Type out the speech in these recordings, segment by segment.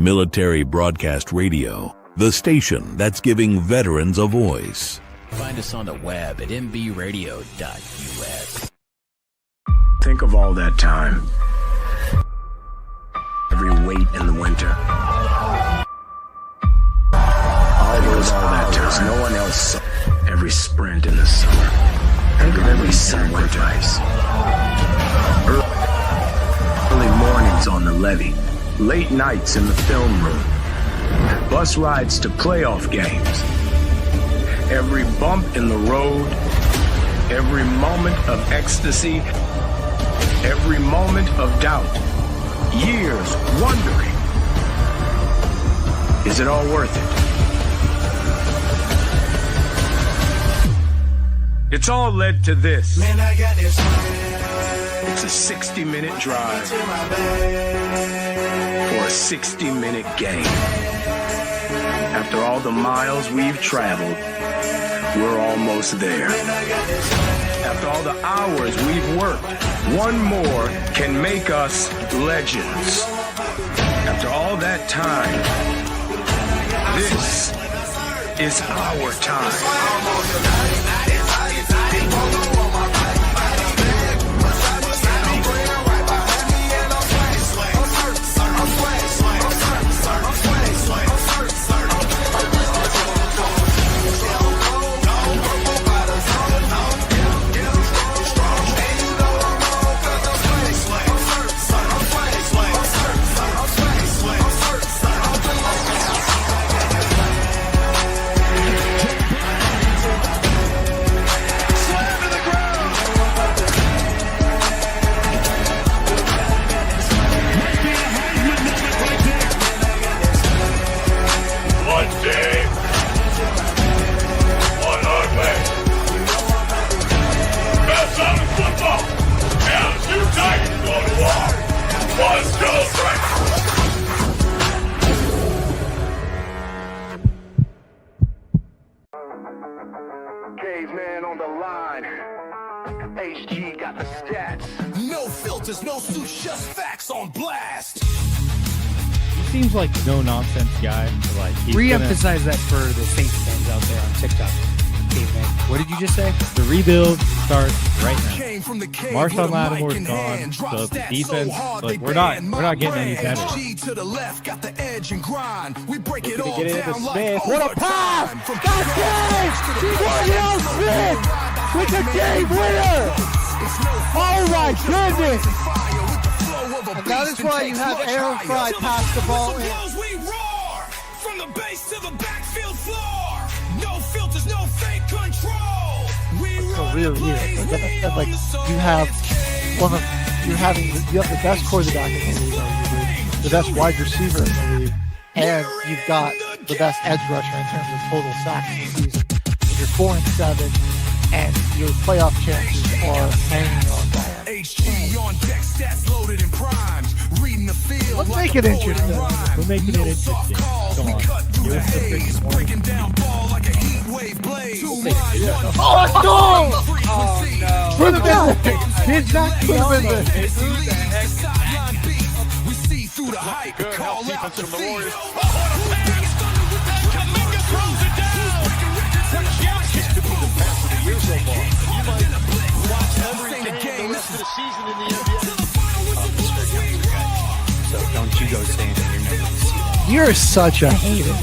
Military Broadcast Radio, the station that's giving veterans a voice. Find us on the web at mbradio.us. Think of all that time. Every wait in the winter. All that time. No one else saw. Every sprint in the summer. Think of every sacrifice. Early mornings on the levee. Late nights in the film room. Bus rides to playoff games. Every bump in the road. Every moment of ecstasy. Every moment of doubt. Years wondering, is it all worth it? It's all led to this. Man, I got this. It's a 60-minute drive for a 60-minute game. After all the miles we've traveled, we're almost there. After all the hours we've worked, one more can make us legends. After all that time, this is our time. Caveman on the line. HG got the stats. No filters, no suits, just facts on blast. He seems like no nonsense guy. Like re-emphasize that for the Saints fans out there on TikTok. Caveman. What did you just say? The rebuild starts right now. Marshawn Lattimore's gone, so the defense, like we're not getting any better. To the left, got the edge and grind. We break it all get it down into like Smith. What a pass! That's it! Daniel Smith with the game winner! Oh my goodness! And that is why you have Aaron Fry pass the ball in. We roar from the base to the backfield floor. No filters, no fake control. We So really, like you have you have the best quarterback in the league, arguably, the best wide receiver in the league, and you've got the best edge rusher in terms of total sacks in the season. And you're 4-7, and your playoff chances are hanging on that. HG on deck, stats loaded and primed. Reading the field. Let's make it interesting. We're making it interesting. Come on. Give us the freaking one. Breaking down ball like a heat wave blade. Oh, let's go! Oh, no. Put him in there. Did not put him in there. We see through the hype. Call out the Warriors. So don't you go saying that you're never going to see that. You're such a hater.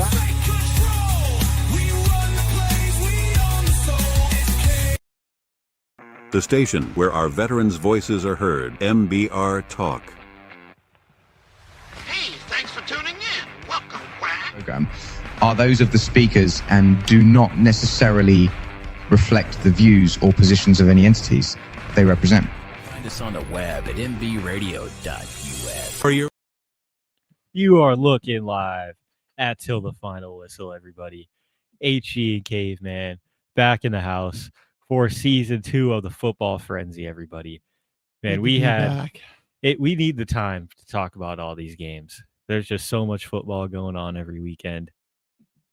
The station where our veterans' voices are heard, MBR Talk. Hey, thanks for tuning in. Welcome, Quack. Program are those of the speakers and do not necessarily reflect the views or positions of any entities they represent. Find us on the web at mbradio.us. For your You are looking live at Till the Final Whistle, everybody. HG and Caveman back in the house for season 2 of the Football Frenzy, everybody. Man, we need the time to talk about all these games. There's just so much football going on every weekend.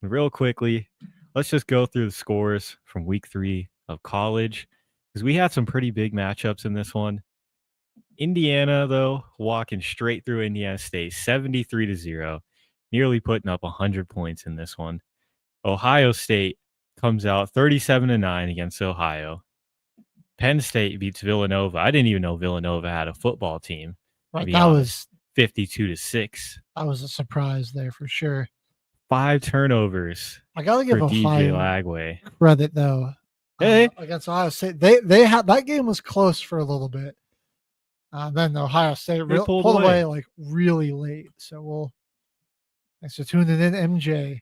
Real quickly, let's just go through the scores from week 3 of college, because we had some pretty big matchups in this one. Indiana, though, walking straight through Indiana State, 73-0. nearly putting up 100 points in this one. Ohio State comes out 37-9 against Ohio. Penn State beats Villanova. I didn't even know Villanova had a football team. Right, that honest. 52-6. That was a surprise there for sure. 5 turnovers. I gotta give for DJ Ohio Lagway credit though. Hey. Against Ohio State, they had that game was close for a little bit. Then Ohio State pulled away like really late. So thanks for tuning in, MJ.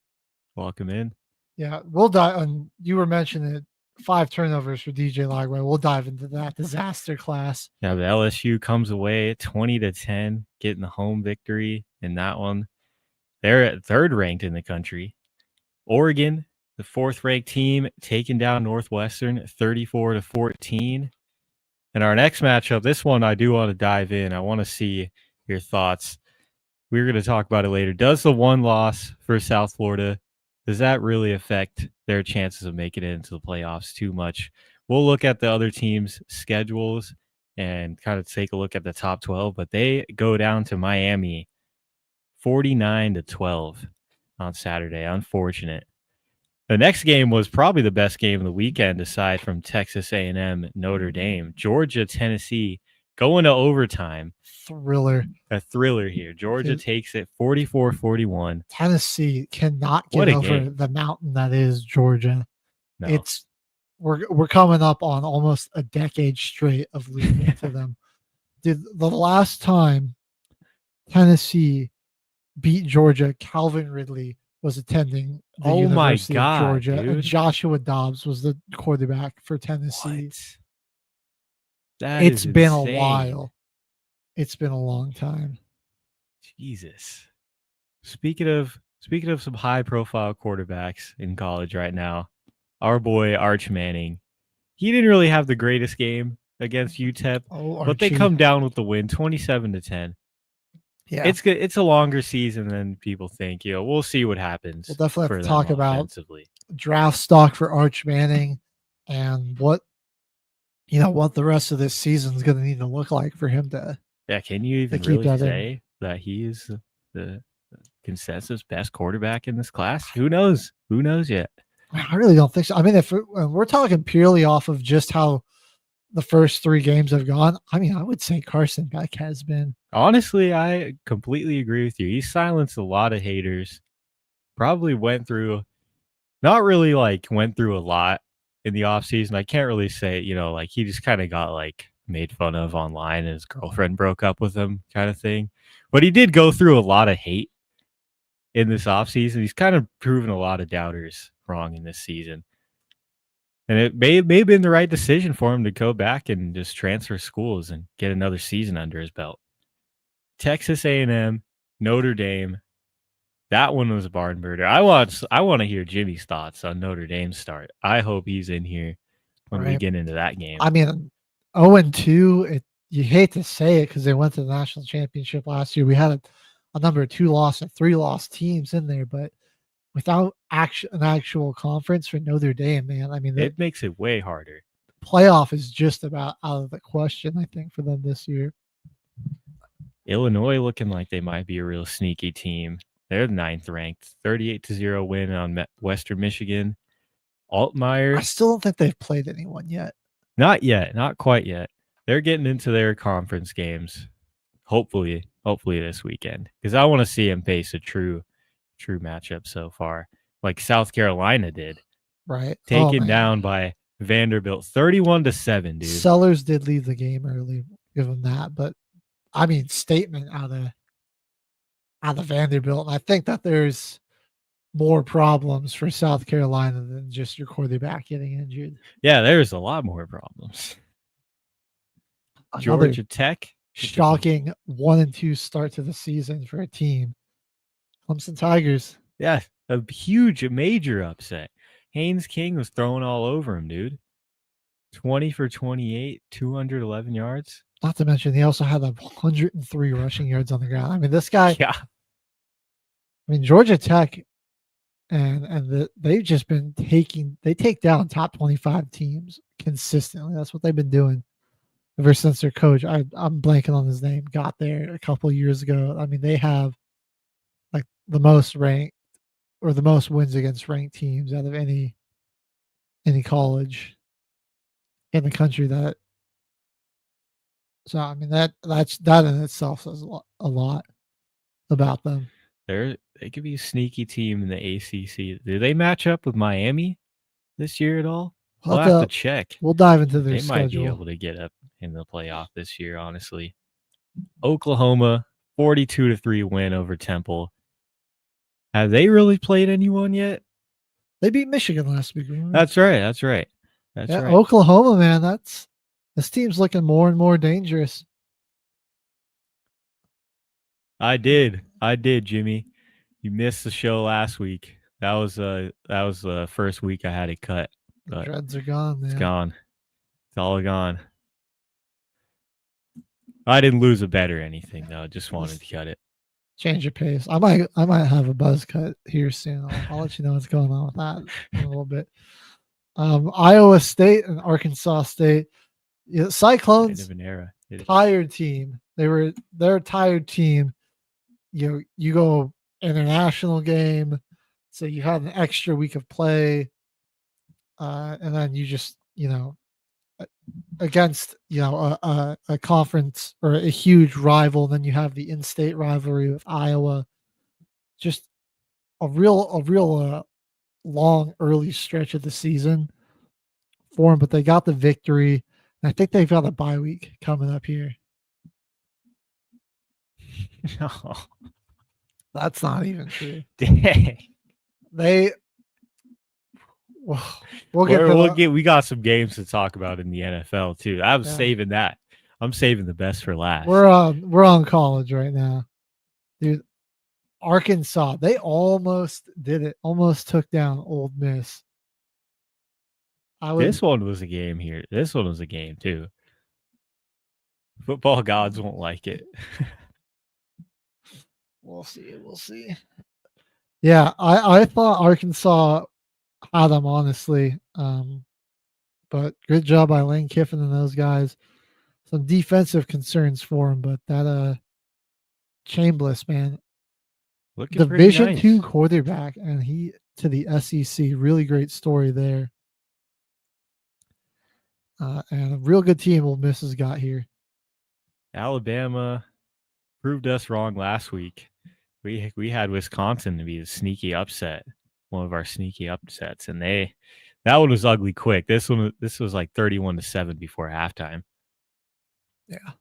Welcome in. Yeah, we'll dive. And you were mentioning it, 5 turnovers for DJ Lagway. We'll dive into that disaster class. Yeah, but LSU comes away 20-10, getting the home victory in that one. They're at 3rd ranked in the country. Oregon, the 4th ranked team, taking down Northwestern 34-14. And our next matchup, this one I do want to dive in. I want to see your thoughts. We're going to talk about it later. Does the one loss for South Florida, does that really affect their chances of making it into the playoffs too much? We'll look at the other teams' schedules and kind of take a look at the top 12, but they go down to Miami 49-12 on Saturday. Unfortunate. The next game was probably the best game of the weekend aside from Texas A&M, Notre Dame. Georgia, Tennessee going to overtime. A thriller here. Georgia takes it 44-41. Tennessee cannot get over the mountain that is Georgia. No. We're coming up on almost a decade straight of losing to them. Dude, the last time Tennessee beat Georgia, Calvin Ridley was attending the University of Georgia, dude. and Joshua Dobbs was the quarterback for Tennessee. It's been a while. It's been a long time. Jesus. Speaking of some high-profile quarterbacks in college right now, our boy Arch Manning, he didn't really have the greatest game against UTEP, but they come down with the win, 27-10. Yeah, it's good. It's a longer season than people think. We'll see what happens. We'll definitely have to talk about draft stock for Arch Manning and what the rest of this season is going to need to look like for him to. Yeah, can you even really say that he is the consensus best quarterback in this class? Who knows? Who knows yet? I really don't think so. I mean, if we're talking purely off of just how the first 3 games have gone, I mean, I would say Carson Beck has been. Honestly, I completely agree with you. He silenced a lot of haters. Probably went through a lot in the offseason. I can't really say, he just kind of got made fun of online and his girlfriend broke up with him kind of thing. But he did go through a lot of hate in this offseason. He's kind of proven a lot of doubters wrong in this season. And it may have been the right decision for him to go back and just transfer schools and get another season under his belt. Texas A&M, Notre Dame, that one was a barn burner. I want to hear Jimmy's thoughts on Notre Dame's start. I hope he's in here when we get into that game. I mean, 0-2, you hate to say it because they went to the national championship last year. We had a number of 2-loss and 3-loss teams in there, but without an actual conference for Notre Dame, man, I mean, it makes it way harder. Playoff is just about out of the question, I think, for them this year. Illinois looking like they might be a real sneaky team. They're 9th ranked, 38-0 win on Western Michigan. Altmaier. I still don't think they've played anyone yet. Not yet, not quite yet. They're getting into their conference games. Hopefully this weekend, because I want to see him face a true matchup so far, like South Carolina did. Right, taken down by Vanderbilt, 31-7. Dude, Sellers did leave the game early. Give them that, but I mean, statement out of Vanderbilt. And I think that there's more problems for South Carolina than just your quarterback getting injured. Yeah, there's a lot more problems. Georgia Tech, shocking 1-2 start to the season for a team. Clemson Tigers. Yeah, a huge, major upset. Haynes King was throwing all over him, dude. 20 for 28, 211 yards. Not to mention, he also had 103 rushing yards on the ground. I mean, this guy. Yeah. I mean, Georgia Tech, they've just been they take down top 25 teams consistently. That's what they've been doing ever since their coach, I'm blanking on his name, got there a couple of years ago. I mean, they have the most ranked or the most wins against ranked teams out of any college in the country. That so I mean that in itself says a lot about them. They could be a sneaky team in the ACC. Do they match up with Miami this year at all? We'll have to check. We'll dive into their They might be schedule. able to get up in the playoff this year, honestly. Oklahoma, 42-3 win over Temple. Have they really played anyone yet? They beat Michigan last week. Remember? That's right. Oklahoma, man, this team's looking more and more dangerous. I did, Jimmy. You missed the show last week. That was the first week I had it cut. The dreads are gone, man. It's gone. It's all gone. I didn't lose a bet or anything though. Just wanted to cut it. Change your pace. I might have a buzz cut here soon. I'll let you know what's going on with that in a little bit. Iowa State and Arkansas State. Cyclones, tired team. They're a tired team. You go international game, so you had an extra week of play, and then you just against a conference or a huge rival. Then you have the in-state rivalry with Iowa. Just a real long early stretch of the season for them, but they got the victory. And I think they've got a bye week coming up here. No, that's not even true. Dang. We got some games to talk about in the NFL too. I'm saving that. I'm saving the best for last. We're on college right now, dude. Arkansas, they almost did it. Almost took down Ole Miss. This one was a game here. This one was a game too. Football gods won't like it. We'll see. Yeah, I thought Arkansas had them, honestly. But good job by Lane Kiffin and those guys. Some defensive concerns for him, but that Chambliss, man, Division II quarterback, and he to the SEC. Really great story there. And a real good team Ole Miss has got here. Alabama proved us wrong last week. We had Wisconsin to be a sneaky upset, one of our sneaky upsets, and that one was ugly quick. This was like 31-7 before halftime. Yeah.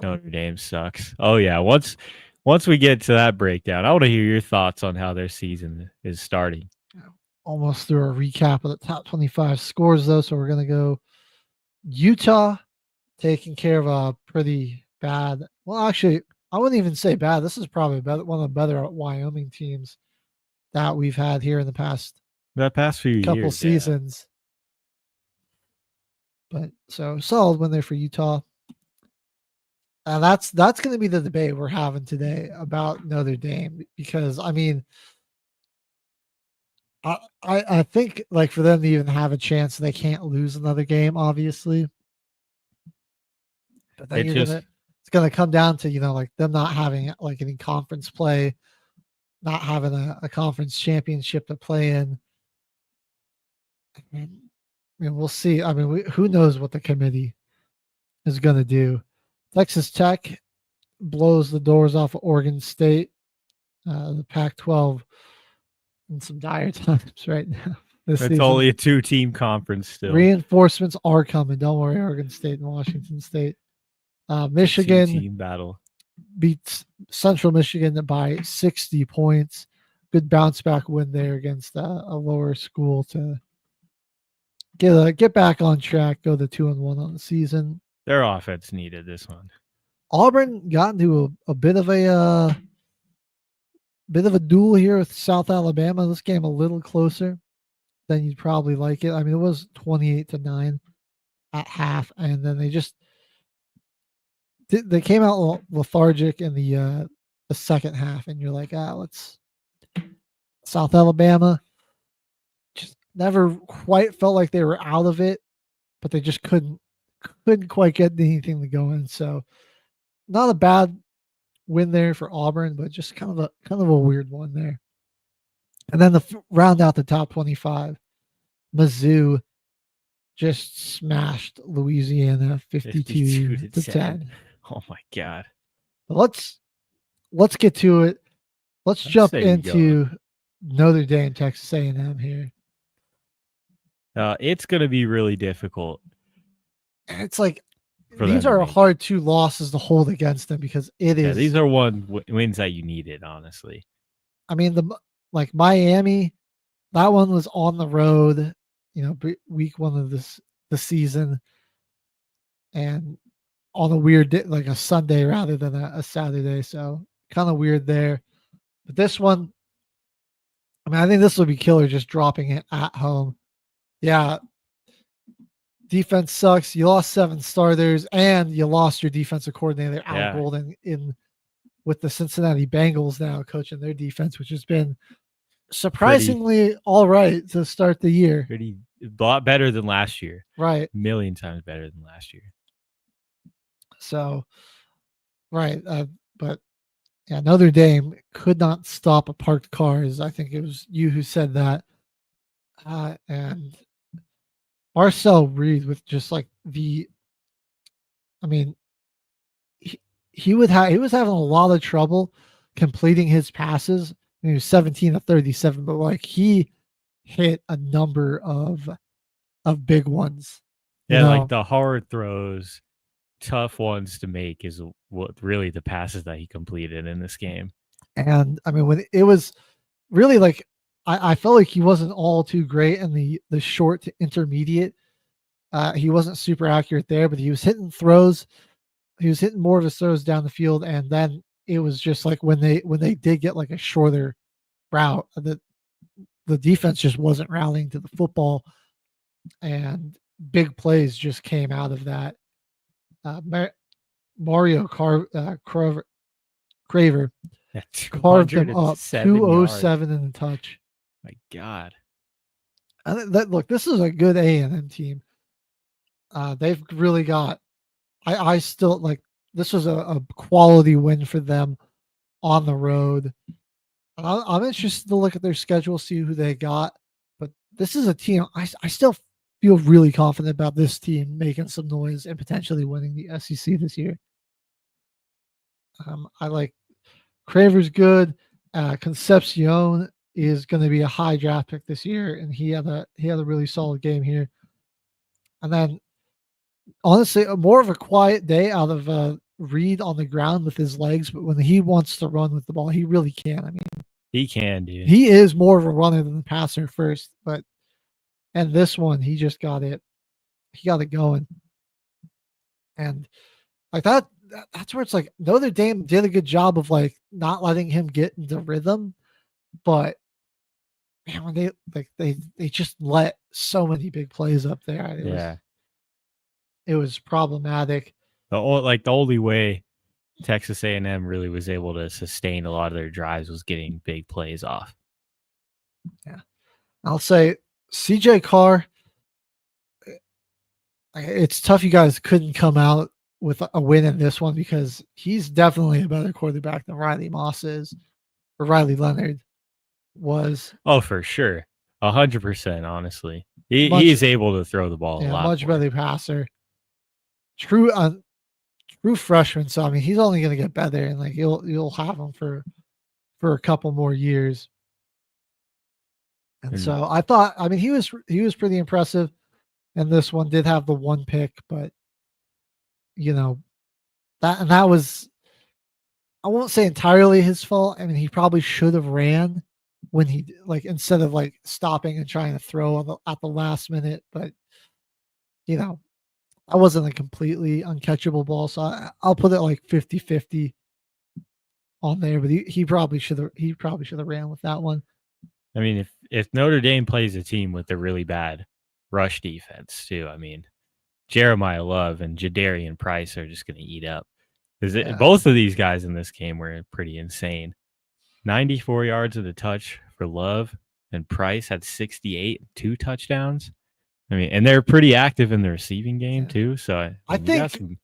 Notre Dame sucks. Oh yeah, once we get to that breakdown, I want to hear your thoughts on how their season is starting. Almost through a recap of the top 25 scores, though. So we're going to go Utah taking care of a pretty bad. Well, actually, I wouldn't even say bad. This is probably one of the better Wyoming teams that we've had here in the past few couple seasons. Yeah. But so solid win there for Utah. And that's going to be the debate we're having today about Notre Dame, because I mean, I think like for them to even have a chance, they can't lose another game, obviously. But then it's gonna come down to like them not having like any conference play, not having a conference championship to play in. I mean, we'll see. I mean, who knows what the committee is gonna do? Texas Tech blows the doors off of Oregon State. The Pac-12 in some dire times right now. It's only a 2-team conference still. Reinforcements are coming. Don't worry, Oregon State and Washington State. Michigan team battle beats Central Michigan by 60 points. Good bounce back win there against a lower school to get back on track. Go to 2-1 on the season. Their offense needed this one. Auburn got into a bit of a duel here with South Alabama. This game a little closer than you'd probably like it. I mean, it was 28-9 at half, and then they came out lethargic in the second half, and you're like, South Alabama just never quite felt like they were out of it, but they just couldn't quite get anything to go in. So not a bad win there for Auburn, but just kind of a weird one there. And then round out the top 25, Mizzou just smashed Louisiana 52 to 10. Oh my God. But let's get to it. Let's jump into Notre Dame, Texas A&M here. It's going to be really difficult. And it's like these are hard 2 losses to hold against them because it is. These are wins that you needed, honestly. I mean, Miami, that one was on the road, week 1 of the season, and on a weird day, like a Sunday rather than a Saturday. So kind of weird there. But this one, I mean, I think this will be killer just dropping it at home. Yeah. Defense sucks. You lost 7 starters and you lost your defensive coordinator, Al Golden, with the Cincinnati Bengals now coaching their defense, which has been surprisingly all right to start the year. A lot better than last year. Right. A million times better than last year. So, right. But yeah, Notre Dame could not stop a parked cars. I think it was you who said that. And Marcel Reed with just like he was having a lot of trouble completing his passes. He was 17 of 37, but like he hit a number of big ones. Yeah, like the hard throws, tough ones to make is what really the passes that he completed in this game. And I mean, when it was really like, I felt like he wasn't all too great in the short to intermediate. He wasn't super accurate there, but he was hitting throws. He was hitting more of his throws down the field, and then it was just like when they did get like a shorter route, the defense just wasn't rallying to the football, and big plays just came out of that. Mario Craver carved them up 207 in the touch. My God. Look, this is a good A&M team. They've really got. I still like. This was a quality win for them on the road. I'm interested to look at their schedule, see who they got. But this is a team. I still feel really confident about this team making some noise and potentially winning the SEC this year. I like Craver's good. Concepcion is going to be a high draft pick this year, and he had a really solid game here. And then, honestly, more of a quiet day out of Reed on the ground with his legs, but when he wants to run with the ball, he really can. I mean, he can, dude. He is more of a runner than the passer first, and this one he just got it. He got it going, and like that. That's where it's like Notre Dame did a good job of like not letting him get into rhythm, but man, when they just let so many big plays up there. It was problematic. The only way Texas A&M really was able to sustain a lot of their drives was getting big plays off. Yeah, I'll say CJ Carr. It's tough you guys couldn't come out with a win in this one because he's definitely a better quarterback than Riley Moss is, or Riley Leonard was. Oh, for sure. 100%, honestly. He's able to throw the ball a lot. Much better passer. True freshman. So, I mean, he's only going to get better, and like you'll have him for a couple more years. And so I thought, I mean, he was pretty impressive. And this one did have the one pick, but that was, I won't say entirely his fault. I mean, he probably should have ran when he instead of like stopping and trying to throw at the last minute, but that wasn't a completely uncatchable ball. So I'll put it like 50-50 on there, but he probably should have ran with that one. I mean, if Notre Dame plays a team with a really bad rush defense too, I mean, Jeremiah Love and Jadarian Price are just going to eat up. Both of these guys in this game were pretty insane. 94 yards of the touch for Love, and Price had 68, 2 touchdowns. I mean, and they're pretty active in the receiving game too. So I think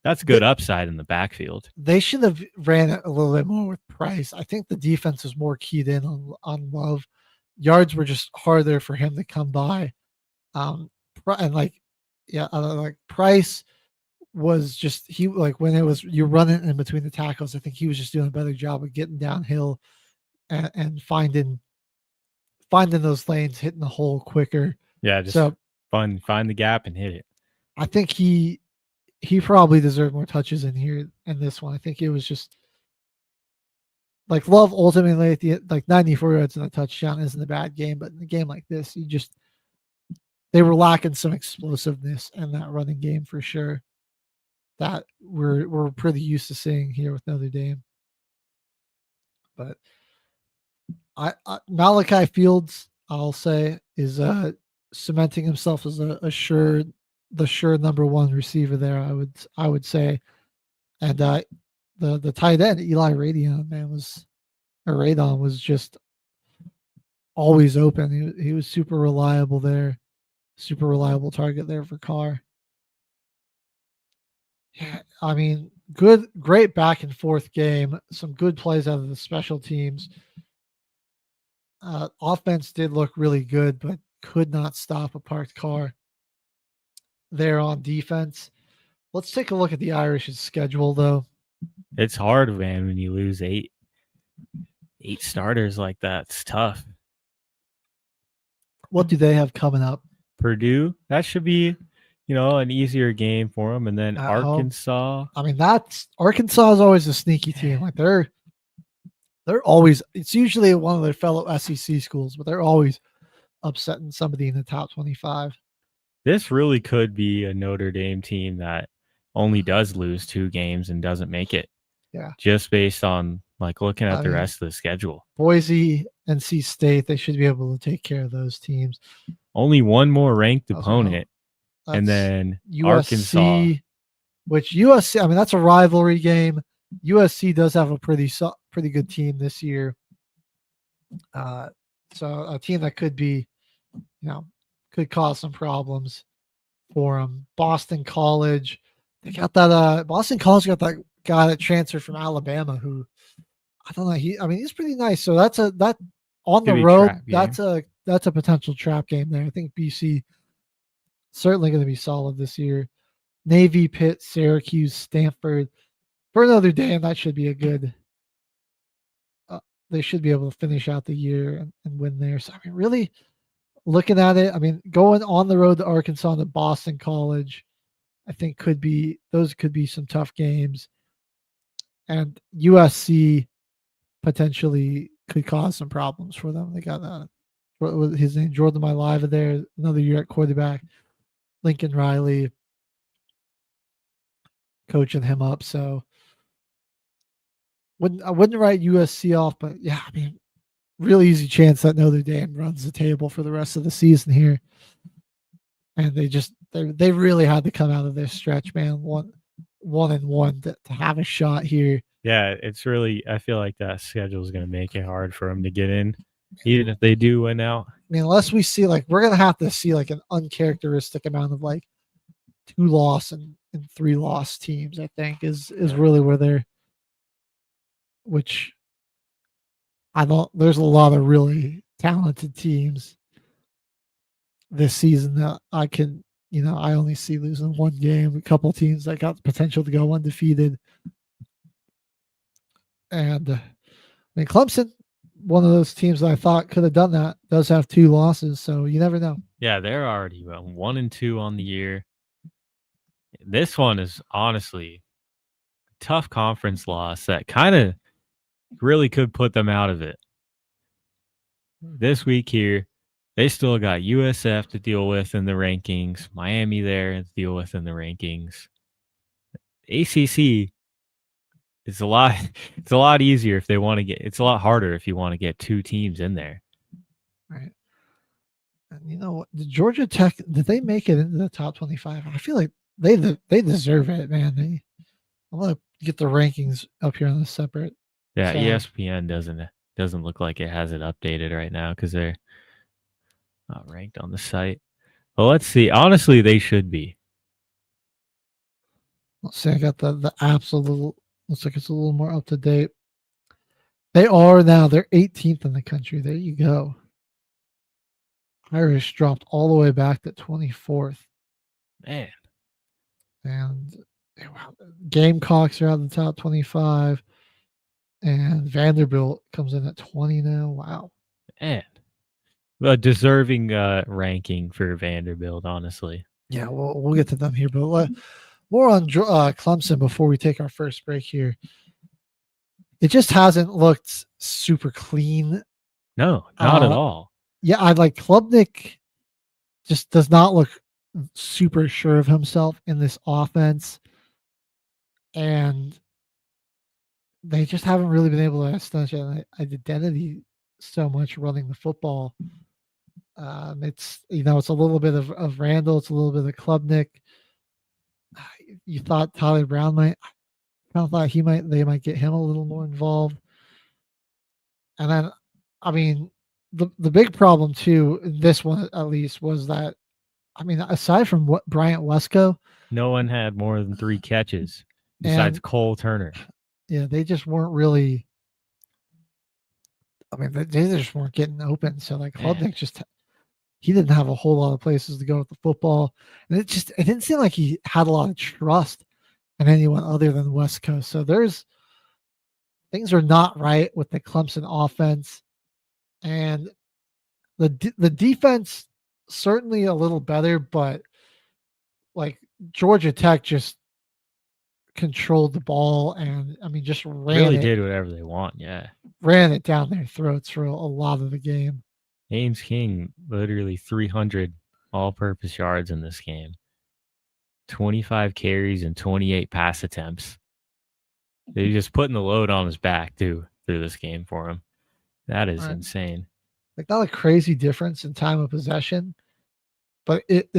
That's good upside in the backfield. They should have ran it a little bit more with Price. I think the defense was more keyed in on Love. Yards were just harder for him to come by. And like Price was just when it was you running in between the tackles, I think he was just doing a better job of getting downhill and finding those lanes, hitting the hole quicker. Yeah, just find the gap and hit it. I think he probably deserved more touches in here in this one. I think it was just like Love ultimately at the 94 yards and a touchdown isn't a bad game, but in a game like this, they were lacking some explosiveness in that running game for sure. That we're pretty used to seeing here with Notre Dame. But Malachi Fields, I'll say, is cementing himself as the sure number one receiver there. I would say, and the tight end Eli Radon was just always open. He was super reliable there, super reliable target there for Carr. Yeah, I mean, great back and forth game. Some good plays out of the special teams. Offense did look really good, but could not stop a parked car there on defense. Let's take a look at the Irish's schedule, though. It's hard, man, when you lose eight starters like that. It's tough. What do they have coming up? Purdue. That should be, an easier game for them. And then Arkansas. I mean, Arkansas is always a sneaky team. Like they're always. It's usually one of their fellow SEC schools, but they're always upsetting somebody in the top 25. This really could be a Notre Dame team that only does lose 2 games and doesn't make it. Yeah. Just based on looking at the rest of the schedule. Boise, NC State, they should be able to take care of those teams. Only one more ranked opponent. And then USC, Arkansas. Which USC, I mean, that's a rivalry game. USC does have a pretty good team this year. So a team that could be, could cause some problems for them. Boston College, they got that. Boston College got that guy that transferred from Alabama who, I don't know. He's pretty nice. So that's on the road. That's a potential trap game there. I think BC certainly going to be solid this year. Navy, Pitt, Syracuse, Stanford. For Notre Dame, that should be a good. They should be able to finish out the year and win there. So I mean, really looking at it, I mean, going on the road to Arkansas and to Boston College, I think could be some tough games. And USC potentially could cause some problems for them. They got what was his name, Jordan Mailata there, another year at quarterback. Lincoln Riley coaching him up. So I wouldn't write USC off, but yeah, I mean, really easy chance that Notre Dame runs the table for the rest of the season here. And they really had to come out of their stretch, man. 1-1 to have a shot here. Yeah, it's really, I feel like that schedule is going to make it hard for them to get in, even if they do win out. I mean, unless we see we're going to have to see an uncharacteristic amount of 2 loss and 3 loss teams, I think is really where they're, which there's a lot of really talented teams this season that I can, I only see losing 1 game, a couple teams that got the potential to go undefeated. And I mean, Clemson, one of those teams that I thought could have done that, does have 2 losses, so you never know. Yeah, they're already 1-2 on the year. This one is honestly a tough conference loss that kind of really could put them out of it. This week here, they still got USF to deal with in the rankings, Miami there to deal with in the rankings. ACC, it's a lot easier if they want to get. It's a lot harder if you want to get 2 teams in there. Right. And Georgia Tech, did they make it into the top 25? I feel like they deserve it, man. I'm gonna get the rankings up here on a separate. Yeah, ESPN doesn't look like it has it updated right now because they're not ranked on the site. But let's see. Honestly, they should be. Let's see. I got the apps a little. Looks like it's a little more up to date. They are now. They're 18th in the country. There you go. Irish dropped all the way back to 24th. Man, And Gamecocks are out of the top 25. And Vanderbilt comes in at 20 now. Wow. man. A deserving ranking for Vanderbilt, honestly. Yeah, we'll get to them here, but more on Clemson before we take our first break here. It just hasn't looked super clean. No, not at all. Yeah, I like Klubnik just does not look super sure of himself in this offense. And they just haven't really been able to establish an identity so much running the football. It's it's a little bit of Randall, it's a little bit of Klubnik. You thought Tyler Brown I kind of thought they might get him a little more involved. And then, I mean, the big problem too, this one at least, was that, I mean, aside from what Bryant Wesco, no one had more than 3 catches besides Cole Turner. Yeah, they just weren't really. I mean, they just weren't getting open. So like Klubnik he didn't have a whole lot of places to go with the football, and it didn't seem like he had a lot of trust in anyone other than West Coast. So things are not right with the Clemson offense, and the defense certainly a little better, but like Georgia Tech just controlled the ball, and I mean just did whatever they want. Yeah, ran it down their throats for a lot of the game. Ames King literally 300 all-purpose yards in this game, 25 carries and 28 pass attempts. They're just putting the load on his back too through this game for him. That is insane. Like, not a crazy difference in time of possession, but it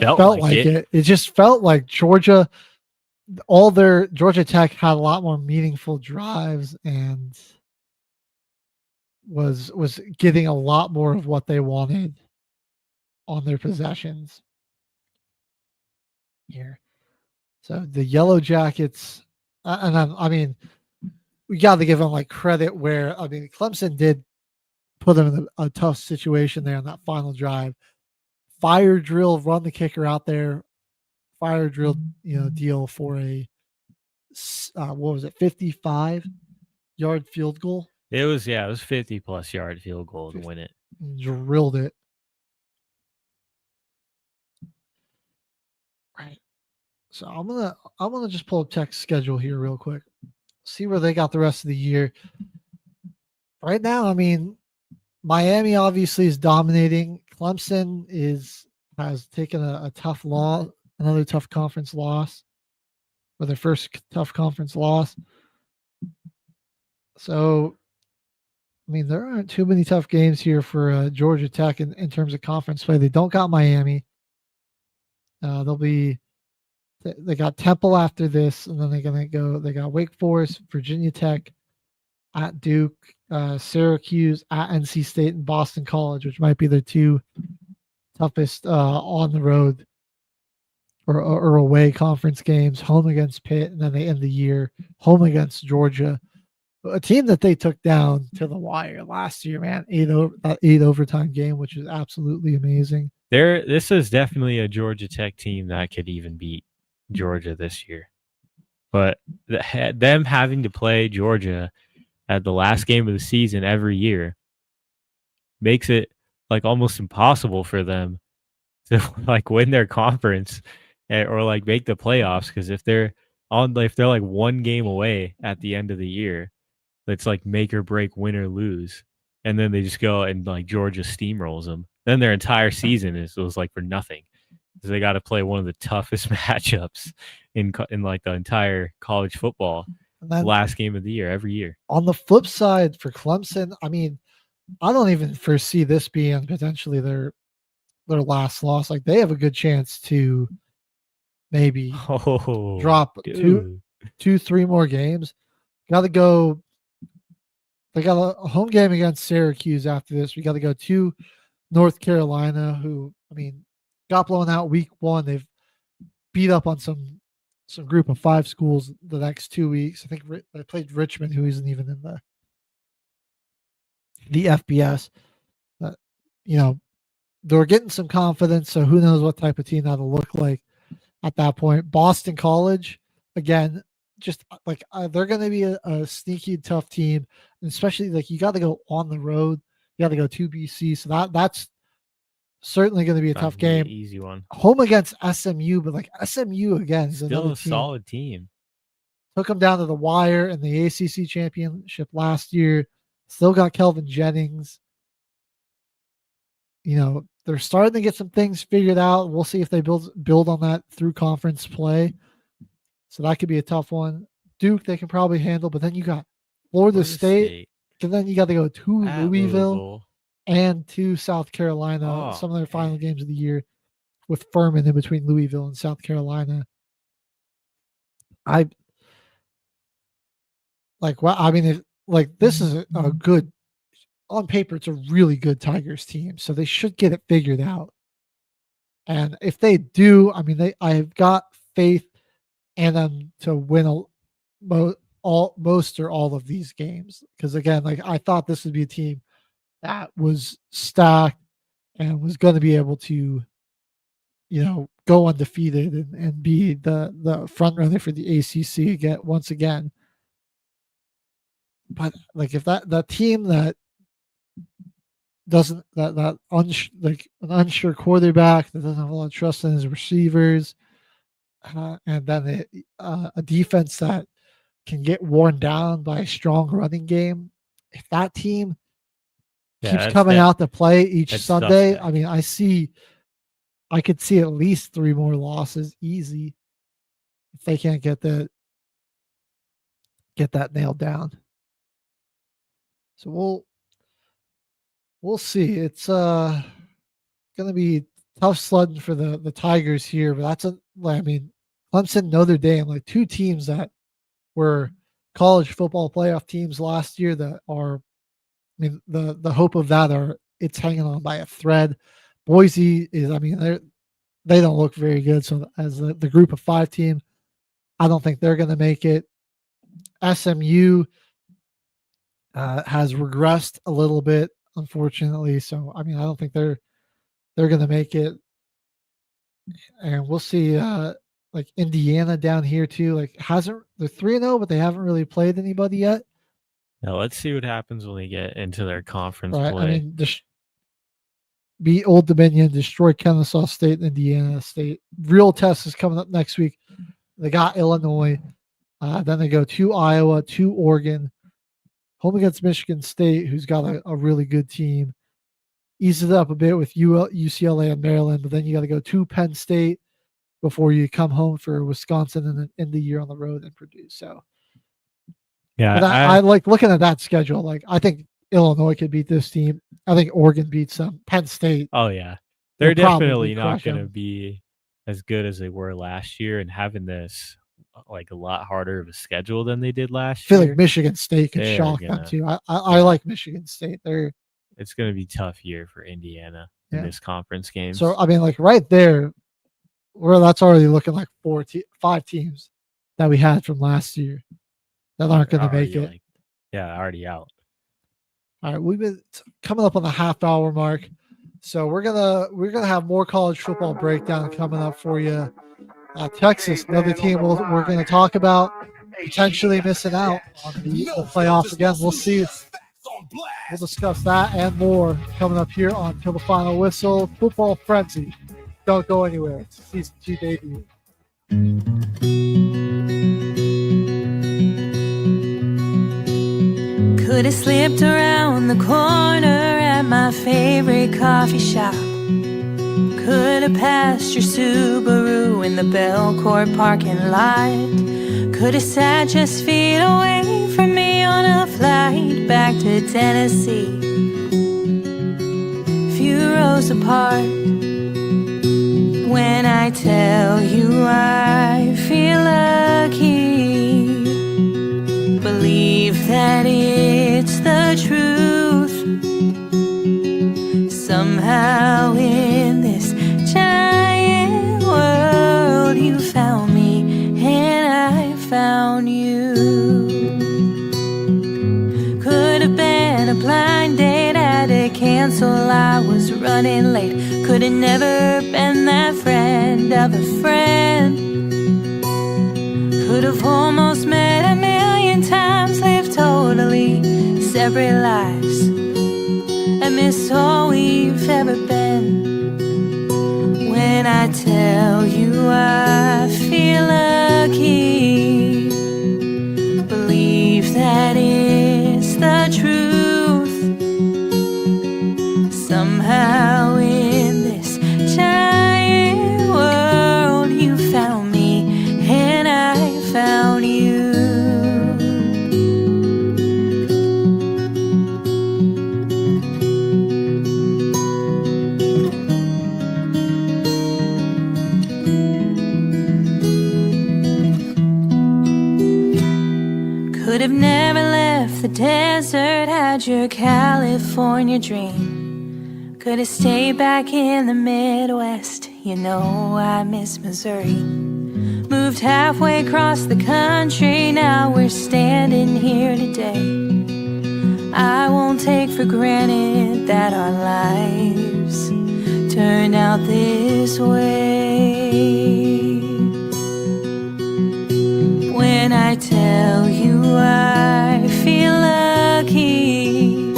felt like it. It just felt like Georgia Tech had a lot more meaningful drives and was getting a lot more of what they wanted on their possessions here. So the Yellow Jackets, and I mean, we got to give them like credit where, I mean, Clemson did put them in a tough situation there on that final drive. Fire drill, run the kicker out there. Fire drill, deal for a 55-yard field goal. It was 50+ yard field goal to win it. Drilled it. Right. So I'm gonna just pull up Tech's schedule here real quick. See where they got the rest of the year. Right now, I mean, Miami obviously is dominating. Clemson has taken a tough loss, another tough conference loss, or their first tough conference loss. So, I mean, there aren't too many tough games here for Georgia Tech in terms of conference play. They don't got Miami. They got Temple after this, and then they're gonna go. They got Wake Forest, Virginia Tech, at Duke, Syracuse, at NC State, and Boston College, which might be their 2 toughest on the road or away conference games. Home against Pitt, and then they end the year home against Georgia, a team that they took down to the wire last year. Man, 8 overtime game, which is absolutely amazing. This is definitely a Georgia Tech team that could even beat Georgia this year, but them having to play Georgia at the last game of the season every year makes it like almost impossible for them to like win their conference or like make the playoffs, because if they're like 1 game away at the end of the year, that's like make or break, win or lose, and then they just go and like Georgia steamrolls them, then their entire season was like for nothing. So they got to play one of the toughest matchups in like the entire college football last game of the year every year. On the flip side for Clemson, I mean, I don't even foresee this being potentially their last loss. Like, they have a good chance to maybe drop 2-3 more games. Got to go. They got a home game against Syracuse after this. We got to go to North Carolina, who, I mean, got blown out week 1. They've beat up on some some group of 5 schools the next 2 weeks. I think they played Richmond, who isn't even in the FBS. But, they're getting some confidence, so who knows what type of team that'll look like at that point. Boston College, again, just like they're going to be a sneaky tough team, and especially like you got to go on the road. You got to go to BC, so that's certainly going to be a tough game. Easy one. Home against SMU, but like SMU again is still another a solid team. Took them down to the wire in the ACC championship last year. Still got Kelvin Jennings. They're starting to get some things figured out. We'll see if they build on that through conference play. So that could be a tough one. Duke, they can probably handle, but then you got Florida State. And then you got to go to Louisville and to South Carolina. Some of their final games of the year with Furman in between Louisville and South Carolina. This is a good, on paper, it's a really good Tigers team. So they should get it figured out. And if they do, I've got faith in them to win most or all of these games. Because again, I thought this would be a team that was stacked and was going to be able to, go undefeated and be the front runner for the ACC once again. But if that team that doesn't an unsure quarterback that doesn't have a lot of trust in his receivers, and then a defense that can get worn down by a strong running game, if that team keeps coming out to play each Sunday, I could see at least 3 more losses easy if they can't get that nailed down. So we'll see. It's going to be tough sledding for the Tigers here, but Clemson, Notre Dame, 2 teams that were college football playoff teams last year that are, the hope of that it's hanging on by a thread. Boise is, they don't look very good. So as the group of 5 team, I don't think they're going to make it. SMU has regressed a little bit, unfortunately. So, I don't think they're going to make it. And we'll see, Indiana down here too. They're 3-0, but they haven't really played anybody yet. Now let's see what happens when they get into their conference right. play. Beat Old Dominion, destroy Kennesaw State and Indiana State. Real test is coming up next week. They got Illinois. Then they go to Iowa, to Oregon. Home against Michigan State, who's got a really good team. Eases it up a bit with UCLA and Maryland, but then you got to go to Penn State before you come home for Wisconsin and then end the year on the road and Purdue. So, yeah, I like looking at that schedule. I think Illinois could beat this team. I think Oregon beats them. Penn State. Oh, yeah. They're definitely not going to be as good as they were last year, and having this a lot harder of a schedule than they did last year. I feel like Michigan State could shock them too. I like Michigan State. It's going to be a tough year for Indiana in this conference game. So, right there, where that's already looking like 5 teams that we had from last year that aren't going to make it. Already out. All right, we've been coming up on the half-hour mark, so we're gonna have more college football breakdown coming up for you. Texas, another team we're going to talk about potentially missing out on the playoffs again. We'll see. We'll discuss that and more coming up here on Till the Final Whistle Football Frenzy. Don't go anywhere. It's season 2 debut. Could have slipped around the corner at my favorite coffee shop. Could have passed your Subaru in the Belcourt parking lot. Could have sat just feet away from me on a flight back to Tennessee. Few rows apart. When I tell you I feel lucky, believe that it's the truth. Somehow in this giant world you found me cancel, I was running late. Could have never been that friend of a friend. Could have almost met a million times, lived totally separate lives, and miss all we've ever been. When I tell you I feel lucky, believe that it's the truth. Somehow in this giant world you found me and I found you. Could have never left the desert, had your California dream. Could have stayed back in the Midwest, you know I miss Missouri. Moved halfway across the country, now we're standing here today. I won't take for granted that our lives turned out this way. When I tell you I feel lucky,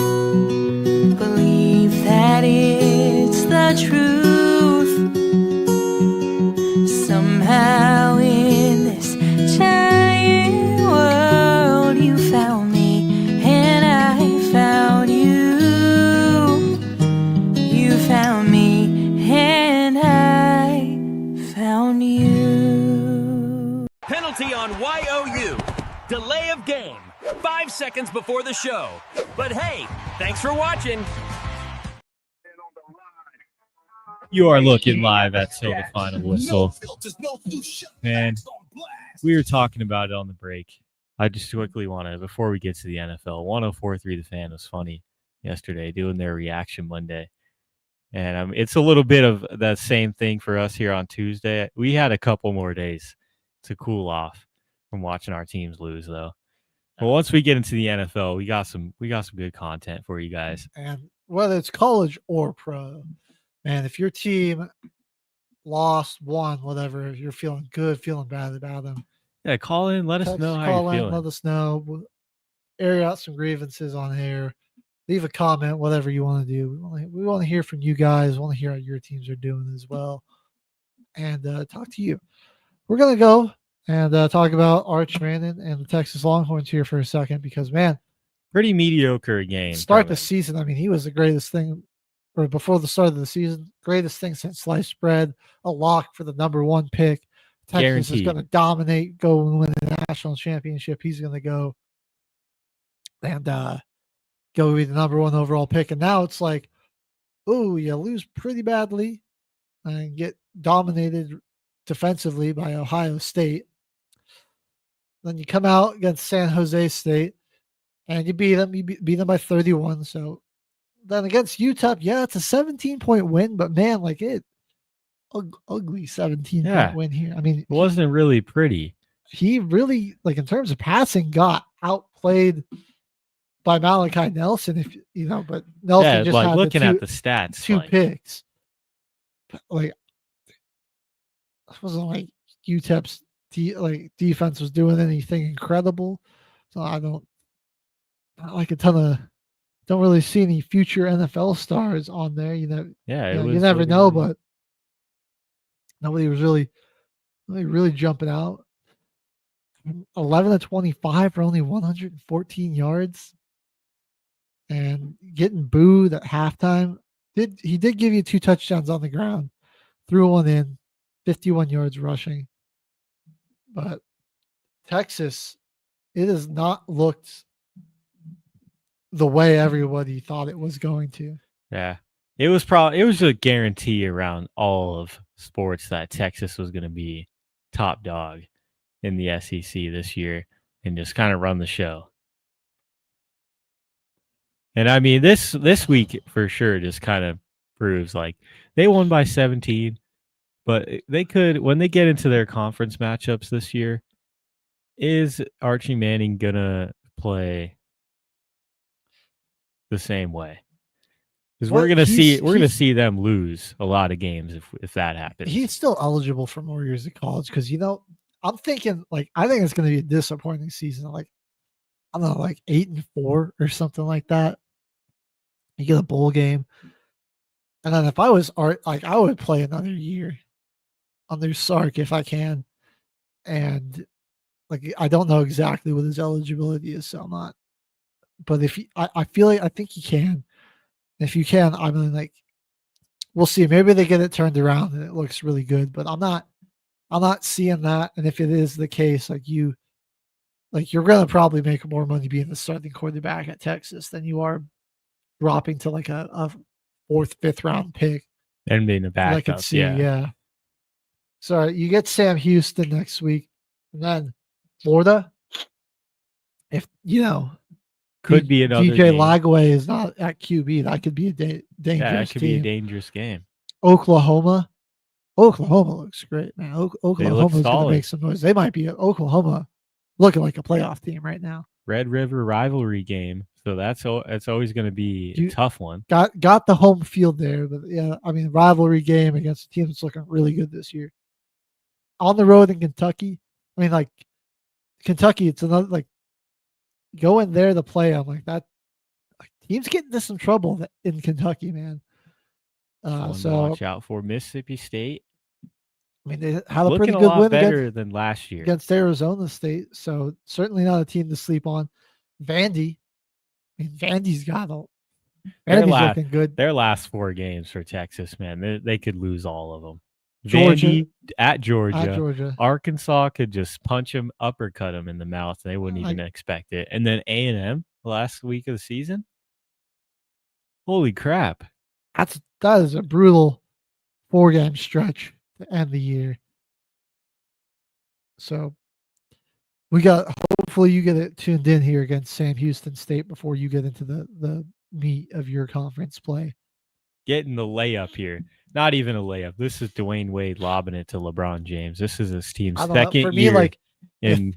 believe that it's the truth. Somehow in this giant world you found me and I found you. You found me and I found you. Penalty on YOU. Delay of game. 5 seconds before the show. But hey, thanks for watching. You are looking live at Till the Final Whistle. Man, we were talking about it on the break. I just quickly want to, before we get to the NFL, 104.3 The Fan was funny yesterday, doing their reaction Monday. And it's a little bit of that same thing for us here on Tuesday. We had a couple more days to cool off from watching our teams lose, though. But once we get into the NFL, we got some good content for you guys. And whether it's college or pro, man, if your team lost, won, whatever, if you're feeling good, feeling bad about them, yeah, call in, let us know how you're feeling. Let us know. We'll air out some grievances on air. Leave a comment, whatever you want to do. We want to hear from you guys. We want to hear how your teams are doing as well, and talk to you. We're gonna go and talk about Arch Manning and the Texas Longhorns here for a second because, man, pretty mediocre game. Start the season. I mean, he was the greatest thing, or before the start of the season, greatest thing since sliced bread. A lock for the #1 pick. Texas Guaranteed. is going to dominate, go and win the national championship. He's going to go and go be the #1 overall pick. And now it's like, oh, you lose pretty badly and get dominated defensively by Ohio State. Then you come out against San Jose State and you beat them. You beat them by 31. So then against UTEP, yeah, it's a 17-point win, but man, like ugly 17-point win here. I mean, it wasn't really pretty. He really, like, in terms of passing, got outplayed by Malachi Nelson. If you know, but Nelson just like had looking at the stats, two picks. But, like, it wasn't like UTEP's defense was doing anything incredible. So I don't like a ton of. Don't really see any future NFL stars on there. You know, you never know, but nobody was really jumping out. 11 of 25 for only 114 yards, and getting booed at halftime. He did give you 2 touchdowns on the ground, threw one in, 51 yards rushing. But Texas, it has not looked the way everybody thought it was going to. Yeah. It was a guarantee around all of sports that Texas was going to be top dog in the SEC this year and just kind of run the show. And I mean, this week for sure just kind of proves like they won by 17, but they could, when they get into their conference matchups this year, is Archie Manning going to play the same way? Because Well, we're gonna he's- see them lose a lot of games if that happens. He's still eligible for more years of college because I'm thinking like I think it's going to be a disappointing season. Like I don't know, like 8-4 or something like that. You get a bowl game, and then if I was Art, like I would play another year under Sark if I can. And like I don't know exactly what his eligibility is, so I'm not. But if I feel like I think he can. If you can, I mean, like we'll see. Maybe they get it turned around and it looks really good. But I'm not seeing that. And if it is the case, you're gonna probably make more money being the starting quarterback at Texas than you are dropping to like a 4th, 5th round pick. And being a backup. I could see, yeah. So you get Sam Houston next week, and then Florida. If could be another DJ game. Lagway is not at QB, that could be a dangerous that could team. be a dangerous game. Oklahoma looks great, man. Oklahoma's going to make some noise. They might be Oklahoma looking like a playoff team right now. Red River rivalry game, so that's always going to be a tough one. Got the home field there, but yeah, I mean rivalry game against a team that's looking really good this year. On the road in Kentucky, I mean like Kentucky, it's another like going there to play. I'm like that teams getting into some trouble in Kentucky, man. So watch out for Mississippi State. I mean, they had a pretty Looking good lot win better than last year against Arizona State, so certainly not a team to sleep on. Vandy, I mean, Vandy's looking good. Their last 4 games for Texas, man, they could lose all of them. Georgia, Vandy at Georgia. Arkansas could just punch him, uppercut him in the mouth. They wouldn't even expect it. And then A&M last week of the season. Holy crap! That is a brutal 4-game stretch to end the year. So hopefully you get it tuned in here against Sam Houston State before you get into the meat of your conference play. Getting the layup here. Not even a layup. This is Dwayne Wade lobbing it to LeBron James. This is his team's second year in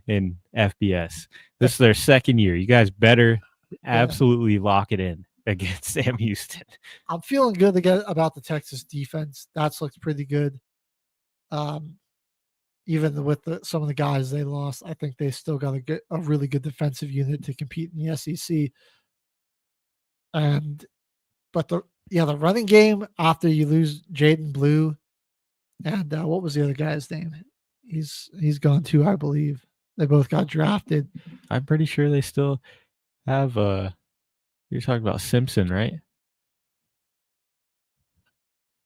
FBS. This is their second year. You guys better absolutely lock it in against Sam Houston. I'm feeling good again about the Texas defense. That's looked pretty good. Even with some of the guys they lost, I think they still got a really good defensive unit to compete in the SEC. But the running game after you lose Jaden Blue and what was the other guy's name? He's gone too, I believe. They both got drafted. I'm pretty sure they still have you're talking about Simpson, right?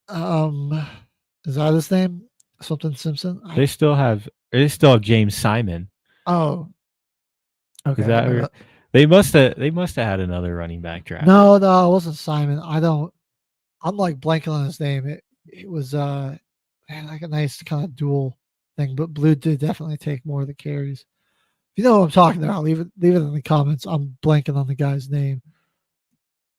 Is that his name? Something Simpson? They still have James Simon. Oh. Okay. Is that they must have had another running back draft. No, it wasn't Simon. I'm like blanking on his name. It was like a nice kind of dual thing, but Blue did definitely take more of the carries. If you know what I'm talking about, leave it in the comments. I'm blanking on the guy's name.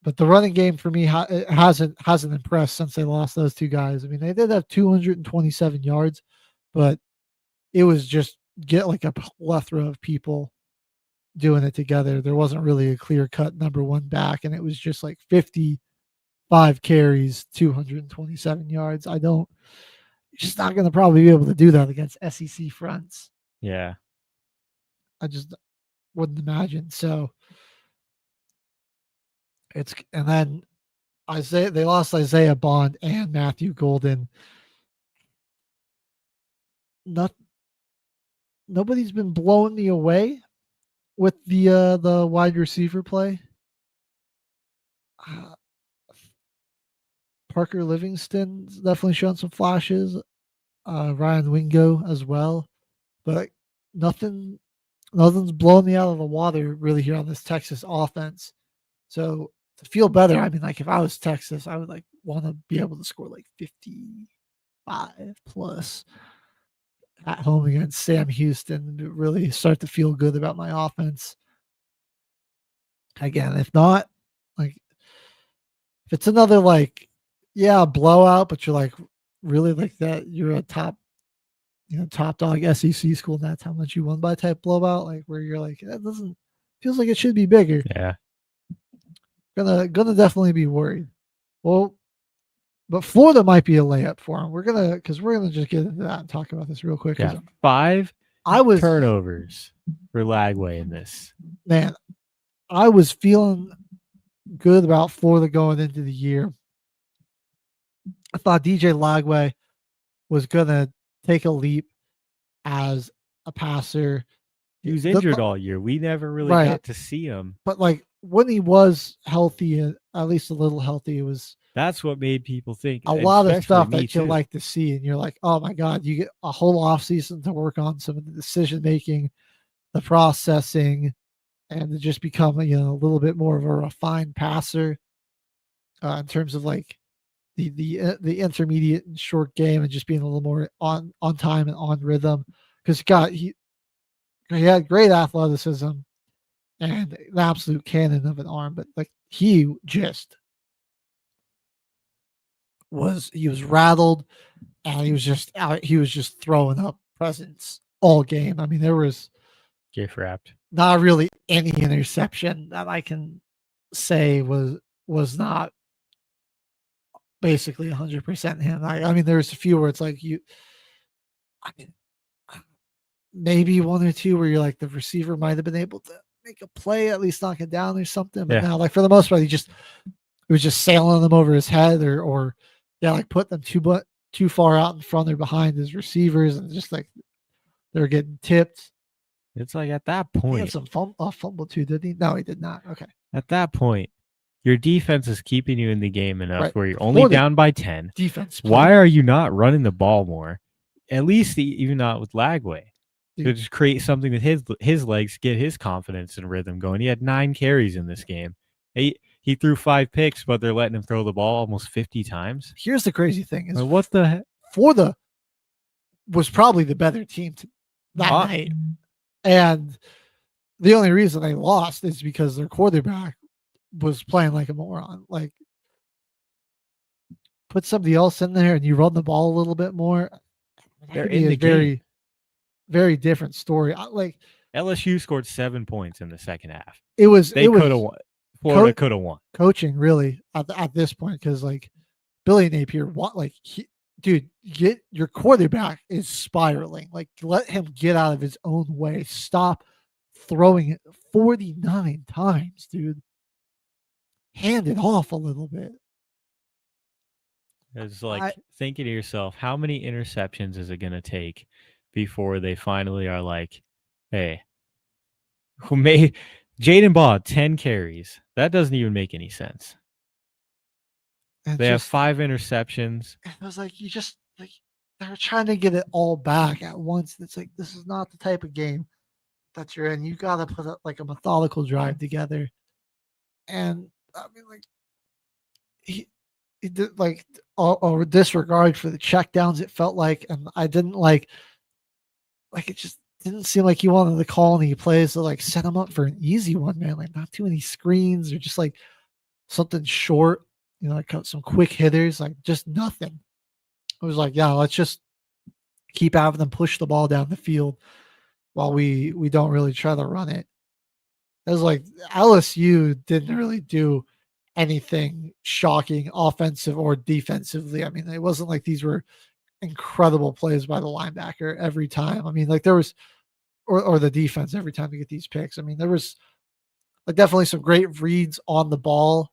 But the running game for me hasn't impressed since they lost those 2 guys. I mean, they did have 227 yards, but it was just get like a plethora of people doing it together. There wasn't really a clear-cut number 1 back, and it was just like 55 carries, 227 yards. You're just not going to probably be able to do that against SEC fronts. Yeah. I just wouldn't imagine. So and then they lost Isaiah Bond and Matthew Golden. Nobody's been blowing me away with the wide receiver play. Parker Livingston's definitely shown some flashes. Ryan Wingo as well, but nothing's blowing me out of the water really here on this Texas offense. So to feel better, I mean, like if I was Texas, I would like want to be able to score like 55 plus at home against Sam Houston to really start to feel good about my offense. Again, if not, like if it's another like blowout, but you're like really like that, you're a top dog SEC school, and that's how much you won by type blowout, like where you're like that feels like it should be bigger. Yeah. Gonna definitely be worried. Well, but Florida might be a layup for him. We're gonna just get into that and talk about this real quick. Yeah, 5 I was turnovers for Lagway in this. Man, I was feeling good about Florida going into the year. I thought DJ Lagway was gonna take a leap as a passer. He was injured all year. We never really got to see him. But like when he was healthy, at least a little healthy, it was that's what made people think a lot of stuff that you like to see, and you're like, oh my god, you get a whole off season to work on some of the decision making, the processing, and to just become a little bit more of a refined passer in terms of like the intermediate and short game, and just being a little more on time and on rhythm. Because he had great athleticism and an absolute cannon of an arm, but like he was rattled, and he was just throwing up presents all game. I mean, there was gift wrapped. Not really any interception that I can say was not basically 100% him. I mean, there's a few where it's like maybe one or two where you're like the receiver might have been able to make a play, at least knock it down or something. But now, like for the most part, it was just sailing them over his head, or like put them too far out in front or behind his receivers, and just like they're getting tipped. It's like at that point, he had some fumble too, did he? No, he did not. Okay. At that point, your defense is keeping you in the game enough where you're only down by 10. Defense. Why are you not running the ball more? At least even not with Lagway. To just create something with his legs, get his confidence and rhythm going. He had 9 carries in this game. He threw 5 picks, but they're letting him throw the ball almost 50 times. Here's the crazy thing: is what the heck? Florida was probably the better team that night, and the only reason they lost is because their quarterback was playing like a moron. Like, put somebody else in there and you run the ball a little bit more. They're in the game. Very different story. Like LSU scored 7 points in the second half. They could have won. Florida could have won. Coaching really at this point, because like Billy Napier, dude, get your quarterback is spiraling. Like, let him get out of his own way. Stop throwing it 49 times, dude. Hand it off a little bit. It's like thinking to yourself, how many interceptions is it going to take before they finally are like, hey, Jaden Baugh, 10 carries. That doesn't even make any sense. They have 5 interceptions. It was like, they're trying to get it all back at once. It's like, this is not the type of game that you're in. You got to put like a methodical drive together. And I mean, like, he did like a disregard for the checkdowns, it felt like, and I didn't like it just didn't seem like he wanted to call any plays to like set him up for an easy one, man. Like, not too many screens or just like something short, like some quick hitters, like just nothing. It was like, yeah, let's just keep having them push the ball down the field while we don't really try to run it. It was like LSU didn't really do anything shocking offensive or defensively. I mean, it wasn't like these were incredible plays by the linebacker every time. I mean, like there was, or the defense every time to get these picks. I mean, there was like definitely some great reads on the ball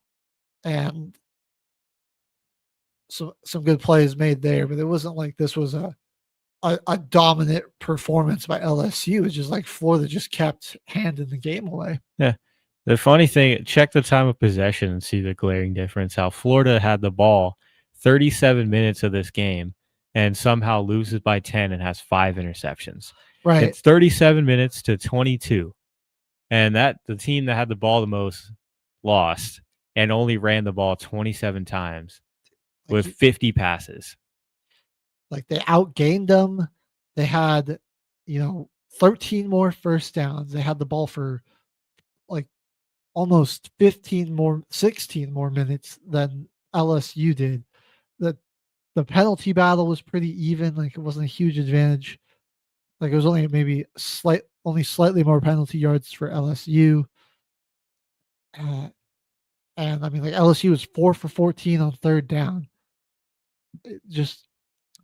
and some good plays made there, but it wasn't like this was a dominant performance by LSU. It's just like Florida just kept handing the game away. Yeah. The funny thing, check the time of possession and see the glaring difference. How Florida had the ball 37 minutes of this game and somehow loses by 10 and has 5 interceptions. Right. It's 37 minutes to 22. And the team that had the ball the most lost and only ran the ball 27 times with 50 passes. Like, they outgained them. They had, 13 more first downs. They had the ball for like almost 16 more minutes than LSU did. The penalty battle was pretty even. Like, it wasn't a huge advantage. Like, it was only maybe slightly more penalty yards for LSU. And And I mean, like LSU was 4 for 14 on third down. Just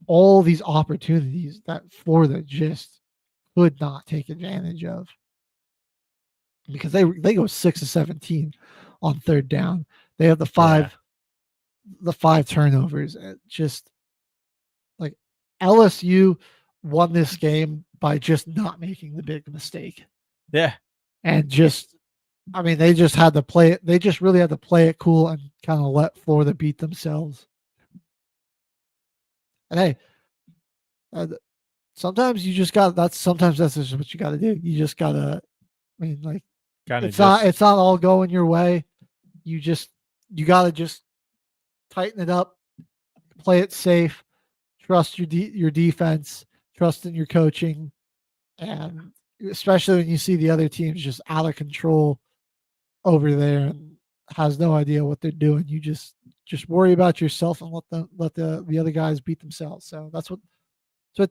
all these opportunities that Florida just could not take advantage of, because they go 6 of 17 on third down. They have the five turnovers. Just like LSU won this game by just not making the big mistake. Yeah. And just, I mean, they just had to play it. They just really had to play it cool and kind of let Florida beat themselves. And hey, sometimes you just sometimes that's just what you got to do. You just got to, I mean, like, it's not all going your way. You got to just tighten it up, play it safe, trust your defense, trust in your coaching, and especially when you see the other teams just out of control over there and has no idea what they're doing. You just worry about yourself and let the other guys beat themselves. So that's what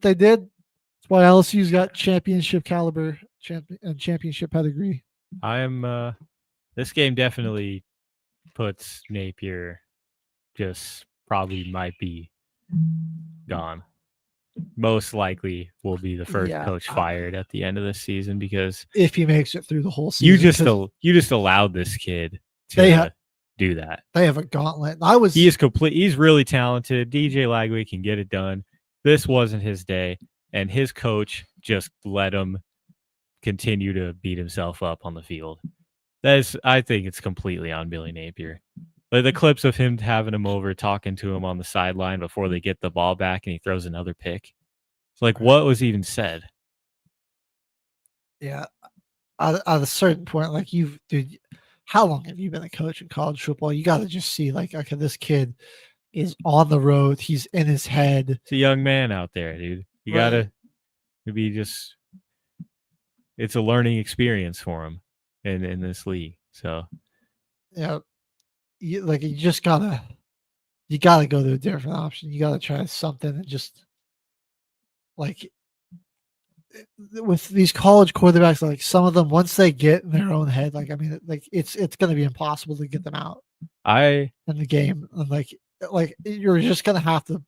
they did. That's why LSU's got championship caliber and championship pedigree. This game definitely puts Napier, just probably might be gone. Most likely will be the first coach fired at the end of the season, because if he makes it through the whole season, you just allowed this kid to do that. They have a gauntlet. He's really talented. DJ Lagway can get it done. This wasn't his day, and his coach just let him continue to beat himself up on the field. I think it's completely on Billy Napier. Like the clips of him having him over, talking to him on the sideline before they get the ball back and he throws another pick. It's like, what was even said? Yeah. At a certain point, like dude, how long have you been a coach in college football? You got to just see, like, okay, this kid is on the road. He's in his head. It's a young man out there, dude. You got to maybe just, it's a learning experience for him in this league. So, yeah. You gotta go to a different option. You gotta try something, and just like with these college quarterbacks, like some of them, once they get in their own head, like, I mean, like it's gonna be impossible to get them out in the game. And like you're just gonna have to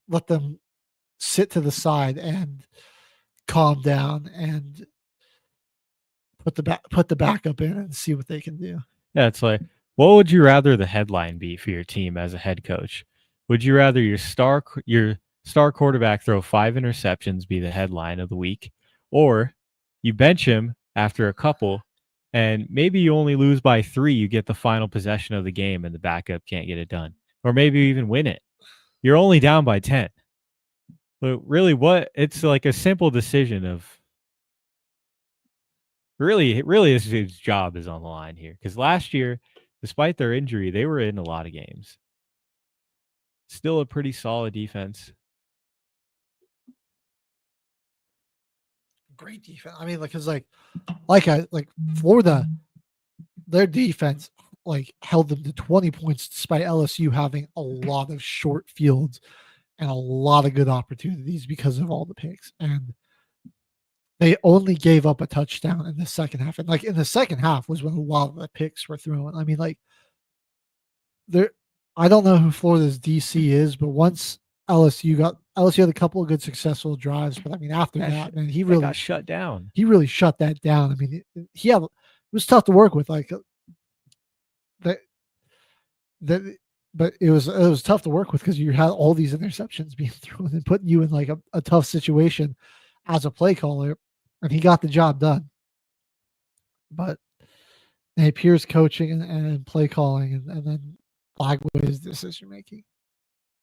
let them sit to the side and calm down and put the backup in and see what they can do. Yeah, it's like, what would you rather the headline be for your team as a head coach? Would you rather your star quarterback throw 5 interceptions be the headline of the week, or you bench him after a couple and maybe you only lose by 3, you get the final possession of the game and the backup can't get it done, or maybe you even win it? You're only down by 10. But really, it's like a simple decision of really his job is on the line here, because last year, despite their injury, they were in a lot of games. Still a pretty solid defense. Great defense. I mean, because Florida, their defense held them to 20 points despite LSU having a lot of short fields and a lot of good opportunities because of all the picks. And they only gave up a touchdown in the second half. And in the second half was when a lot of the picks were thrown. I mean, I don't know who Florida's DC is, but once LSU had a couple of good successful drives, but I mean, after that, man, he really got shut down. He really shut that down. I mean, it was tough to work with. But it was tough to work with because you had all these interceptions being thrown and putting you in a tough situation as a play caller, and he got the job done. But Napier's coaching and play calling, and then Lagway's decision making,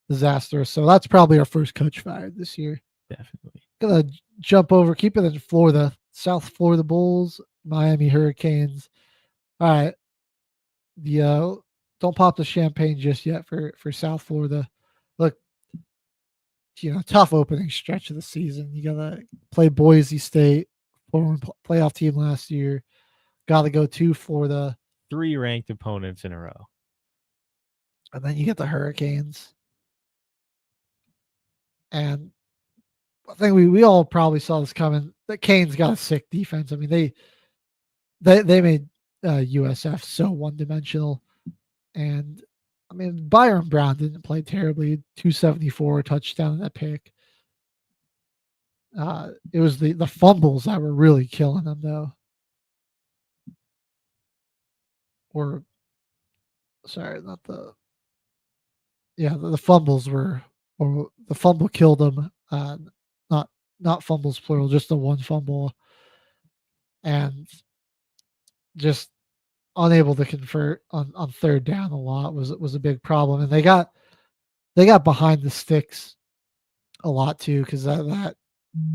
disastrous. So that's probably our first coach fired this year. Definitely. Gonna jump over, keep it in Florida. South Florida Bulls, Miami Hurricanes. All right. Don't pop the champagne just yet for South Florida. Look, tough opening stretch of the season. You gotta play Boise State, former playoff team last year. Got to go to Florida. 3 ranked opponents in a row. And then you get the Hurricanes. And I think we all probably saw this coming. The Canes got a sick defense. I mean, they made USF so one-dimensional. And I mean, Byron Brown didn't play terribly. 274 touchdown and a pick. It was the fumbles that were really killing him, though. Or, sorry, not the. Yeah, the fumbles were, or the fumble killed him. Not fumbles plural, just the one fumble, and just unable to convert on third down a lot was a big problem. And they got behind the sticks a lot too, because that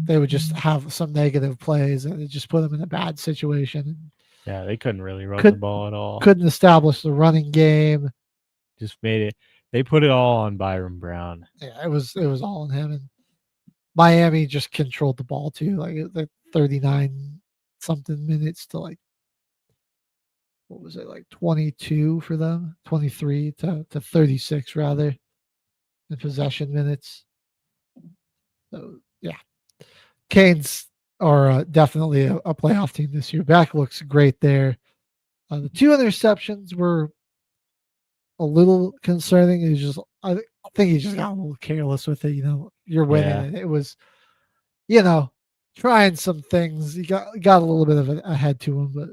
they would just have some negative plays and it just put them in a bad situation. Yeah, they couldn't really run the ball at all. Couldn't establish the running game. Just made it. They put it all on Byron Brown. Yeah, it was all on him. And Miami just controlled the ball too, like 39 something minutes to like, what was it, like 22 for them, 23 to 36 rather, in possession minutes. So yeah, Canes are definitely a playoff team this year. Back looks great there. The 2 interceptions were a little concerning. It was just, I think he just got a little careless with it. You're winning. Yeah. And it was, trying some things. He got a little bit of a head to him, but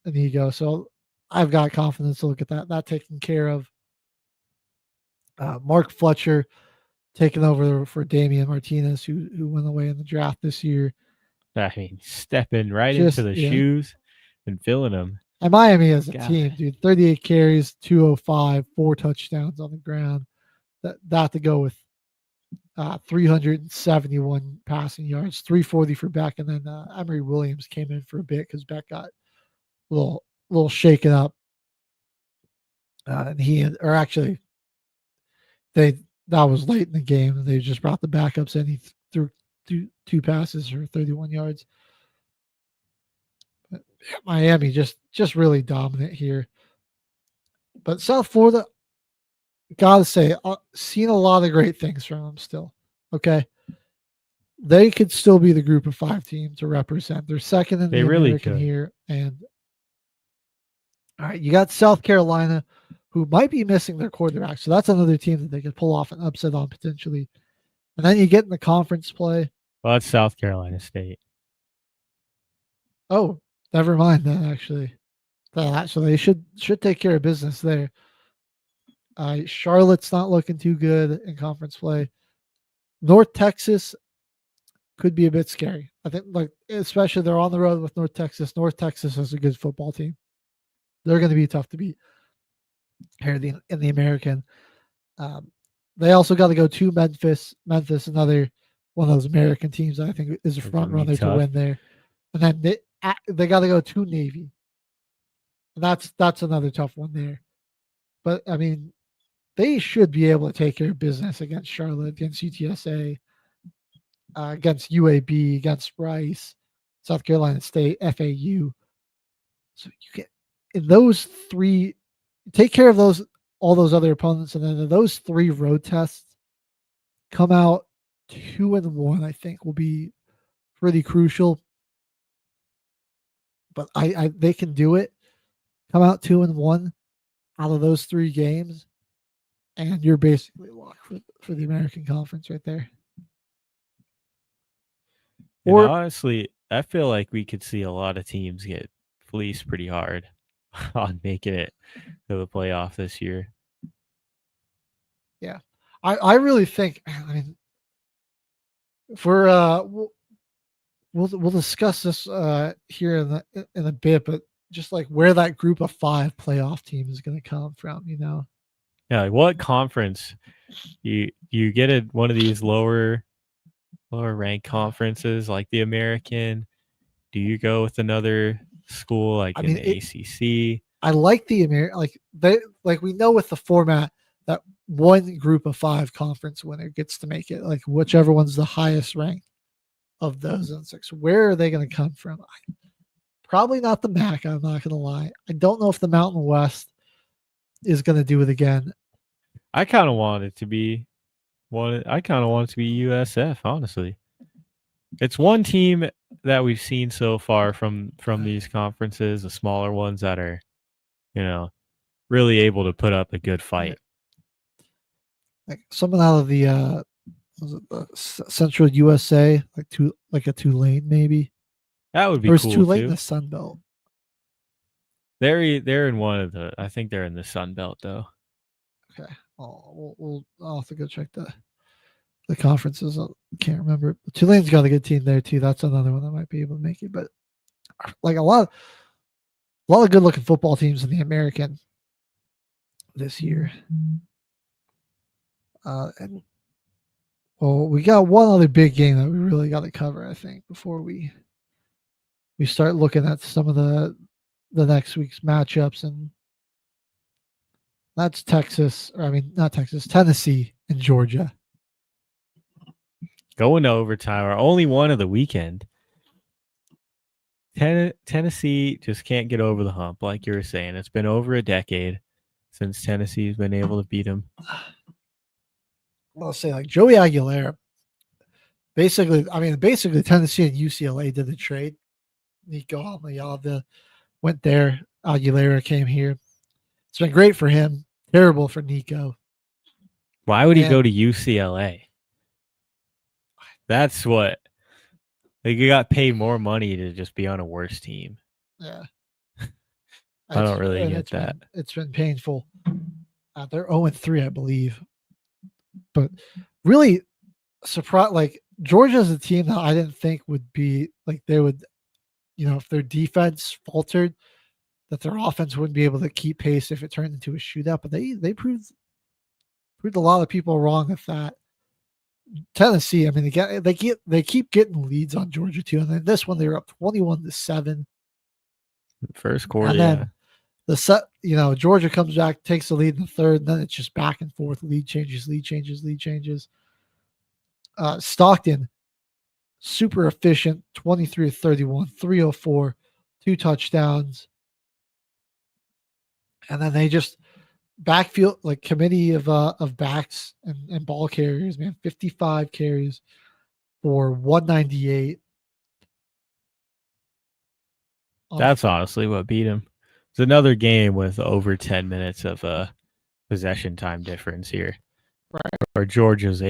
an ego. So I've got confidence to look at that taken care of. Mark Fletcher taking over for Damian Martinez, who went away in the draft this year. I mean, stepping right into the shoes and filling them. And Miami as a team, dude, 38 carries, 205, 4 touchdowns on the ground. That to go with 371 passing yards, 340 for Beck, and then Emery Williams came in for a bit because Beck got a little shaken up. And that was late in the game, and they just brought the backups in. He threw two passes for 31 yards. But Miami just really dominant here. But South Florida, gotta say, seen a lot of great things from them still. Okay, they could still be the group of 5 team to represent. They're second in the American here, and all right, you got South Carolina, who might be missing their quarterback, so that's another team that they could pull off an upset on potentially. And then you get in the conference play. Well, that's South Carolina State. Oh, never mind that actually. So they should take care of business there. Charlotte's not looking too good in conference play. North Texas could be a bit scary. I think, especially they're on the road with North Texas. North Texas is a good football team. They're going to be tough to beat here in the American. They also got to go to Memphis. Memphis, another one of those American teams that I think is a front runner to win there. And then they got to go to Navy. And that's another tough one there. But I mean, they should be able to take care of business against Charlotte, against UTSA, against UAB, against Rice, South Carolina State, FAU. So you get in those 3, take care of all those other opponents, and then in those 3 road tests, come out 2-1. I think will be pretty crucial. But they can do it. Come out 2-1 out of those 3 games, and you're basically locked for the American Conference right there. Or honestly, I feel like we could see a lot of teams get fleeced pretty hard on making it to the playoff this year. Yeah, I really think. I mean, we'll discuss this here in a bit, but just like where that group of 5 playoff team is going to come from, Yeah, like what conference you get one of these lower ranked conferences like the American? Do you go with another school like the ACC? I like the American, we know with the format that one group of 5 conference winner gets to make it, like whichever one's the highest ranked of those. And 6. Where are they going to come from? Probably not the MAC. I'm not going to lie. I don't know if the Mountain West is going to do it again. I kind of want it to be USF, honestly. It's one team that we've seen so far from these conferences, the smaller ones that are, really able to put up a good fight. Like someone out of the Central USA, like a Tulane maybe. That would be Or is cool Tulane too. the Sun Belt? They're in one of the. I think they're in the Sun Belt though. Okay. I'll have to go check the conferences. I can't remember. Tulane's got a good team there too. That's another one that might be able to make it. But like a lot of good looking football teams in the American this year. And well, we got one other big game that we really got to cover, I think, before we start looking at some of the next week's matchups, and that's Tennessee and Georgia. Going to overtime, or only one of the weekend. Tennessee just can't get over the hump, like you were saying. It's been over a decade since Tennessee's been able to beat them. I'll say like Joey Aguilera. Basically Tennessee and UCLA did the trade. Nico Almayalda went there. Aguilera came here. It's been great for him. Terrible for Nico. Why would he go to UCLA? That's what. Like, you got paid more money to just be on a worse team. Yeah. I don't really get that. It's been painful. They're 0-3, I believe. But really surprised. Like, Georgia's a team that I didn't think would be like they would, if their defense faltered, that their offense wouldn't be able to keep pace if it turned into a shootout. But they proved a lot of people wrong with that. Tennessee, I mean, they keep getting leads on Georgia too, and then this one they were up 21-7. First quarter, and then Georgia comes back, takes the lead in the third, and then it's just back and forth, lead changes. Stockton, super efficient, 23-31, 304, 2 touchdowns, and then they just backfield, like committee of backs and ball carriers, man, 55 carries for 198. That's honestly what beat him. It's another game with over 10 minutes of possession time difference here. Right. Or Georgia's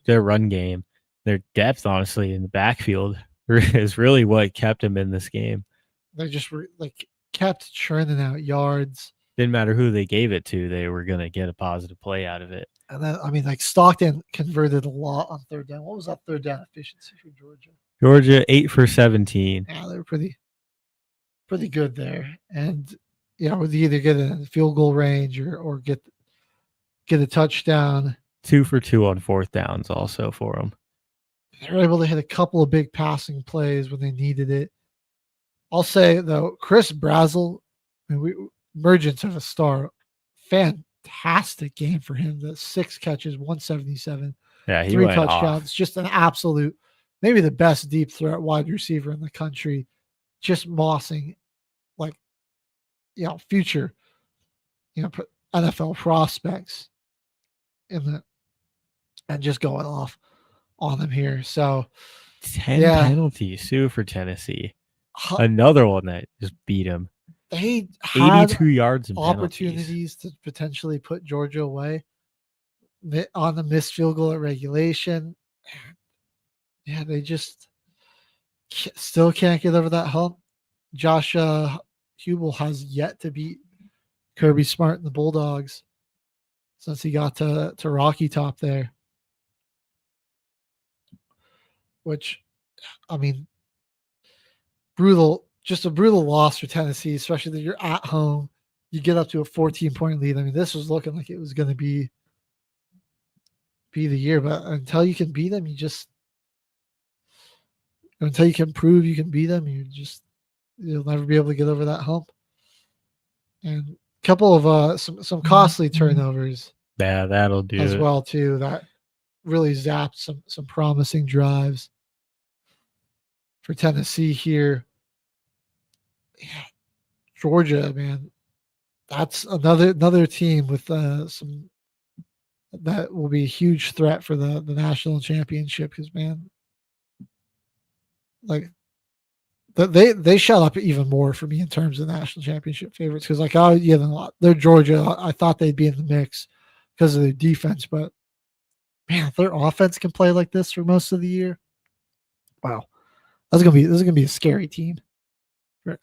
their run game, their depth, honestly, in the backfield is really what kept them in this game. They just kept churning out yards. Didn't matter who they gave it to, they were going to get a positive play out of it. And then, Stockton converted a lot on third down. What was that third down efficiency for Georgia? Georgia, 8 for 17. Yeah, they were pretty good there. And, would either get a field goal range or get a touchdown. 2 for 2 on fourth downs also for them. They were able to hit a couple of big passing plays when they needed it. I'll say, though, Chris Brazel, emergence of a star, fantastic game for him. The 6 catches, 177. Yeah, he 3 went touchdowns. off. Just an absolute, maybe the best deep threat wide receiver in the country. Just mossing, future, NFL prospects and just going off on them here. So 10 penalties too for Tennessee. Another one that just beat him. They had 82 yards and opportunities to potentially put Georgia away on the missed field goal at regulation. Yeah, they just still can't get over that hump. Josh Hubel has yet to beat Kirby Smart and the Bulldogs since he got to Rocky Top there. Which, brutal. Just a brutal loss for Tennessee, especially that you're at home. You get up to a 14-point lead. This was looking like it was going to be the year, but until you can beat them, until you can prove you can beat them, you'll never be able to get over that hump. And a couple of some costly turnovers. Yeah, that'll do as it. well too. That really zapped some promising drives for Tennessee here. Yeah, Georgia, man, that's another team with some that will be a huge threat for the national championship. Because, man, They shut up even more for me in terms of national championship favorites because they're Georgia. I thought they'd be in the mix because of their defense, but man, if their offense can play like this for most of the year, wow, this is gonna be a scary team.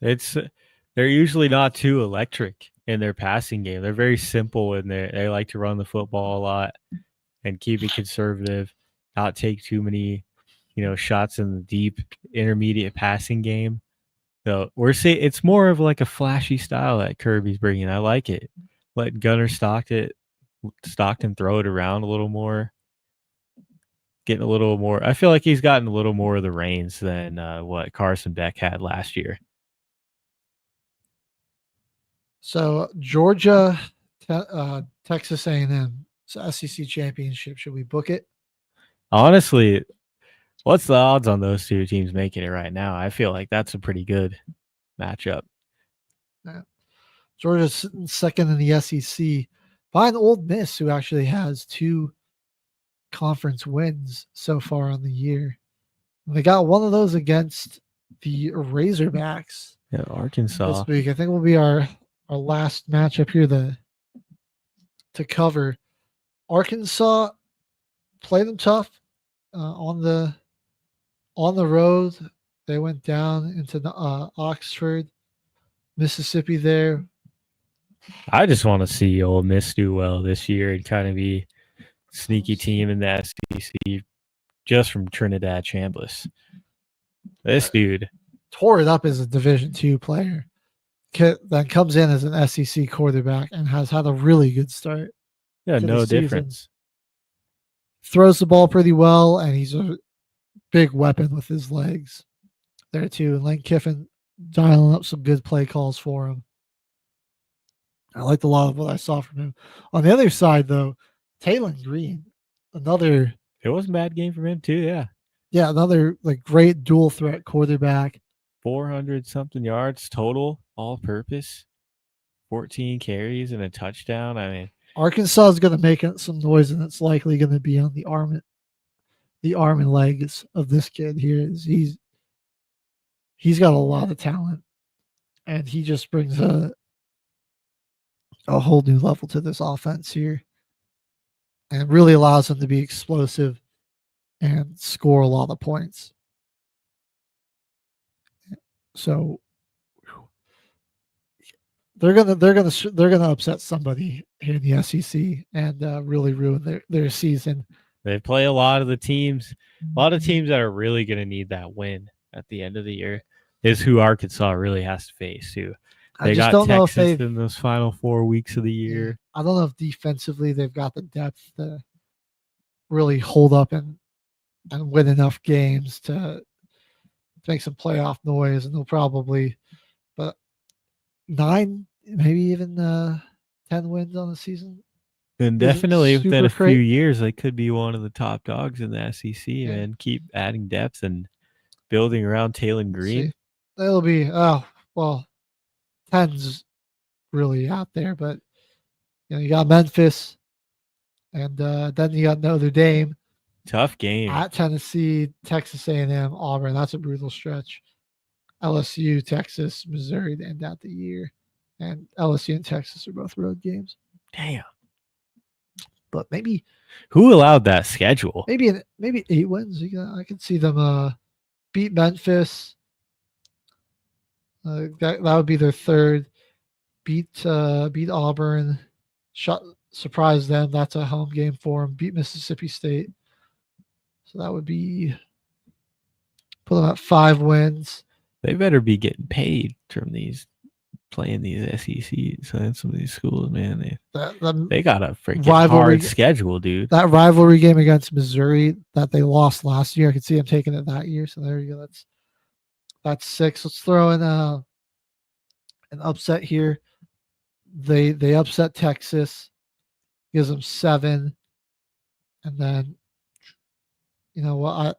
They're usually not too electric in their passing game. They're very simple and they like to run the football a lot and keep it conservative, not take too many, shots in the deep intermediate passing game. So we're seeing it's more of like a flashy style that Kirby's bringing. I like it. Let Gunner Stockton throw it around a little more. Getting a little more. I feel like he's gotten a little more of the reins than what Carson Beck had last year. So Georgia, Texas A&M, SEC championship. Should we book it? Honestly, what's the odds on those two teams making it right now? I feel like that's a pretty good matchup. Yeah. Georgia's sitting second in the SEC behind Ole Miss, who actually has 2 conference wins so far on the year. And they got one of those against the Razorbacks. Yeah, Arkansas this week. I think will be our last matchup here to cover. Arkansas played them tough on the road. They went down into Oxford, Mississippi there. I just want to see Ole Miss do well this year and kind of be sneaky team in the SEC just from Trinidad Chambliss. This dude tore it up as a Division II player that comes in as an SEC quarterback and has had a really good start. Yeah, no difference. Throws the ball pretty well, and he's a big weapon with his legs there too. And Lane Kiffin dialing up some good play calls for him. I liked a lot of what I saw from him. On the other side, though, Taylon Green, another. It was a bad game for him too. Yeah. Yeah, another great dual threat quarterback. 400 something yards total, all purpose, 14 carries and a touchdown. I mean, Arkansas is going to make some noise, and it's likely going to be on the arm and legs of this kid here. He's got a lot of talent, and he just brings a whole new level to this offense here, and really allows him to be explosive and score a lot of points. So they're gonna upset somebody here in the SEC and really ruin their season. They play a lot of teams that are really going to need that win at the end of the year is who Arkansas really has to face too. They got Texas in those final 4 weeks of the year. I don't know if defensively they've got the depth to really hold up and win enough games to make some playoff noise, and they'll probably, but 9, maybe even 10 wins on the season. And definitely within a few years, they could be one of the top dogs in the SEC and keep adding depth and building around Taylon Green. They'll be 10's really out there, but you got Memphis, and then you got Notre Dame. Tough game at Tennessee, Texas A&M, Auburn. That's a brutal stretch. LSU, Texas, Missouri to end out the year, and LSU and Texas are both road games. Damn. But maybe who allowed that schedule? Maybe 8 wins. I could see them beat Memphis. That would be their third. Beat Auburn. Surprise them. That's a home game for them. Beat Mississippi State. So that would be put them at 5 wins. They better be getting paid from playing these SECs and some of these schools, man. They got a freaking hard schedule, dude. That rivalry game against Missouri that they lost last year, I could see them taking it that year. So there you go. That's 6. Let's throw in an upset here. They upset Texas, gives them 7, and then you know what?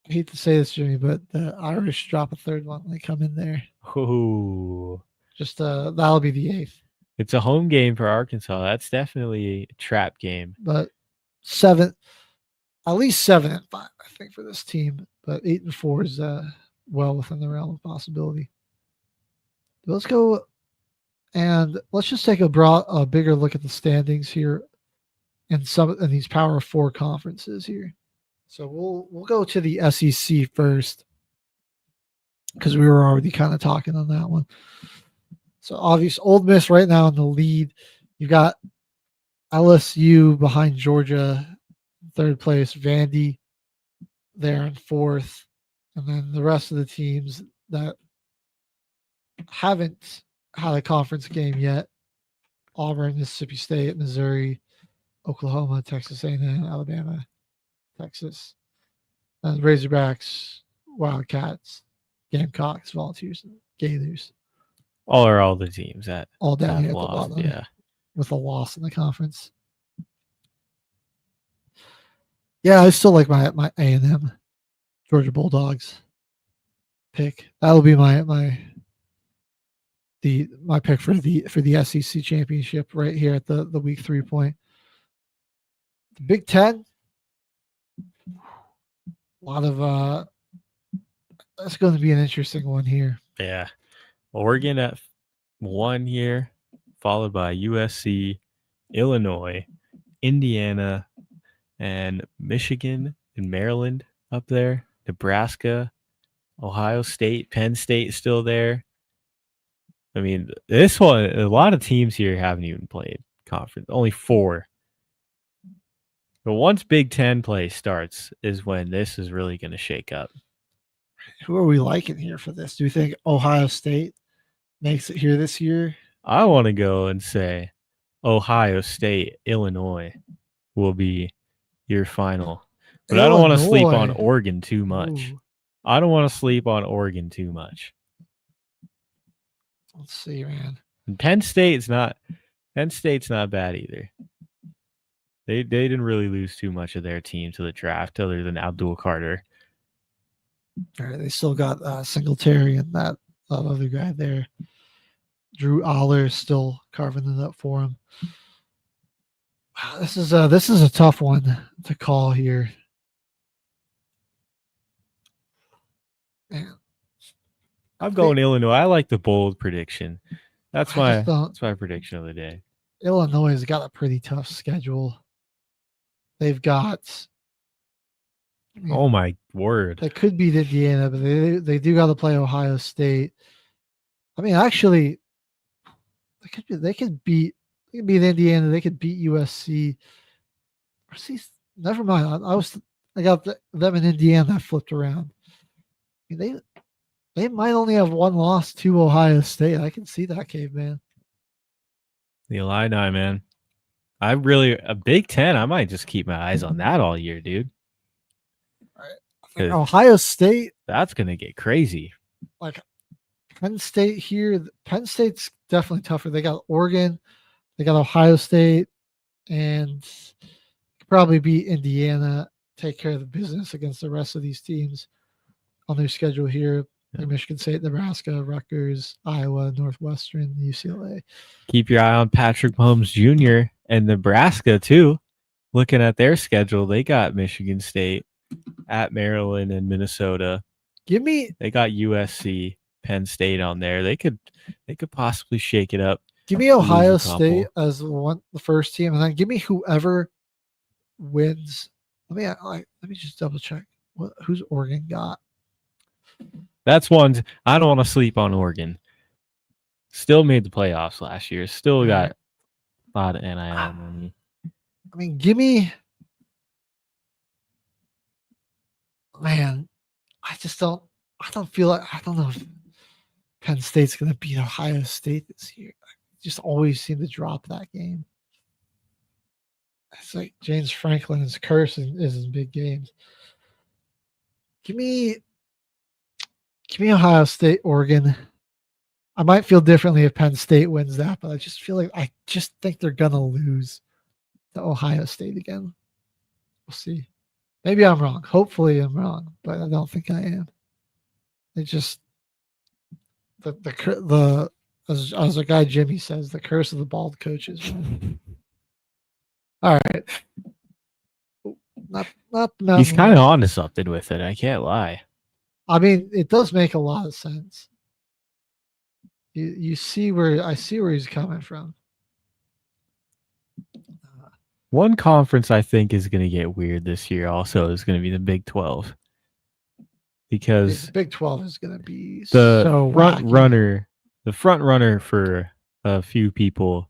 I hate to say this, Jimmy, but the Irish drop a third one. They come in there. Ooh. Just that'll be the 8th. It's a home game for Arkansas. That's definitely a trap game. But 7, at least 7-5, I think, for this team. But 8-4 is well within the realm of possibility. Let's go and let's just take a bigger look at the standings here in these Power 4 conferences here. So we'll go to the SEC first because we were already kind of talking on that one. So obviously, Ole Miss right now in the lead. You got LSU behind Georgia, third place. Vandy there in fourth, and then the rest of the teams that haven't had a conference game yet: Auburn, Mississippi State, Missouri, Oklahoma, Texas A&M, Alabama, Texas, and Razorbacks, Wildcats, Gamecocks, Volunteers, and Gators. All the teams that all down have here at the lost, bottom, yeah. with a loss in the conference. Yeah, I still like my A&M Georgia Bulldogs pick. That'll be my pick for the SEC championship right here at the week 3 point. The Big Ten, a lot of that's going to be an interesting one here. Yeah. Oregon at 1 here, followed by USC, Illinois, Indiana, and Michigan and Maryland up there. Nebraska, Ohio State, Penn State still there. I mean, this one, a lot of teams here haven't even played conference. Only 4. But once Big Ten play starts is when this is really going to shake up. Who are we liking here for this? Do we think Ohio State makes it here this year? I want to go and say Ohio State, Illinois will be your final. But I don't want to sleep on Oregon too much. Ooh. I don't want to sleep on Oregon too much. Let's see, man. And Penn State's not bad either. They didn't really lose too much of their team to the draft other than Abdul Carter. All right, they still got Singletary and that other guy there. Drew Aller still carving it up for him. Wow, this is a tough one to call here. Man. I'm going Illinois. I like the bold prediction. That's my prediction of the day. Illinois has got a pretty tough schedule. They've got. Oh my word! They could beat Indiana, but they do got to play Ohio State. I mean, actually, they could beat Indiana. They could beat USC. Never mind. I got them in Indiana. I flipped around. I mean, they might only have one loss to Ohio State. I can see that, Caveman. The Illini, man. A Big Ten. I might just keep my eyes on that all year, dude. Ohio State. That's gonna get crazy. Like Penn State here. Penn State's definitely tougher. They got Oregon, they got Ohio State, and could probably beat Indiana. Take care of the business against the rest of these teams on their schedule here. Yeah. Michigan State, Nebraska, Rutgers, Iowa, Northwestern, UCLA. Keep your eye on Patrick Mahomes Jr. and Nebraska too. Looking at their schedule, they got Michigan State, at Maryland and Minnesota. They got USC, Penn State on there. They could possibly shake it up. Give me Ohio State as the first team, and then give me whoever wins. Let me just double check. Who's Oregon got? That's one. I don't want to sleep on Oregon. Still made the playoffs last year. Still got a lot of NIL money. I mean, give me. Man, I don't know if Penn State's going to beat Ohio State this year. I just always seem to drop that game. It's like James Franklin's curse is in big games. Give me Ohio State, Oregon. I might feel differently if Penn State wins that, but I just think they're going to lose to Ohio State again. We'll see. Maybe I'm wrong. Hopefully I'm wrong, but I don't think I am. It just as our guy Jimmy says, the curse of the bald coaches. All right. He's kind of on to something with it. I can't lie. I mean, it does make a lot of sense. You see where he's coming from. One conference I think is going to get weird this year also is going to be the Big 12. Because Big 12 is going to be the so front wacky. runner for a few people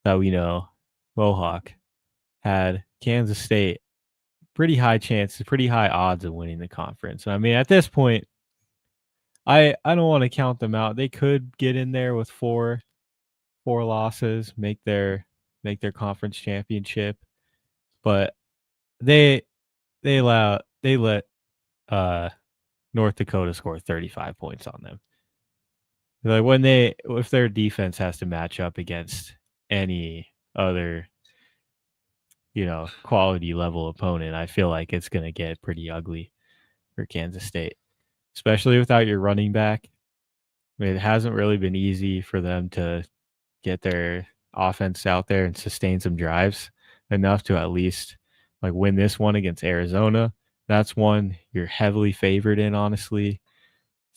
that we know, Mohawk, had Kansas State pretty high chances, pretty high odds of winning the conference. I mean, at this point, I don't want to count them out. They could get in there with four losses, make their conference championship, but they let North Dakota score 35 points on them. Like if their defense has to match up against any other, quality level opponent, I feel like it's going to get pretty ugly for Kansas State, especially without your running back. I mean, it hasn't really been easy for them to get their offense out there and sustain some drives enough to at least like win this one against Arizona. That's one you're heavily favored in, honestly.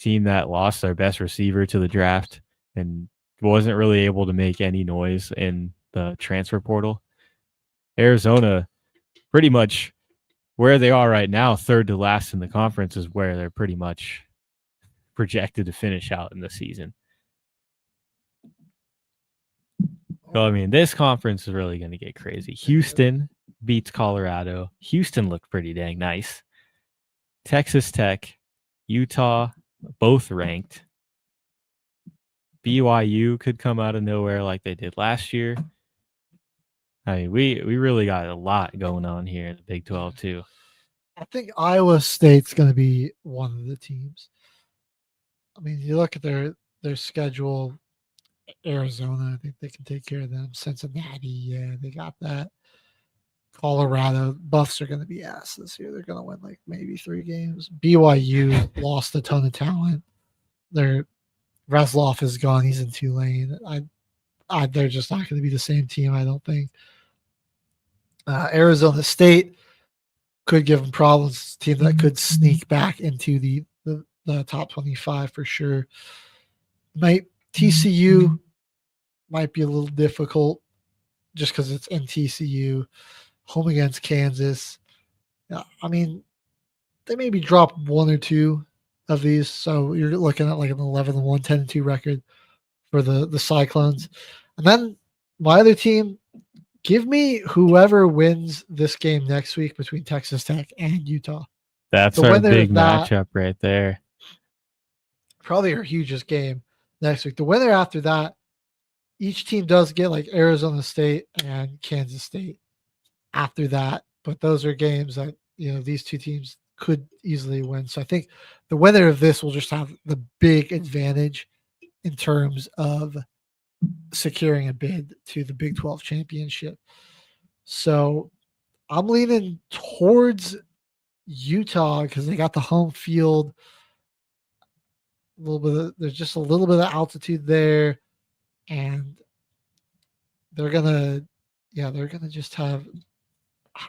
Team that lost their best receiver to the draft and wasn't really able to make any noise in the transfer portal. Arizona, pretty much where they are right now, third to last in the conference, is where they're pretty much projected to finish out in the season. So, I mean, this conference is really going to get crazy. Houston beats Colorado. Houston looked pretty dang nice. Texas Tech, Utah, both ranked. BYU could come out of nowhere like they did last year. I mean, we really got a lot going on here in the Big 12 too. I think Iowa State's going to be one of the teams. I mean, you look at their schedule. Arizona, I think they can take care of them. Cincinnati, yeah, they got that. Colorado, Buffs are going to be ass this year. They're going to win like maybe 3 games. BYU lost a ton of talent. Their Resloff is gone. He's in Tulane. They're just not going to be the same team, I don't think. Arizona State could give them problems. Team that could sneak back into the top 25 for sure. TCU might be a little difficult just because it's in TCU, home against Kansas. I mean, they maybe drop 1 or 2 of these, so you're looking at like an 11-1, 10-2 record for the Cyclones. And then my other team, give me whoever wins this game next week between Texas Tech and Utah. That's our big matchup right there. Probably our hugest game next week. The winner after that, each team does get like Arizona State and Kansas State after that, but those are games that these two teams could easily win. So I think the winner of this will just have the big advantage in terms of securing a bid to the Big 12 championship. So I'm leaning towards Utah because they got the home field. There's just a little bit of altitude there, and they're gonna just have.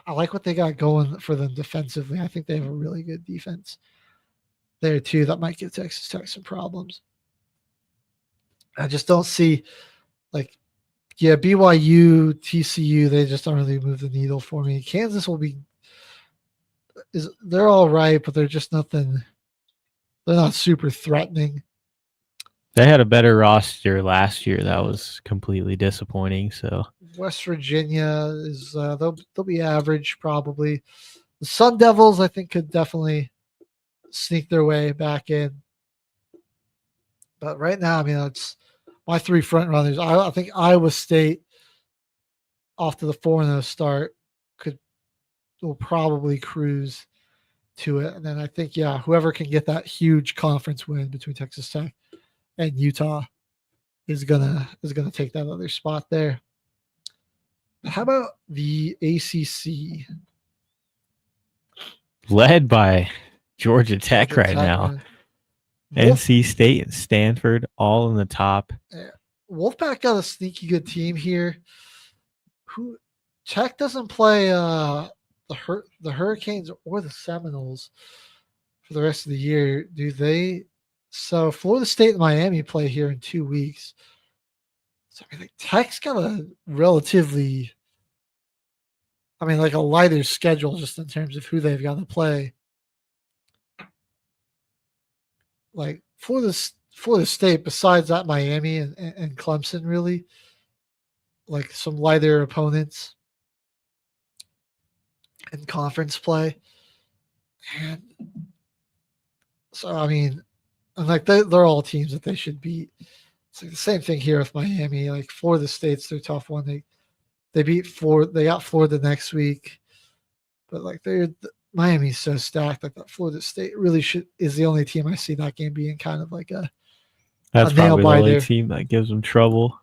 I like what they got going for them defensively. I think they have a really good defense there too. That might give Texas Tech some problems. I just don't see BYU, TCU. They just don't really move the needle for me. Kansas they're all right, but they're just nothing. They're not super threatening. They had a better roster last year. That was completely disappointing. So West Virginia is they'll be average probably. The Sun Devils, I think, could definitely sneak their way back in. But right now, I mean, it's my 3 front runners. I think Iowa State, off to the 4-0 start, will probably cruise to it. And then I think, whoever can get that huge conference win between Texas Tech and Utah is gonna take that other spot there. How about the ACC? Led by Georgia Tech right now. NC State and Stanford all in the top. Wolfpack got a sneaky good team here. Tech doesn't play the Hurricanes or the Seminoles for for the rest of the year. Do they? So Florida State and Miami play here in 2 weeks. So I mean, like Tech's got a relatively, like a lighter schedule just in terms of who they've got to play. Like Florida State, besides that Miami and Clemson, really, like some lighter opponents in conference play. And so, I mean, and like they're all teams that they should beat. It's like the same thing here with Miami. Like Florida State's their tough one. They got Florida next week, but like Miami's so stacked. Like that Florida State really is the only team I see that game being kind of like That's a probably the only nail-biter. team that gives them trouble.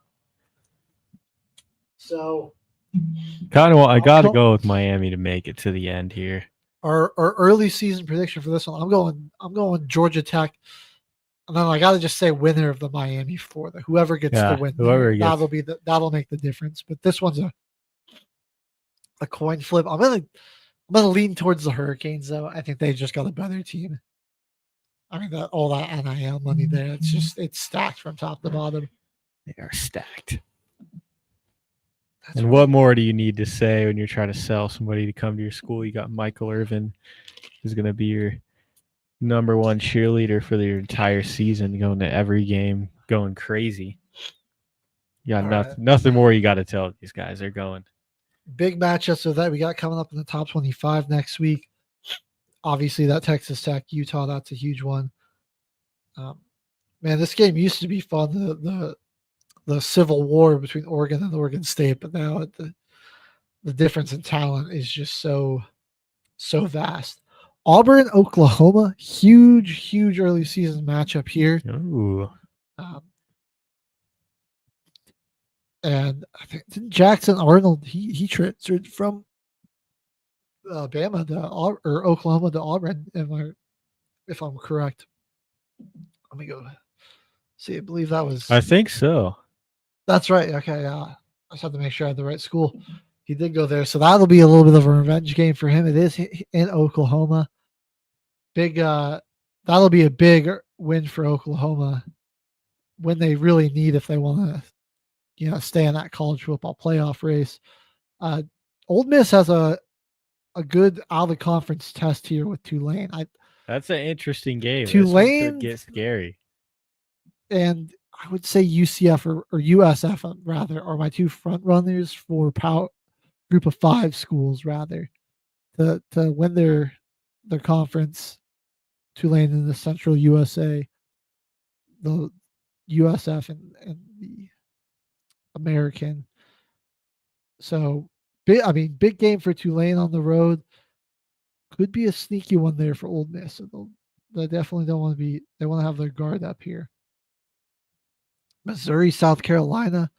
So I got to go with Miami to make it to the end here. Our early season prediction for this one, I'm going Georgia Tech, and then I got to just say winner of the Miami Florida. Whoever gets the win, that'll make the difference. But this one's a coin flip. I'm gonna lean towards the Hurricanes though. I think they just got a better team. I mean, all that NIL money there, it's stacked from top to bottom. They are stacked. And what more do you need to say when you're trying to sell somebody to come to your school? You got Michael Irvin, who's going to be your number one cheerleader for your entire season, going to every game, going crazy. You got nothing more you got to tell these guys. They're going. Big matchups of that we got coming up in the top 25 next week. Obviously, that Texas Tech, Utah, that's a huge one. Man, this game used to be fun. The civil war between Oregon and Oregon State, but now the difference in talent is just so vast. Auburn, Oklahoma, huge early season matchup here. Ooh. And I think Jackson Arnold, he transferred from Bama or Oklahoma to Auburn, if I'm correct. Let me go see. I believe that was. I think so. That's right. Okay. I just had to make sure I had the right school. He did go there, so that'll be a little bit of a revenge game for him. It is in Oklahoma. That'll be a big win for Oklahoma when they really need, if they want to, stay in that college football playoff race. Ole Miss has a good out of conference test here with Tulane. That's an interesting game. Tulane could get scary. And I would say UCF or USF rather are my two front runners for group of 5 schools rather to win their conference. Tulane in the Central USA, the USF and the American. So big game for Tulane on the road. Could be a sneaky one there for Ole Miss. So they definitely don't want to be. They want to have their guard up here. Missouri, South Carolina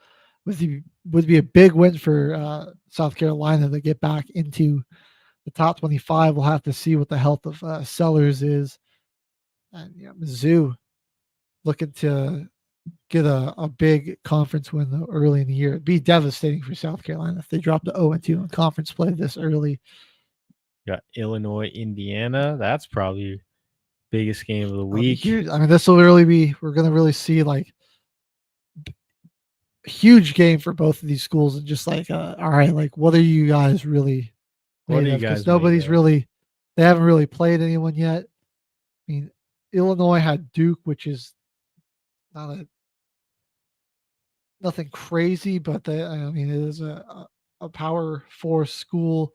would be a big win for South Carolina to get back into the top 25. We'll have to see what the health of Sellers is. And Mizzou looking to get a big conference win early in the year. It'd be devastating for South Carolina if they dropped to 0-2 in conference play this early. Got Illinois, Indiana. That's probably biggest game of the week. I mean, this will really be. We're going to really see like a huge game for both of these schools, and just like, all right, like what are you guys really? What are you guys? Nobody's really. They haven't really played anyone yet. I mean, Illinois had Duke, which is nothing crazy, but it is a Power 4 school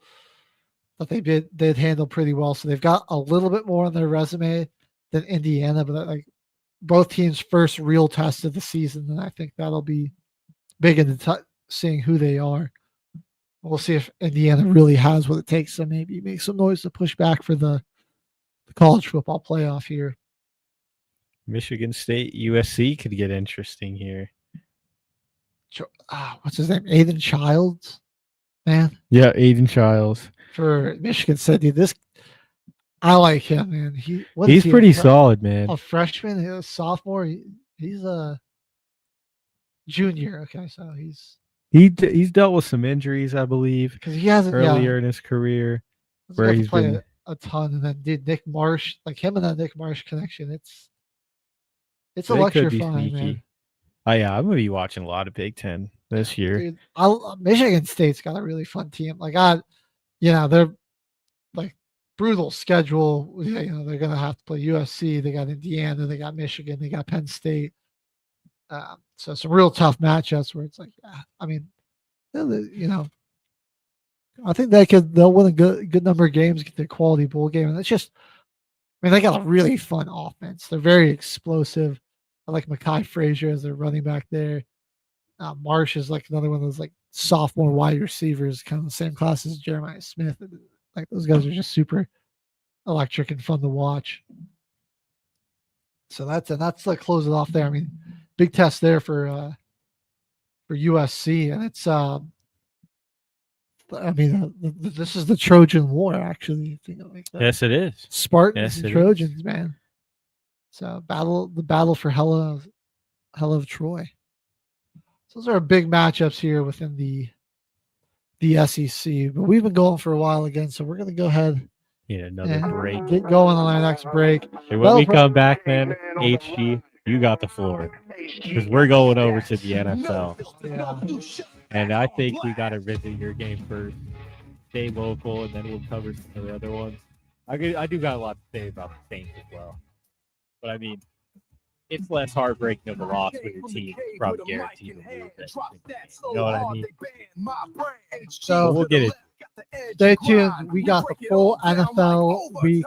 that they'd handle pretty well. So they've got a little bit more on their resume than Indiana, but like both teams' first real test of the season, and I think that'll be big into seeing who they are. We'll see if Indiana really has what it takes to maybe make some noise to push back for the college football playoff here. Michigan State, USC could get interesting here. What's his name? Aiden Childs, man. Yeah, Aiden Childs for Michigan State. Dude, I like him, man. He's pretty solid, man. A freshman, a sophomore. He's a junior. Okay, so he's dealt with some injuries, I believe, because he hasn't earlier in his career, where he's been a ton. And then dude, Nick Marsh, like him and that Nick Marsh connection, it's They could be electrifying, man. sneaky. Oh yeah, I'm gonna be watching a lot of Big Ten this year. Dude, Michigan State's got a really fun team. Like they're like brutal schedule. Yeah, they're gonna have to play USC. They got Indiana. They got Michigan. They got Penn State. So some real tough matchups where it's like, I mean, I think they'll win a good number of games, get their quality bowl game, and it's just, I mean, they got a really fun offense. They're very explosive. I like Mekhi Frazier as their running back there. Marsh is like another one of those like sophomore wide receivers, kind of the same class as Jeremiah Smith. Like those guys are just super electric and fun to watch. So that's like close it off there. I mean, big test there for USC, and it's this is the Trojan War, actually. Like Yes, it is. Spartans and Trojans, man. So the battle for hell of Troy. So those are big matchups here within the SEC. But we've been going for a while again, so we're gonna go ahead. Another break. Get going on our next break. Hey, when we come back, man, HG, you got the floor. Because we're going over to the NFL. Yeah. And I think we got to visit your game first. Stay local, and then we'll cover some of the other ones. I do got a lot to say about the Saints as well. But, I mean, it's less heartbreaking of a loss when your team is probably guaranteed to lose it. You know what I mean? So we'll get it. Stay tuned. We got the full NFL Week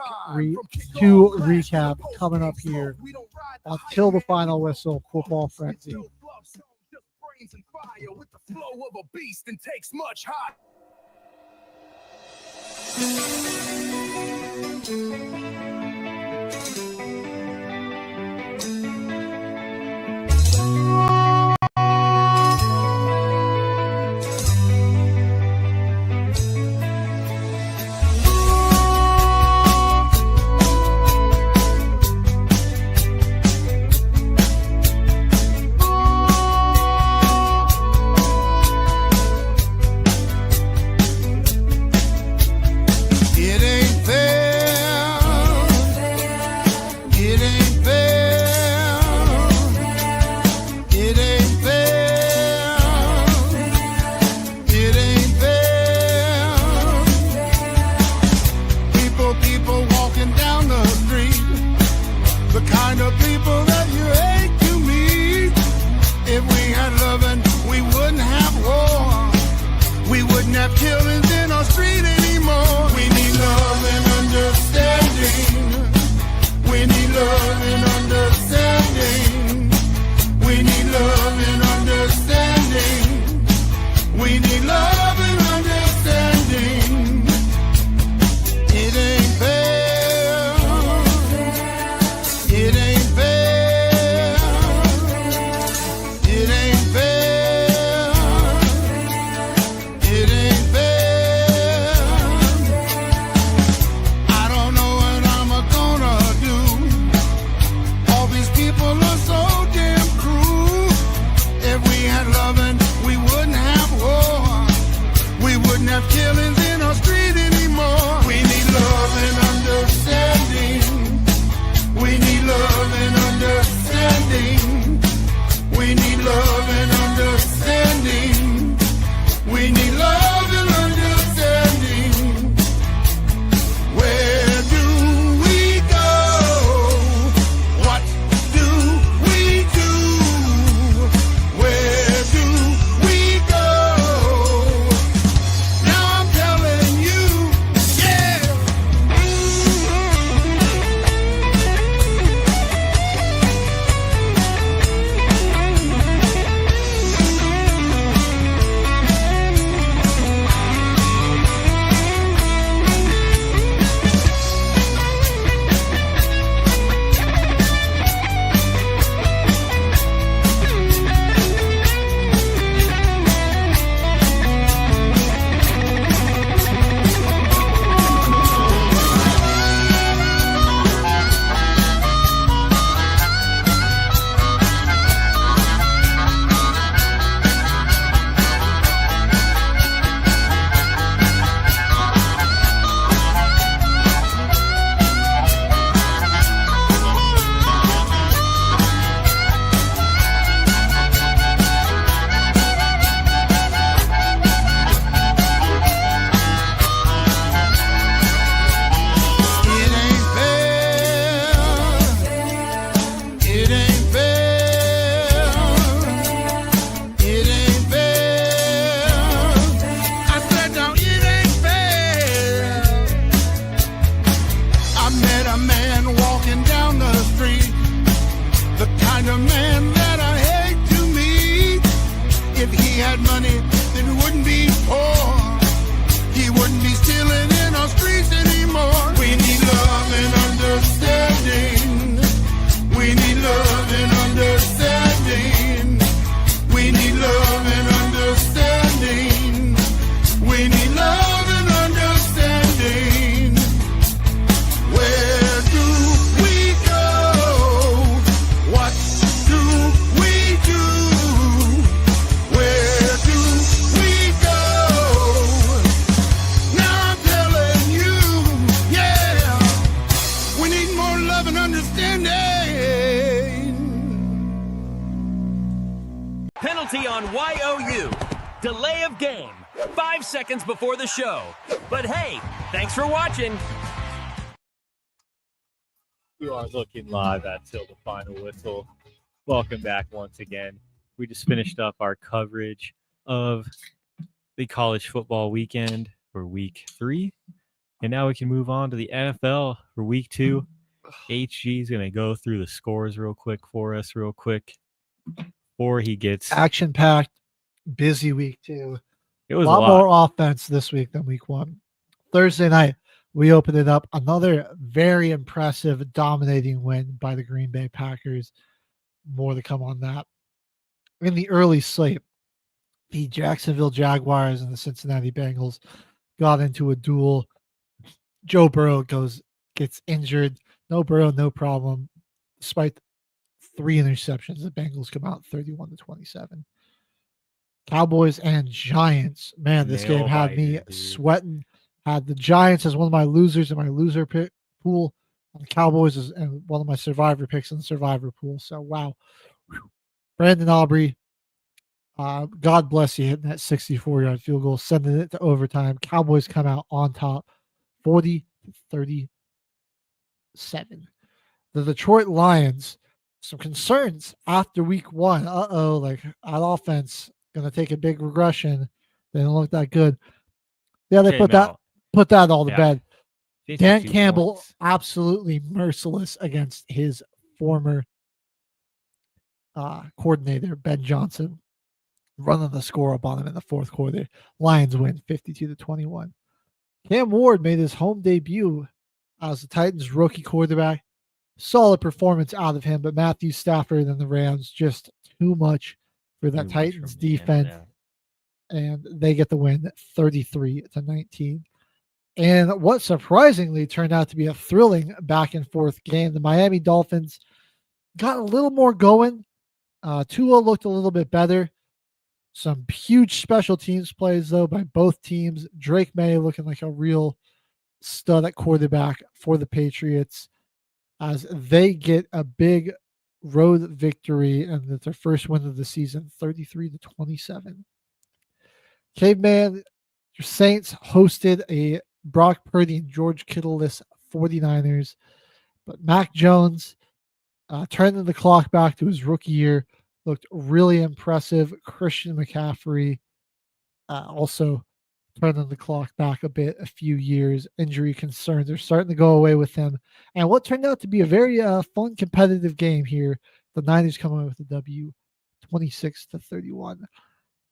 2 recap coming up here until the final whistle. Football Frenzy. And fire with the flow of a beast and takes much hot. game, 5 seconds before the show. But hey, thanks for watching. You are looking live at Till the Final Whistle. Welcome back once again. We just finished up our coverage of the college football weekend for week 3. And now we can move on to the NFL for week 2. HG is going to go through the scores real quick for us, before he gets action-packed, busy week 2. It was a lot more offense this week than week 1. Thursday night, we opened it up. Another very impressive, dominating win by the Green Bay Packers. More to come on that. In the early slate, the Jacksonville Jaguars and the Cincinnati Bengals got into a duel. Joe Burrow gets injured. No Burrow, no problem. Despite 3 interceptions, the Bengals come out 31-27. Cowboys and Giants. Man, this game had me sweating. Had the Giants as one of my losers in my loser pick pool, and the Cowboys as one of my survivor picks in the survivor pool. So, wow. Brandon Aubrey, God bless you, hitting that 64-yard field goal, sending it to overtime. Cowboys come out on top, 40-37. The Detroit Lions, some concerns after week 1. Like that offense going to take a big regression. They don't look that good. Yeah, they put that all to bed. Dan Campbell, absolutely merciless against his former coordinator, Ben Johnson, running the score up on him in the fourth quarter. Lions win 52-21. Cam Ward made his home debut as the Titans' rookie quarterback. Solid performance out of him, but Matthew Stafford and the Rams just too much for that Titans defense. And they get the win 33-19. And what surprisingly turned out to be a thrilling back and forth game. The Miami Dolphins got a little more going. Tua looked a little bit better. Some huge special teams plays, though, by both teams. Drake May looking like a real stud at quarterback for the Patriots as they get a big road victory, and it's their first win of the season, 33-27. Caveman, your Saints hosted a Brock Purdy and George Kittle-less 49ers, but Mac Jones turning the clock back to his rookie year, looked really impressive. Christian McCaffrey also turning the clock back a few years. Injury concerns are starting to go away with him. And what turned out to be a very fun, competitive game here. The Niners come away with a W, 26-31.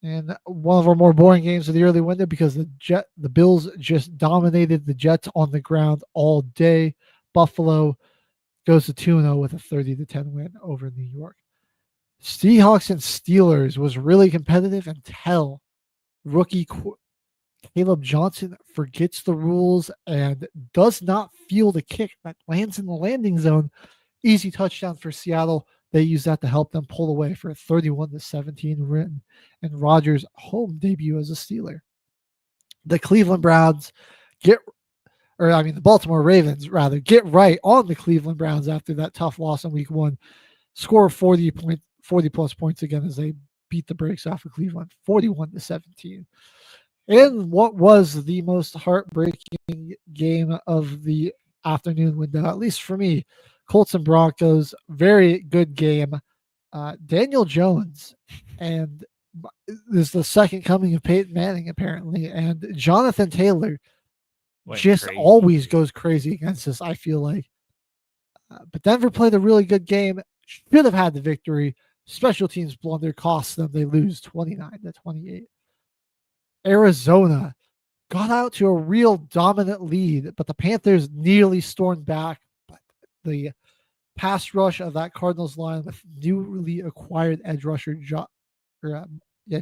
And one of our more boring games of the early window because the Bills just dominated the Jets on the ground all day. Buffalo goes to 2-0 with a 30-10 win over New York. Seahawks and Steelers was really competitive until rookie Caleb Johnson forgets the rules and does not field a kick that lands in the landing zone. Easy touchdown for Seattle. They use that to help them pull away for a 31-17 win and Rodgers' home debut as a Steeler. The Baltimore Ravens get right on the Cleveland Browns after that tough loss in week 1. Score 40 plus points again as they beat the brakes off of Cleveland, 41-17. In what was the most heartbreaking game of the afternoon window, at least for me, Colts and Broncos, very good game. Daniel Jones, and this is the second coming of Peyton Manning, apparently, and Jonathan Taylor always goes crazy against us, I feel like. But Denver played a really good game, should have had the victory. Special teams blunder costs them. They lose 29-28. Arizona got out to a real dominant lead, but the Panthers nearly stormed back. But the pass rush of that Cardinals line with newly acquired edge rusher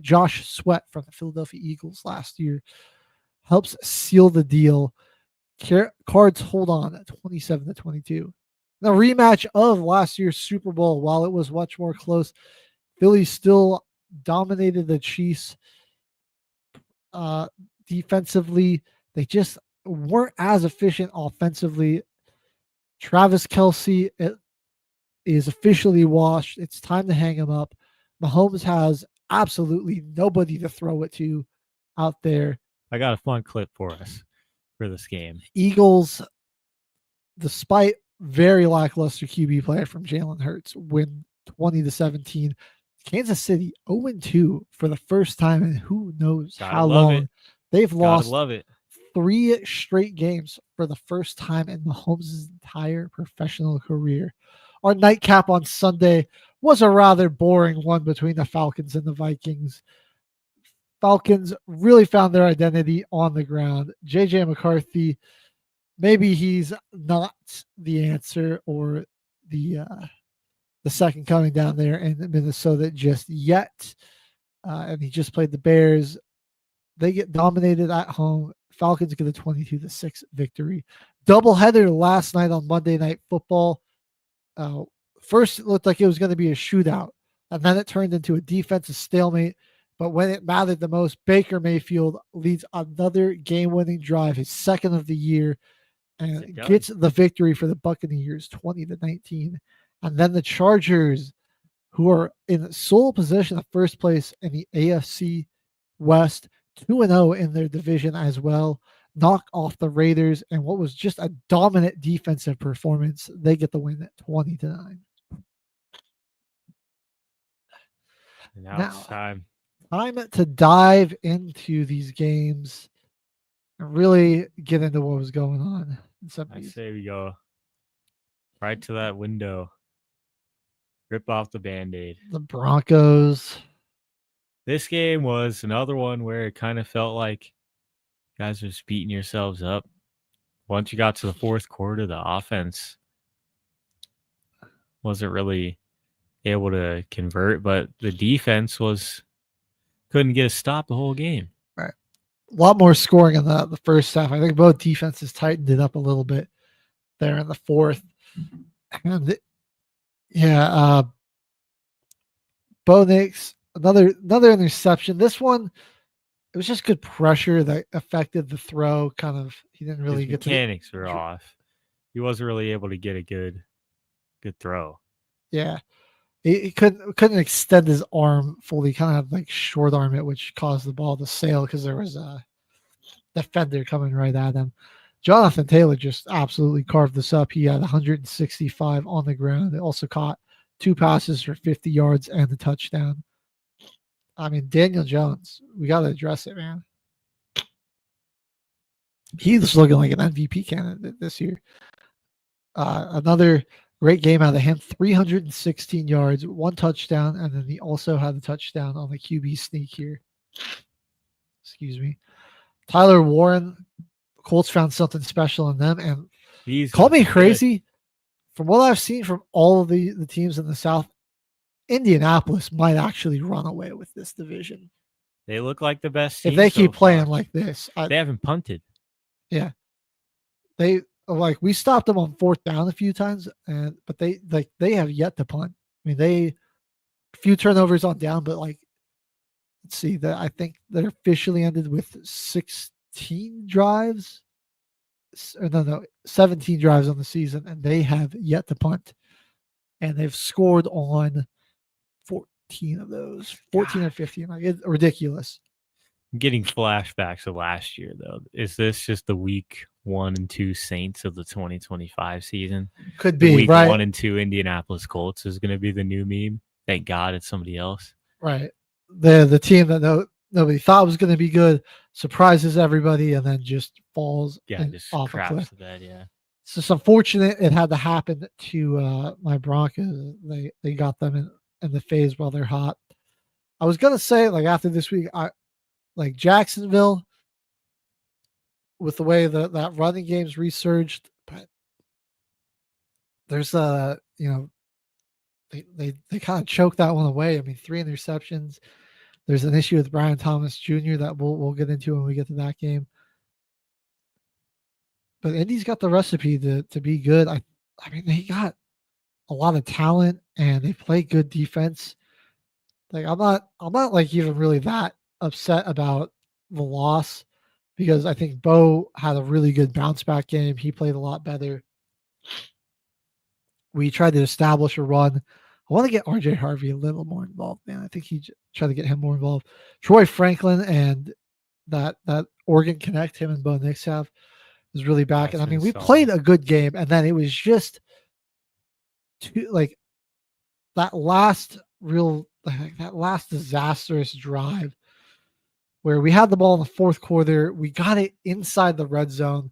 Josh Sweat from the Philadelphia Eagles last year helps seal the deal. Cards hold on at 27-22. The rematch of last year's Super Bowl, while it was much more close, Philly still dominated the Chiefs defensively. They just weren't as efficient offensively. Travis Kelce is officially washed. It's time to hang him up. Mahomes has absolutely nobody to throw it to. out there. I got a fun clip for us for this game. Eagles, despite very lackluster QB play from Jalen Hurts, win 20-17. Kansas City 0-2 for the first time in who knows how long. They've lost 3 straight games for the first time in Mahomes' entire professional career. Our nightcap on Sunday was a rather boring one between the Falcons and the Vikings. Falcons really found their identity on the ground. J.J. McCarthy, maybe he's not the answer or the second coming down there in Minnesota just yet. And he just played the Bears. They get dominated at home. Falcons get a 22-6 victory. Doubleheader last night on Monday Night Football. First, it looked like it was going to be a shootout, and then it turned into a defensive stalemate. But when it mattered the most, Baker Mayfield leads another game-winning drive, his second of the year, and gets the victory for the Buccaneers, 20-19. And then the Chargers, who are in sole position of first place in the AFC West, 2-0 in their division as well, knock off the Raiders, and what was just a dominant defensive performance. They get the win at 20-9. Now it's time to dive into these games and really get into what was going on. I say we go right to that window. Rip off the Band-Aid. The Broncos. This game was another one where it kind of felt like you guys were just beating yourselves up. Once you got to the fourth quarter, the offense wasn't really able to convert, but the defense couldn't get a stop the whole game. Right. A lot more scoring in the first half. I think both defenses tightened it up a little bit there in the fourth. And Bo Nix, another interception. This one, it was just good pressure that affected the throw. Kind of, he didn't really His get mechanics were off. He wasn't really able to get a good throw. Yeah, he couldn't extend his arm fully. Kind of had like short arm it, which caused the ball to sail because there was a defender coming right at him. Jonathan Taylor just absolutely carved this up. He had 165 on the ground. They also caught 2 passes for 50 yards and a touchdown. I mean, Daniel Jones, we got to address it, man. He's looking like an MVP candidate this year. Another great game out of him, 316 yards, 1 touchdown, and then he also had a touchdown on the QB sneak here. Excuse me. Tyler Warren, Colts found something special in them, and call me crazy. From what I've seen from all of the teams in the South, Indianapolis might actually run away with this division. They look like the best team if they keep playing far. Like this. They haven't punted. Yeah, we stopped them on 4th down a few times, but they have yet to punt. I mean, a few turnovers on down, but let's see that I think they're officially ended with 16 drives. No, 17 drives on the season, and they have yet to punt. And they've scored on 14 of those, 14 or 15. It's ridiculous. I'm getting flashbacks of last year, though. Is this just the week 1 and 2 Saints of the 2025 season? Could be, week right? 1 and 2 Indianapolis Colts is going to be the new meme. Thank God it's somebody else. Right. The team that nobody thought was going to be good surprises everybody and then just falls just off a craps cliff. the bed, yeah. It's just unfortunate it had to happen to my Broncos. They got them in the phase while they're hot. I was going to say, after this week, Jacksonville, with the way that running game's resurged, but there's they kind of choked that one away. I mean, 3 interceptions. There's an issue with Brian Thomas Jr. that we'll get into when we get to that game. But Indy's got the recipe to be good. I mean, they got a lot of talent and they play good defense. I'm not even really that upset about the loss because I think Bo had a really good bounce back game. He played a lot better. We tried to establish a run. I want to get RJ Harvey a little more involved, man. I think he tried to get him more involved. Troy Franklin and that Oregon Connect him and Bo Nix have is really back. That's And I mean, been we solid. played a good game, and then it was just that last disastrous drive where we had the ball in the fourth quarter. We got it inside the red zone,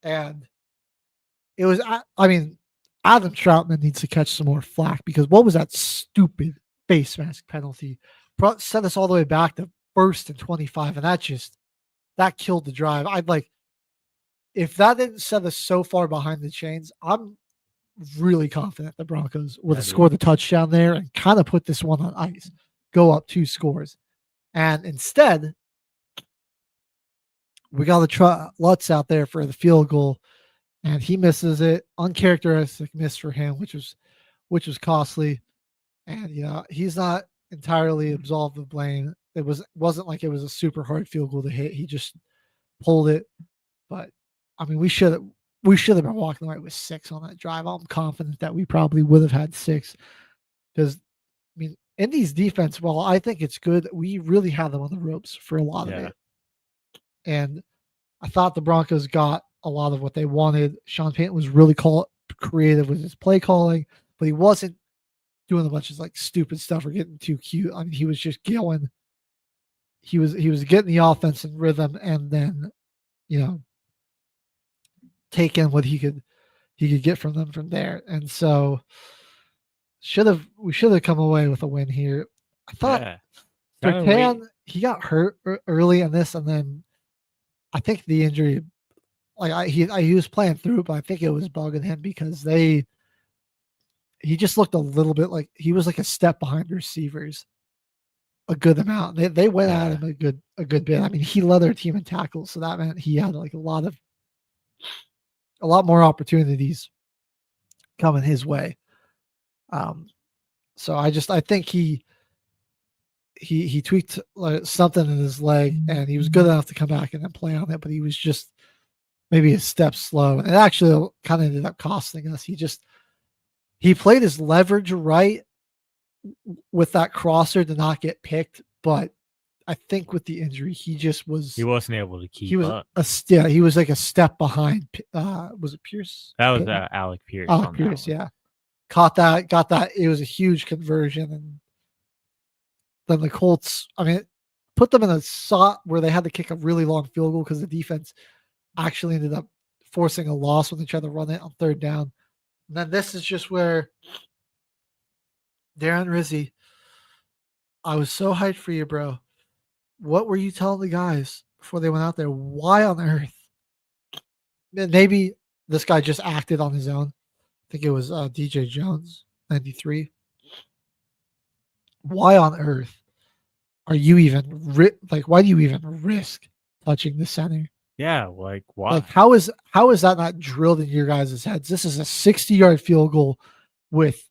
and it was, I mean, Adam Troutman needs to catch some more flack because what was that stupid face mask penalty? Sent us all the way back to 1st and 25, and that killed the drive. If that didn't set us so far behind the chains, I'm really confident the Broncos would have scored the touchdown there and kind of put this one on ice, go up 2 scores. And instead, we got Lutz out there for the field goal, and he misses it. Uncharacteristic miss for him, which was costly. And he's not entirely absolved of blame. It wasn't like it was a super hard field goal to hit. He just pulled it. But I mean, we should have been walking away with 6 on that drive. I'm confident that we probably would have had 6 because, I mean, Indy's defense, well, I think it's good. We really had them on the ropes for a lot of it. And I thought the Broncos got a lot of what they wanted. Sean Payton was really creative with his play calling, but he wasn't doing a bunch of stupid stuff or getting too cute. I mean, he was just going. He was getting the offense in rhythm and then, taking what he could get from them from there. And so we should have come away with a win here. I thought Sertan, he got hurt early in this, and then I think the injury, he was playing through it, but I think it was bugging him because he just looked a little bit like he was like a step behind receivers a good amount. They went at him a good bit. I mean, he led their team in tackles, so that meant he had a lot more opportunities coming his way. So I think he tweaked something in his leg, and he was good enough to come back and then play on it, but he was just maybe a step slow. And it actually kind of ended up costing us. He played his leverage right with that crosser to not get picked, but I think with the injury, he wasn't able to keep up. He was like a step behind. Was it Pierce? That was Alec Pierce. Alec Pierce, yeah. Got that. It was a huge conversion, and then the Colts, I mean, put them in a spot where they had to kick a really long field goal because the defense actually ended up forcing a loss when they tried to run it on 3rd down. And then this is just where Darren Rizzi, I was so hyped for you, bro. What were you telling the guys before they went out there? Why on earth? Maybe this guy just acted on his own. I think it was DJ Jones, 93. Why on earth are you even why do you even risk touching the center? Yeah, why? How is that not drilled in your guys' heads? This is a 60-yard field goal with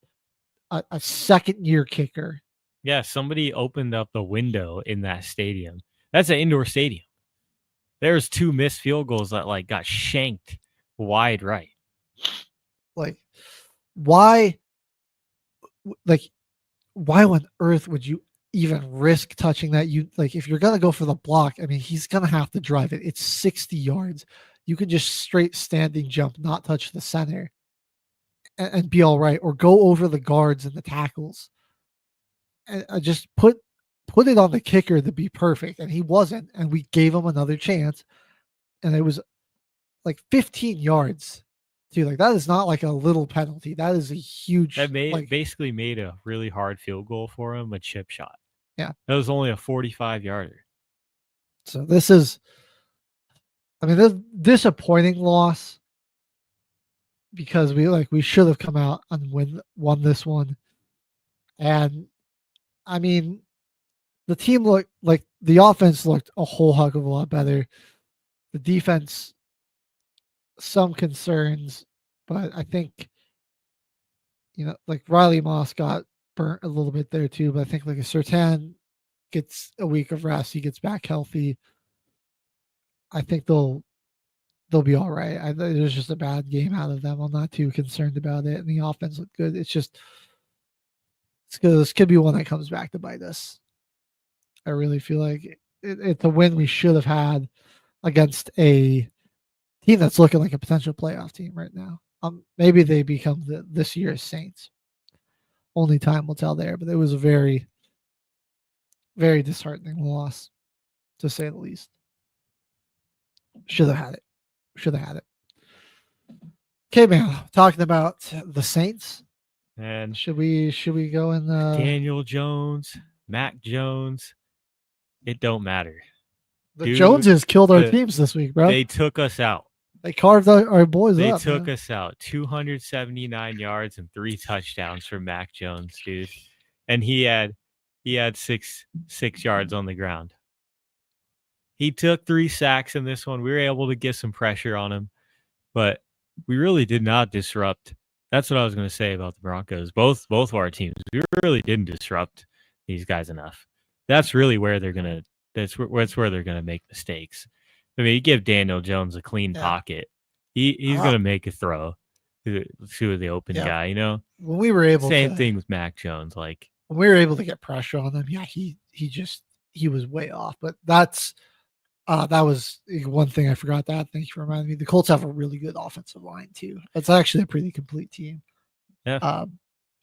a second-year kicker. Yeah, somebody opened up the window in that stadium. That's an indoor stadium. There's 2 missed field goals that got shanked wide right. Why on earth would you even risk touching that? If you're gonna go for the block, I mean, he's gonna have to drive it. It's 60 yards. You can just straight standing jump, not touch the center, and be all right, or go over the guards and the tackles. And just put it on the kicker to be perfect, and he wasn't. And we gave him another chance, and it was 15 yards. Dude, that is not a little penalty. That is a huge. That basically made a really hard field goal for him, a chip shot. Yeah, that was only a 45-yarder. So this is, I mean, this disappointing loss because we should have come out and won this one, and I mean, the team looked the offense looked a whole heck of a lot better. The defense, some concerns, but I think, Riley Moss got burnt a little bit there too. But I think if Sertan gets a week of rest, he gets back healthy, I think they'll be all right. It was just a bad game out of them. I'm not too concerned about it, and the offense looked good. It's just this could be one that comes back to bite us. I really feel like it's a win we should have had against a team that's looking like a potential playoff team right now. Maybe they become this year's Saints. Only time will tell there, but it was a very, very disheartening loss, to say the least. Should have had it. Should have had it. Okay, man. Talking about the Saints. And should we go in Daniel Jones, Mac Jones? It don't matter. The Joneses killed our teams this week, bro. They took us out. They carved our boys up. They took us out. 279 yards and 3 touchdowns for Mac Jones, dude. And he had 6 yards on the ground. He took 3 sacks in this one. We were able to get some pressure on him, but we really did not disrupt. That's what I was going to say about the Broncos. Both of our teams, we really didn't disrupt these guys enough. That's really where they're going to. That's where they're going to make mistakes. I mean, you give Daniel Jones a clean pocket, he's going to make a throw to the open guy. You know, when we were able, same thing with Mac Jones. Like when we were able to get pressure on him, he was way off. But that was one thing I forgot that. Thank you for reminding me. The Colts have a really good offensive line too. It's actually a pretty complete team. Yeah.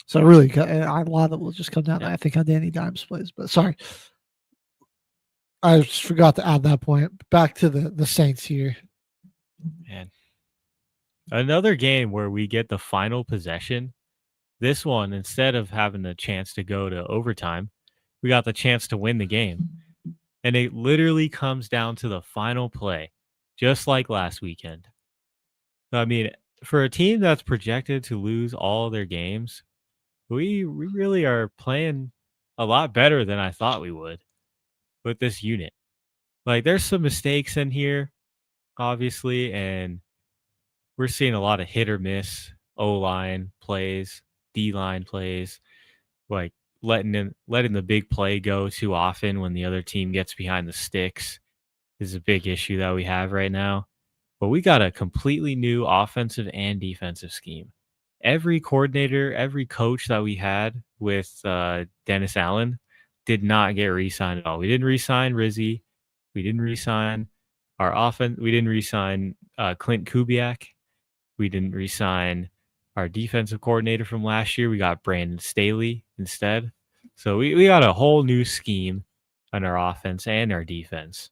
So really, a lot of it will just come down, I think, how Danny Dimes plays. But sorry. I just forgot to add that point. Back to the Saints here. Man. Another game where we get the final possession. This one, instead of having a chance to go to overtime, we got the chance to win the game. And it literally comes down to the final play, just like last weekend. I mean, for a team that's projected to lose all their games, we really are playing a lot better than I thought we would with this unit. Like, there's some mistakes in here, obviously, and we're seeing a lot of hit or miss O-line plays, D-line plays, like letting the big play go too often when the other team gets behind the sticks is a big issue that we have right now. But we got a completely new offensive and defensive scheme. Every coordinator, every coach that we had with Dennis Allen did not get re-signed at all. We didn't re-sign Rizzi. We didn't re-sign our offense. We didn't re-sign Clint Kubiak. We didn't re-sign our defensive coordinator from last year. We got Brandon Staley instead. So we got a whole new scheme on our offense and our defense.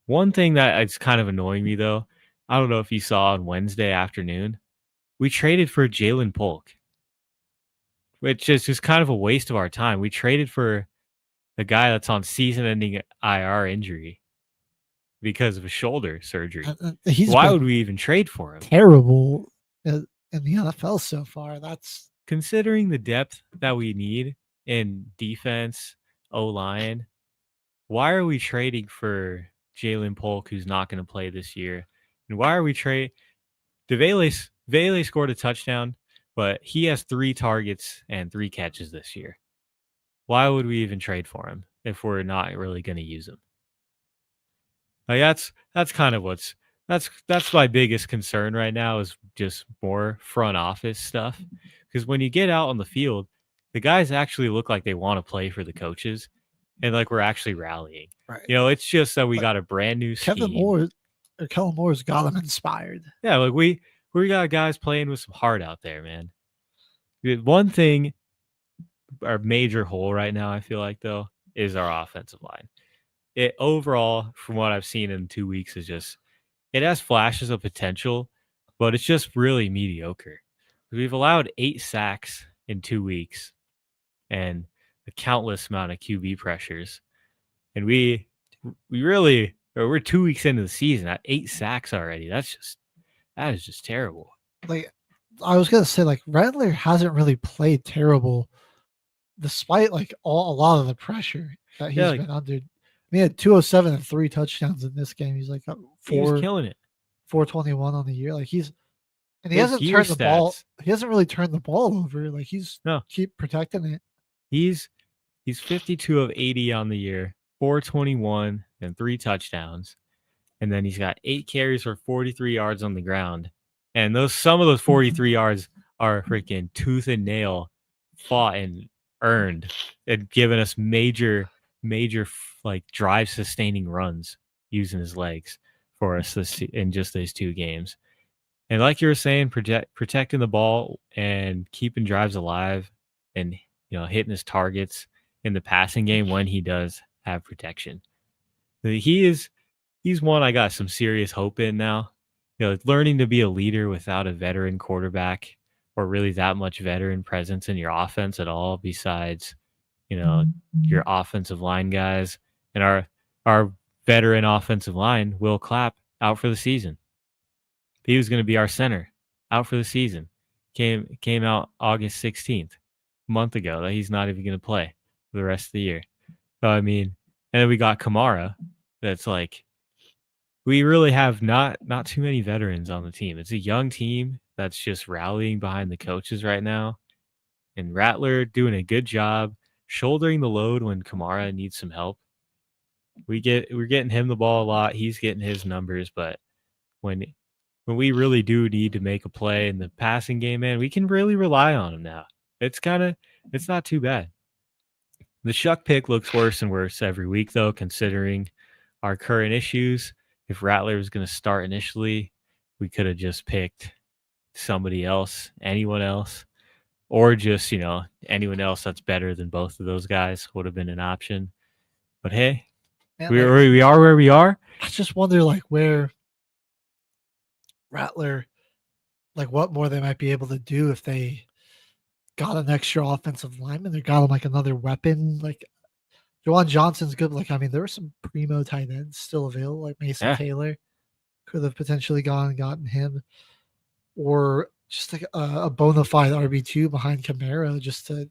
One thing that is kind of annoying me, though, I don't know if you saw on Wednesday afternoon, we traded for Jalen Polk, which is just kind of a waste of our time. We traded for the guy that's on season-ending IR injury because of a shoulder surgery. Why would we even trade for him? Terrible in the NFL so far. That's considering the depth that we need in defense, O-line. Why are we trading for Jalen Polk, who's not going to play this year? And why are we Vele scored a touchdown, but he has 3 targets and 3 catches this year. Why would we even trade for him if we're not really going to use him? Like that's kind of that's my biggest concern right now is just more front office stuff. Because when you get out on the field, the guys actually look like they want to play for the coaches, and like we're actually rallying. Right. You know, it's just that we got a brand new scheme. Kellen Moore's got them inspired. Yeah, like we got guys playing with some heart out there, man. One thing, our major hole right now, I feel like, though, is our offensive line. It overall, from what I've seen in 2 weeks, is just it has flashes of potential, but it's just really mediocre. We've allowed 8 sacks in 2 weeks and a countless amount of QB pressures. And we're 2 weeks into the season at 8 sacks already. That is just terrible. Like I was gonna say, like Rattler hasn't really played terrible, despite like a lot of the pressure that he's been under. He had 207 and 3 touchdowns in this game. He's like he was killing it. 421 on the year. Like he hasn't turned the ball. He hasn't really turned the ball over. Like keep protecting it. He's 52 of 80 on the year, 421 and 3 touchdowns. And then he's got 8 carries for 43 yards on the ground. And some of those 43 yards are freaking tooth and nail fought and earned and given us major like drive sustaining runs using his legs for us in just these 2 games. And like you were saying, protecting the ball and keeping drives alive and, hitting his targets in the passing game when he does have protection. He's one I got some serious hope in now. Learning to be a leader without a veteran quarterback or really that much veteran presence in your offense at all besides, your offensive line guys. And our veteran offensive line, Will Clapp, out for the season. He was going to be our center, out for the season. Came out August 16th, a month ago, that he's not even going to play for the rest of the year. So, I mean, and then we got Kamara. That's like, we really have not too many veterans on the team. It's a young team that's just rallying behind the coaches right now. And Rattler doing a good job shouldering the load when Kamara needs some help. We're getting him the ball a lot. He's getting his numbers, but when we really do need to make a play in the passing game, man, we can really rely on him now. It's not too bad. The Shuck pick looks worse and worse every week, though, considering our current issues. If Rattler was going to start initially, we could have just picked somebody else, anyone else, or just, anyone else that's better than both of those guys would have been an option. But hey, Man, we are where we are. I just wonder, where Rattler, what more they might be able to do if they got an extra offensive lineman. They got him another weapon. Juwan Johnson's good. There were some primo tight ends still available, like Mason Taylor. Could have potentially gone and gotten him. Or just a bona fide RB2 behind Kamara just to,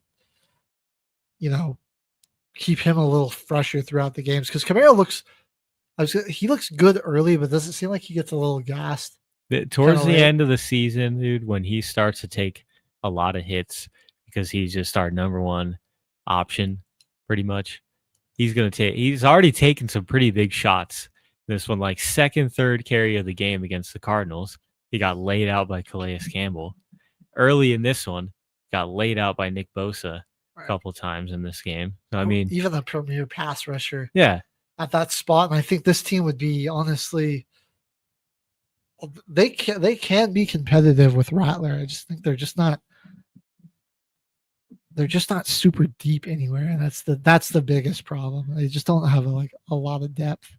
keep him a little fresher throughout the games. Because Kamara looks good early, but doesn't seem like he gets a little gassed. Towards the end of the season, dude, when he starts to take a lot of hits because he's just our number one option, pretty much. He's already taken some pretty big shots. This one, second, third carry of the game against the Cardinals, he got laid out by Calais Campbell. Early in this one, got laid out by Nick Bosa a couple times in this game. So, even the premier pass rusher. Yeah. At that spot, and I think this team would be honestly. They can be competitive with Rattler. I just think they're just not super deep anywhere, and that's the biggest problem. They just don't have a lot of depth.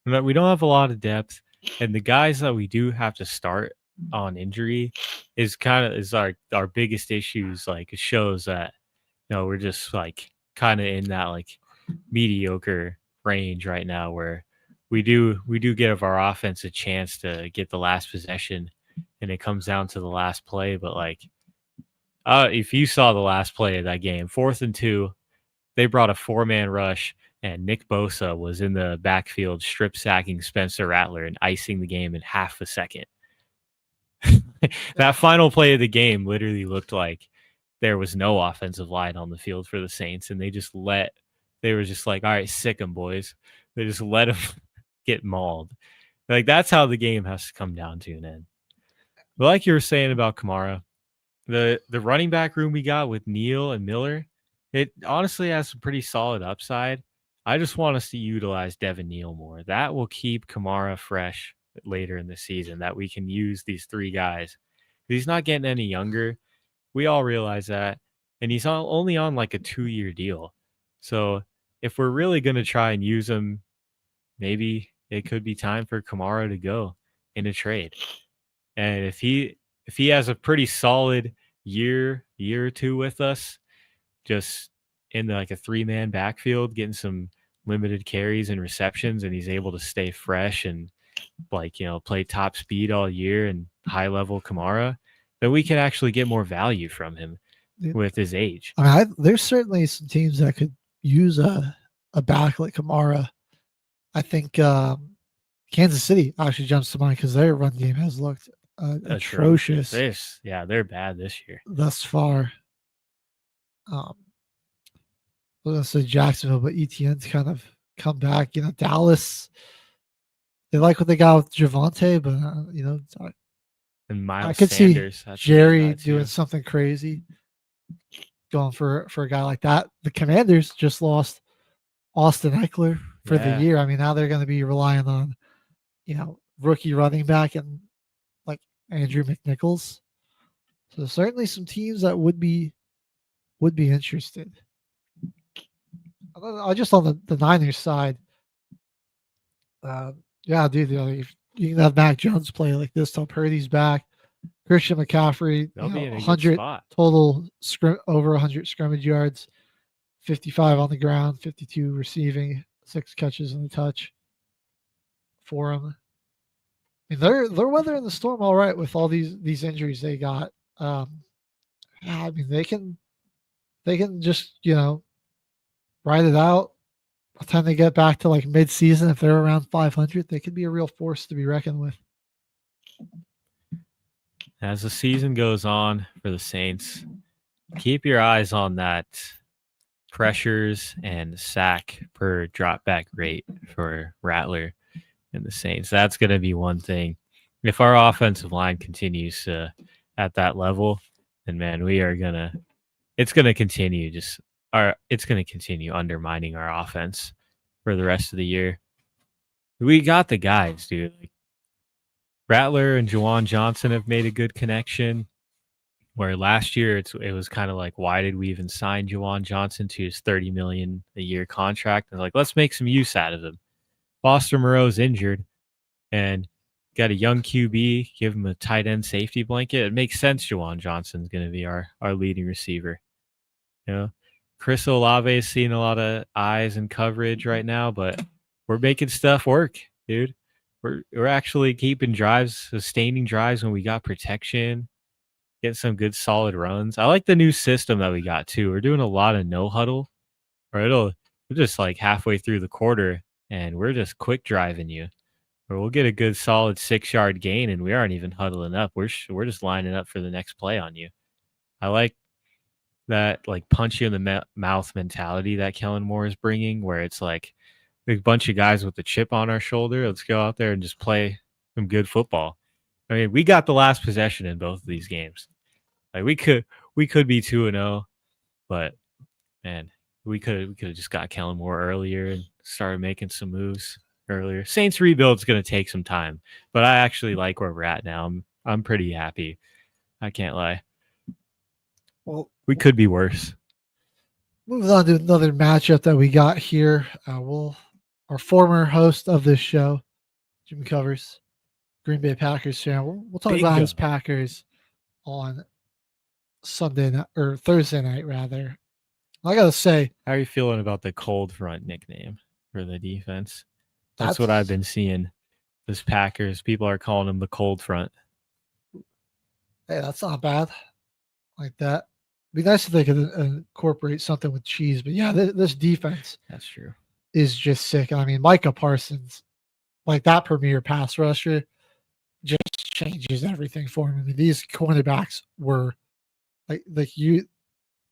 We don't have a lot of depth, and the guys that we do have to start on injury is our biggest issues. It shows that we're just kind of in that mediocre range right now where we do give our offense a chance to get the last possession, and it comes down to the last play. But if you saw the last play of that game, 4th and 2, they brought a 4-man rush, and Nick Bosa was in the backfield strip sacking Spencer Rattler and icing the game in half a second. That final play of the game literally looked like there was no offensive line on the field for the Saints, and they were just all right, sick 'em, boys. They just let them get mauled. That's how the game has to come down to an end. But like you were saying about Kamara, the running back room we got with Neal and Miller, it honestly has some pretty solid upside. I just want us to utilize Devin Neal more. That will keep Kamara fresh later in the season, that we can use these 3 guys. He's not getting any younger. We all realize that. And he's only on a 2-year deal. So if we're really going to try and use him, maybe it could be time for Kamara to go in a trade. And if he has a pretty solid year or 2 with us, just in a 3-man backfield, getting some limited carries and receptions, and he's able to stay fresh and play top speed all year and high level Kamara, then we can actually get more value from him with his age. There's certainly some teams that could use a back like Kamara. I think Kansas City actually jumps to mind because their run game has looked atrocious. They're bad this year thus far. I was going to say Jacksonville, but ETN's kind of come back. Dallas, they like what they got with Javonte, but and Miles I could Sanders, see Jerry doing something crazy, going for a guy like that. The Commanders just lost Austin Eckler for the year. I mean, now they're going to be relying on, rookie running back and like Andrew McNichols. So certainly some teams that would be interested. Just on the Niners side, dude, if you can have Mac Jones play like this, Tom Purdy's back, Christian McCaffrey, They'll be in a good 100 spot. total over 100 scrimmage yards, 55 on the ground, 52 receiving, 6 catches and a touch for him. I mean, they're weathering the storm all right with all these injuries they got. I mean, they can just ride it out. By the time they get back to like mid-season, if they're around 500, they could be a real force to be reckoned with. As the season goes on for the Saints, keep your eyes on that pressures and sack per drop back rate for Rattler and the Saints. That's going to be one thing. If our offensive line continues at that level, then man, it's going to continue undermining our offense for the rest of the year. We got the guys, dude. Like, Rattler and Juwan Johnson have made a good connection. Where last year it was kind of like, why did we even sign Juwan Johnson to his $30 million a year contract? And like, let's make some use out of him. Foster Moreau's injured, and got a young QB. Give him a tight end safety blanket. It makes sense. Juwan Johnson's going to be our leading receiver. Chris Olave is seeing a lot of eyes and coverage right now, but we're making stuff work, dude. We're actually keeping drives, sustaining drives when we got protection, getting some good solid runs. I like the new system that we got too. We're doing a lot of no huddle, or we're just like halfway through the quarter and we're just quick driving you, or we'll get a good solid 6-yard gain and we aren't even huddling up. We're just lining up for the next play on you. I like that like punch you in the mouth mentality that Kellen Moore is bringing, where it's like a bunch of guys with a chip on our shoulder. Let's go out there and just play some good football. I mean, we got the last possession in both of these games. Like we could be 2-0, but man, we could have just got Kellen Moore earlier and started making some moves earlier. Saints rebuild's going to take some time, but I actually like where we're at now. I'm pretty happy. I can't lie. Well, we could be worse. Moving on to another matchup that we got here. Our former host of this show, Jim Covers, Green Bay Packers fan. We'll talk about his Packers on Sunday night, or Thursday night rather. I gotta say, how are you feeling about the cold front nickname for the defense? That's what I've been seeing. This Packers, people are calling them the cold front. Hey, that's not bad. Like that. It'd be nice if they could incorporate something with cheese. But yeah, this defense, that's true, is just sick. I mean, Micah Parsons, like that premier pass rusher, just changes everything for him. I mean, these cornerbacks were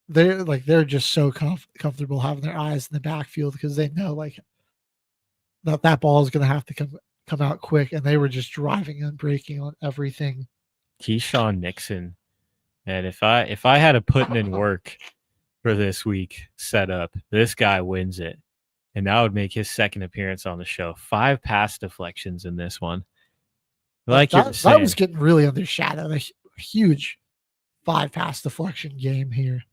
they're just so comfortable having their eyes in the backfield because they know like that ball is going to have to come out quick, and they were just driving and breaking on everything. Keyshawn Nixon, and if I had to put in work for this week setup, this guy wins it, and that would make his second appearance on the show. 5 pass deflections in this one. Like that was getting really undershadowed. A huge 5 pass deflection game here.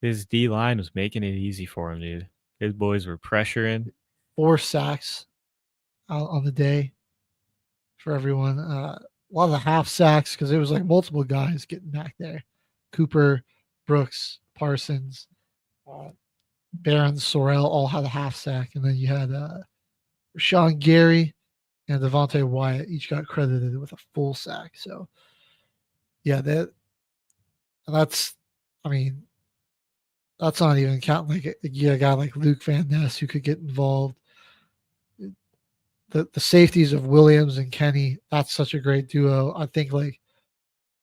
His D line was making it easy for him, dude. His boys were pressuring. 4 sacks out on the day for everyone. A lot of the half sacks because there was like multiple guys getting back there. Cooper, Brooks, Parsons, Barron, Sorrell all had a half sack, and then you had Rashawn Gary and Devontae Wyatt each got credited with a full sack. So yeah, that's not even counting like a guy like Luke Van Ness who could get involved. The safeties of Williams and Kenny, that's such a great duo. I think like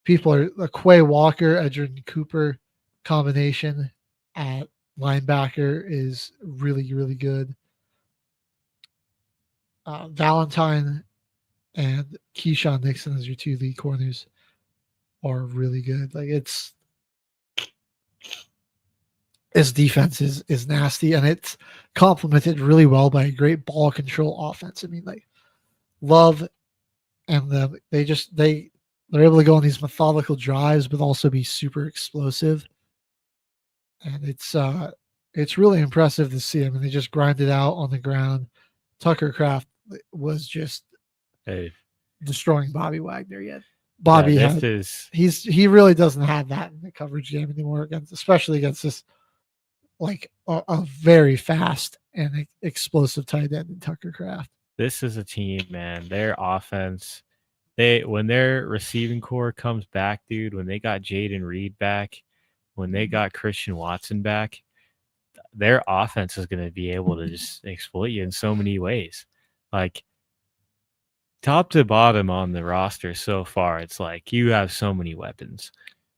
people are the Quay Walker, Edgerrin Cooper combination at linebacker is really, really good. Valentine and Keyshawn Nixon as your 2 lead corners are really good. Like his defense is nasty, and it's complemented really well by a great ball control offense. I mean, like Love and them, they're able to go on these methodical drives, but also be super explosive. And it's really impressive to see. I mean, they just grind it out on the ground. Tucker Kraft was just destroying Bobby Wagner yet. Bobby he really doesn't have that in the coverage game anymore, especially against this like a very fast and explosive tight end in Tucker Kraft. This is a team, man. Their offense, when their receiving core comes back, dude, when they got Jaden Reed back, when they got Christian Watson back, their offense is going to be able to just exploit you in so many ways. Like top to bottom on the roster so far, it's like you have so many weapons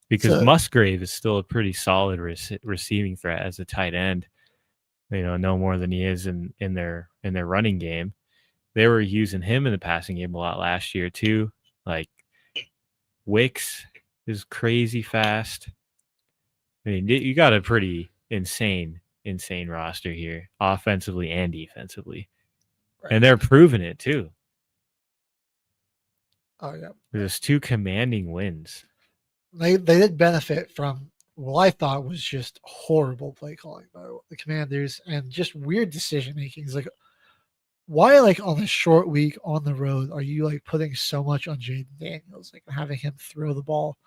because Musgrave is still a pretty solid receiving threat as a tight end. No more than he is in their running game. They were using him in the passing game a lot last year too. Like Wicks is crazy fast. I mean, you got a pretty insane roster here, offensively and defensively. Right. And they're proving it too. Oh yeah. There's 2 commanding wins. They did benefit from what I thought was just horrible play calling by the Commanders and just weird decision making. It's like, why, like on a short week on the road, are you like putting so much on Jaden Daniels, like having him throw the ball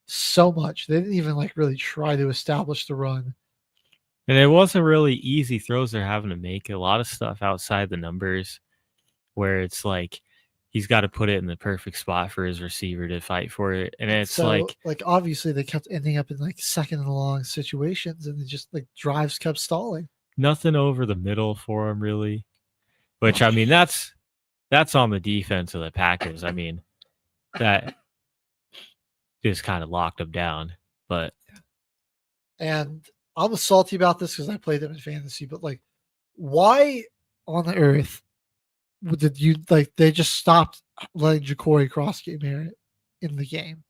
so much? They didn't even like really try to establish the run. And it wasn't really easy throws they're having to make. A lot of stuff outside the numbers where it's like he's got to put it in the perfect spot for his receiver to fight for it. And it's so, like obviously they kept ending up in like second and long situations, and it just like drives kept stalling. Nothing over the middle for him really. Which I mean that's on the defense of the Packers. I mean, that just kind of locked them down. But and I'm salty about this because I played them in fantasy, but like, why on the earth did you like? They just stopped letting Ja'Cory cross game here in the game.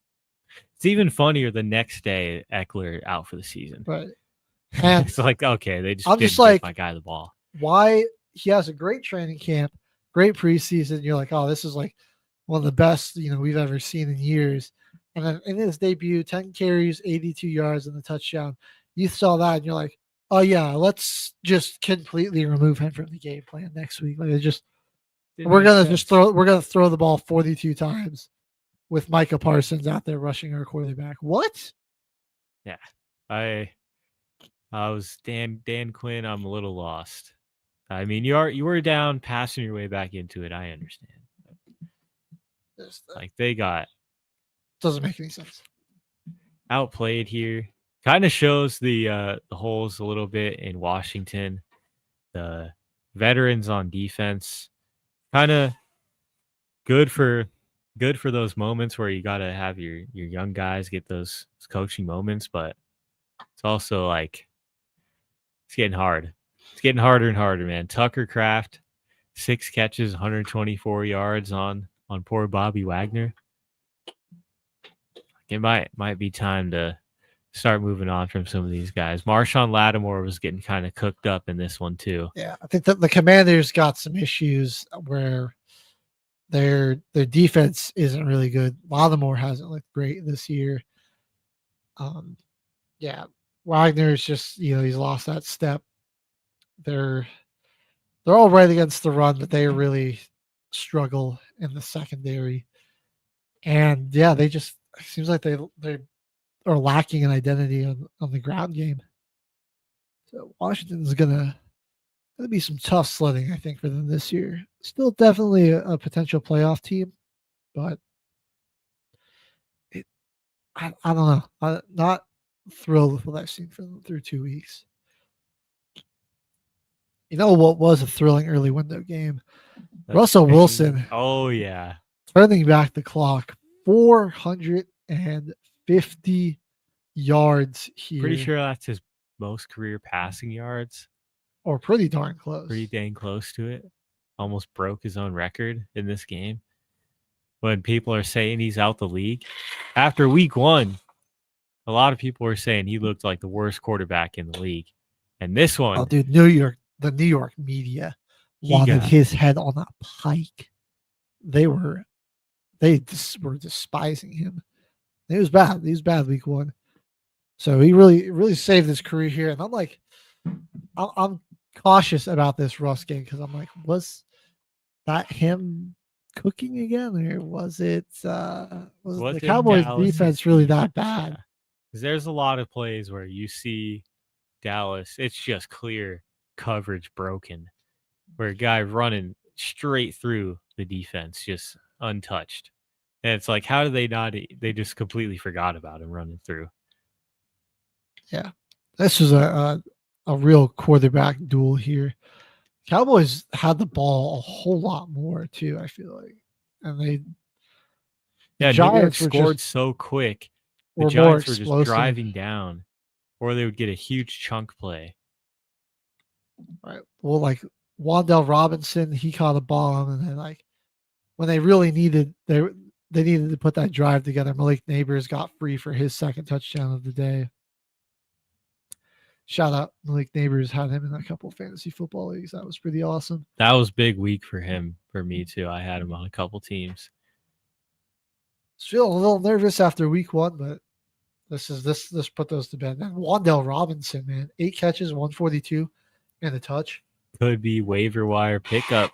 It's even funnier the next day Eckler out for the season. Right. And it's like, okay, they just I'm didn't just like, give my guy the ball. Why? He has a great training camp, great preseason. You're like, oh, this is like one of the best, we've ever seen in years. And then in his debut, 10 carries, 82 yards, and a touchdown. You saw that, and you're like, oh yeah, let's just completely remove him from the game plan next week. Like we're gonna throw the ball 42 times with Micah Parsons out there rushing our quarterback. What? Yeah, I was Dan Quinn. I'm a little lost. I mean, you were down, passing your way back into it. I understand. Like they doesn't make any sense. Outplayed here. Kind of shows the holes a little bit in Washington. The veterans on defense, kind of good for those moments where you got to have your young guys get those coaching moments, but it's also like it's getting hard. It's getting harder and harder, man. Tucker Kraft, 6 catches, 124 yards on poor Bobby Wagner. It might be time to start moving on from some of these guys. Marshawn Lattimore was getting kind of cooked up in this one too. Yeah, I think that the Commanders got some issues where their defense isn't really good. Lattimore hasn't looked great this year. Yeah, Wagner's just he's lost that step. They're all right against the run, but they really struggle in the secondary. And yeah, they just seems like they are lacking an identity on the ground game. So Washington's gonna be some tough sledding, I think, for them this year. Still definitely a potential playoff team, but I don't know. I'm not thrilled with what I've seen from them through 2 weeks. You know what was a thrilling early window game? Russell Wilson. Oh, yeah. Turning back the clock. 450 yards here. Pretty sure that's his most career passing yards. Or pretty darn close. Pretty dang close to it. Almost broke his own record in this game. When people are saying he's out the league. After week 1, A lot of people were saying he looked like the worst quarterback in the league. And this one, Oh, dude, the New York media He wanted got- his head on a pike. They were despising him. He was bad. He was bad week 1. So he really saved his career here. And I'm like, I'm cautious about this Russ game because I'm like, was that him cooking again, or was it the Cowboys defense really that bad? Because there's a lot of plays where you see Dallas, it's just clear coverage broken, where a guy running straight through the defense, just untouched. And it's like, how do they not? They just completely forgot about him running through. Yeah, this was a real quarterback duel here. Cowboys had the ball a whole lot more too, I feel like, and New York Giants scored so quick. The were Giants more were just explosive. driving down, or they would get a huge chunk play. Right. Well, like Wan'Dale Robinson, he caught a bomb, and then like when they really needed they needed to put that drive together. Malik Neighbors got free for his second touchdown of the day. Shout out Malik Neighbors, had him in a couple fantasy football leagues. That was pretty awesome. That was big week for him, for me too. I had him on a couple teams. Still a little nervous after week 1, but this put those to bed. And Wan'Dale Robinson, man, 8 catches, 142, and a touch. Could be waiver wire pickup.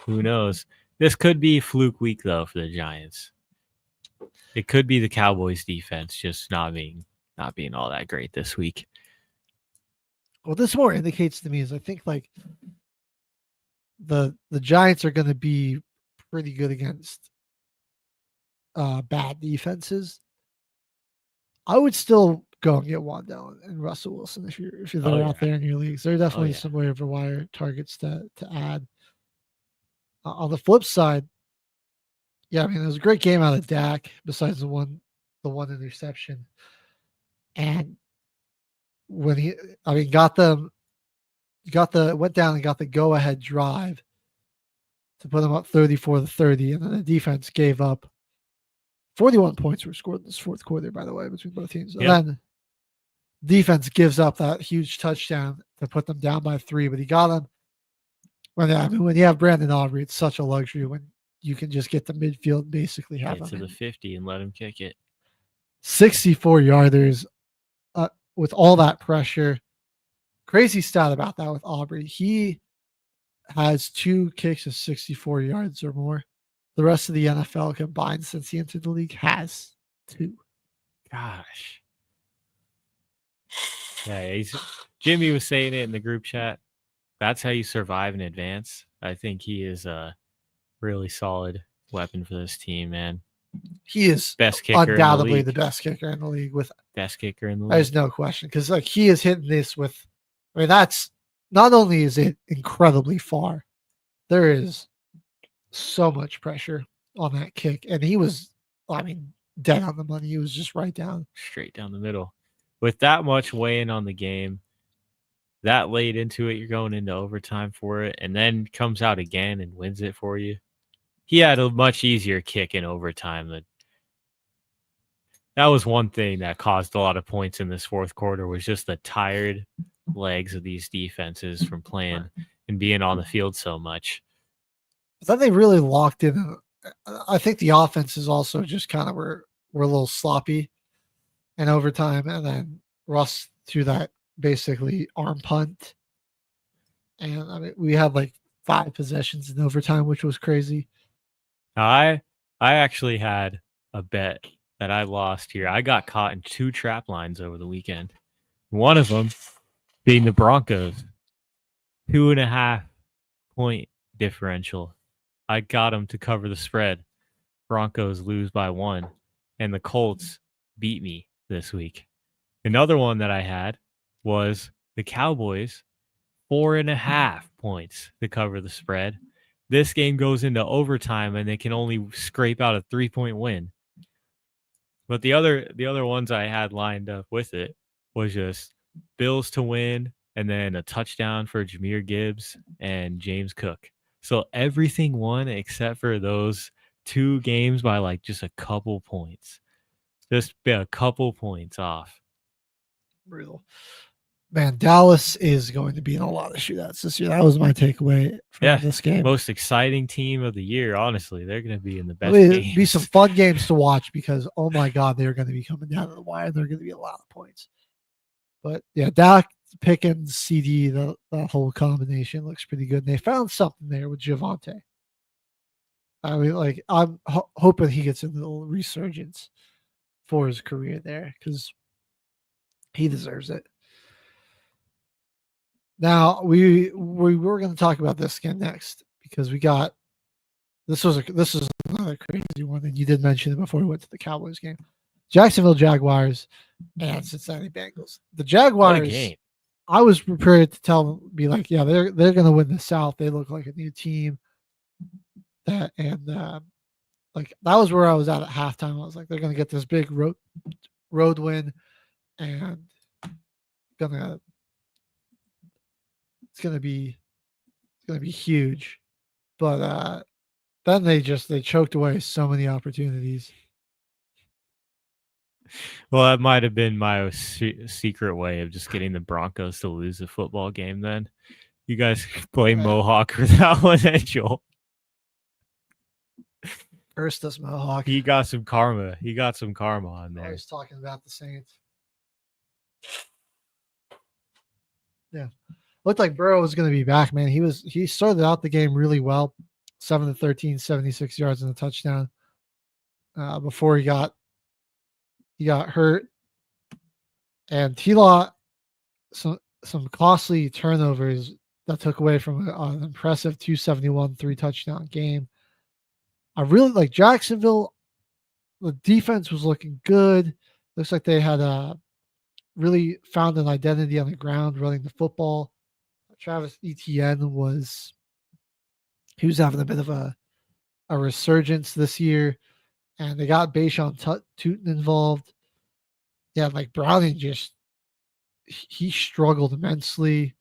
Who knows? This could be fluke week though for the Giants. It could be the Cowboys defense just not being all that great this week. What this more indicates to me is I think like the Giants are going to be pretty good against bad defenses. I would still go and get Wan'Dale and Russell Wilson if you're out there in your leagues. There are definitely some waiver wire targets to add. On the flip side, yeah, I mean it was a great game out of Dak besides the one interception, and when he went down and got the go ahead drive to put them up 34-30, and then the defense gave up 41 points were scored in this fourth quarter, by the way, between both teams. Yep. And then defense gives up that huge touchdown to put them down by 3, but he got them. When you have Brandon Aubrey, it's such a luxury when you can just get to midfield, basically have get to the 50 and let him kick it. 64-yarders with all that pressure. Crazy stat about that with Aubrey. He has 2 kicks of 64 yards or more. The rest of the NFL combined since he entered the league has 2. Gosh. Yeah, Jimmy was saying it in the group chat. That's how you survive in advance. I think he is a really solid weapon for this team, man. He is best kicker undoubtedly the best kicker in the league. Best kicker in the league. There's no question, because like he is hitting this with. I mean, that's not only is it incredibly far, there is so much pressure on that kick, and he was, dead on the money. He was just straight down the middle. With that much weighing on the game, that late into it, you're going into overtime for it, and then comes out again and wins it for you. He had a much easier kick in overtime. That was one thing that caused a lot of points in this fourth quarter, was just the tired legs of these defenses from playing and being on the field so much. But then they really locked in. I think the offenses also just kind of were a little sloppy in overtime, and then Russ threw that basically arm punt. And we had like 5 possessions in overtime, which was crazy. I actually had a bet that I lost here. I got caught in 2 trap lines over the weekend. One of them being the Broncos, 2.5 point differential. I got them to cover the spread. Broncos lose by 1, and the Colts beat me this week. Another one that I had was the Cowboys, 4.5 points to cover the spread. This game goes into overtime, and they can only scrape out a 3-point win. But the other ones I had lined up with it was just Bills to win, and then a touchdown for Jahmyr Gibbs and James Cook. So everything won except for those 2 games by like just a couple points. Just be a couple points off. Brutal. Man, Dallas is going to be in a lot of shootouts this year. That was my takeaway from this game. Most exciting team of the year, honestly. They're going to be in the best It'll games. be some fun games to watch because, oh my God, they're going to be coming down to the wire. They're going to be a lot of points. But yeah, Dak, Pickens, CD, that whole combination looks pretty good. And they found something there with Javonte. I mean, like, I'm hoping he gets a little resurgence for his career there because he deserves it. Now we were going to talk about this again next because we got this is another crazy one, and you did mention it before we went to the Cowboys game. Jacksonville Jaguars and Cincinnati Bengals. The Jaguars, what a game. I was prepared to be like, yeah, they're going to win the South. They look like a new team. Like that was where I was at halftime. I was like, they're going to get this big road win, and it's gonna be huge. But then they choked away so many opportunities. Well, that might have been my secret way of just getting the Broncos to lose the football game. Then you guys blame Mohawk for that one, Joel. Cursed us, Mohawk. He got some karma. On there. I was talking about the Saints. Yeah. Looked like Burrow was going to be back, man. He started out the game really well. 7-13, 76 yards and a touchdown. Before he got hurt. And T-Law, some costly turnovers that took away from an impressive 271 3-touchdown game. I really like Jacksonville. The defense was looking good. Looks like they had really found an identity on the ground running the football. Travis Etienne was having a bit of a resurgence this year, and they got Bashawn Tutin involved. Yeah, like Browning he struggled immensely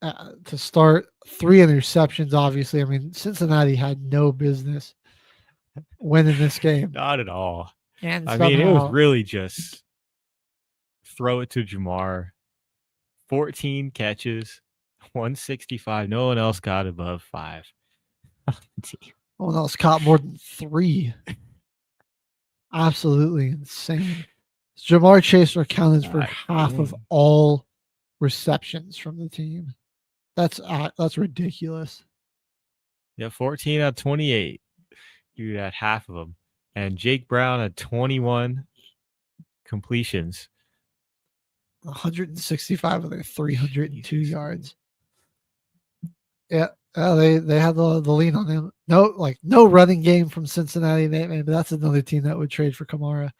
to start. 3 interceptions, obviously. I mean, Cincinnati had no business winning this game. Not at all. And I mean, it was really just throw it to Jamar. 14 catches, 165. No one else got above 5. No one else caught more than 3. Absolutely insane. Jamar Chase accounted for half of all receptions from the team. That's ridiculous. Yeah, 14 out of 28. You had half of them. And Jake Brown had 21 completions. 165 of their 302 yards. Yeah, they had the lean on him. No running game from Cincinnati. Maybe that's another team that would trade for Kamara.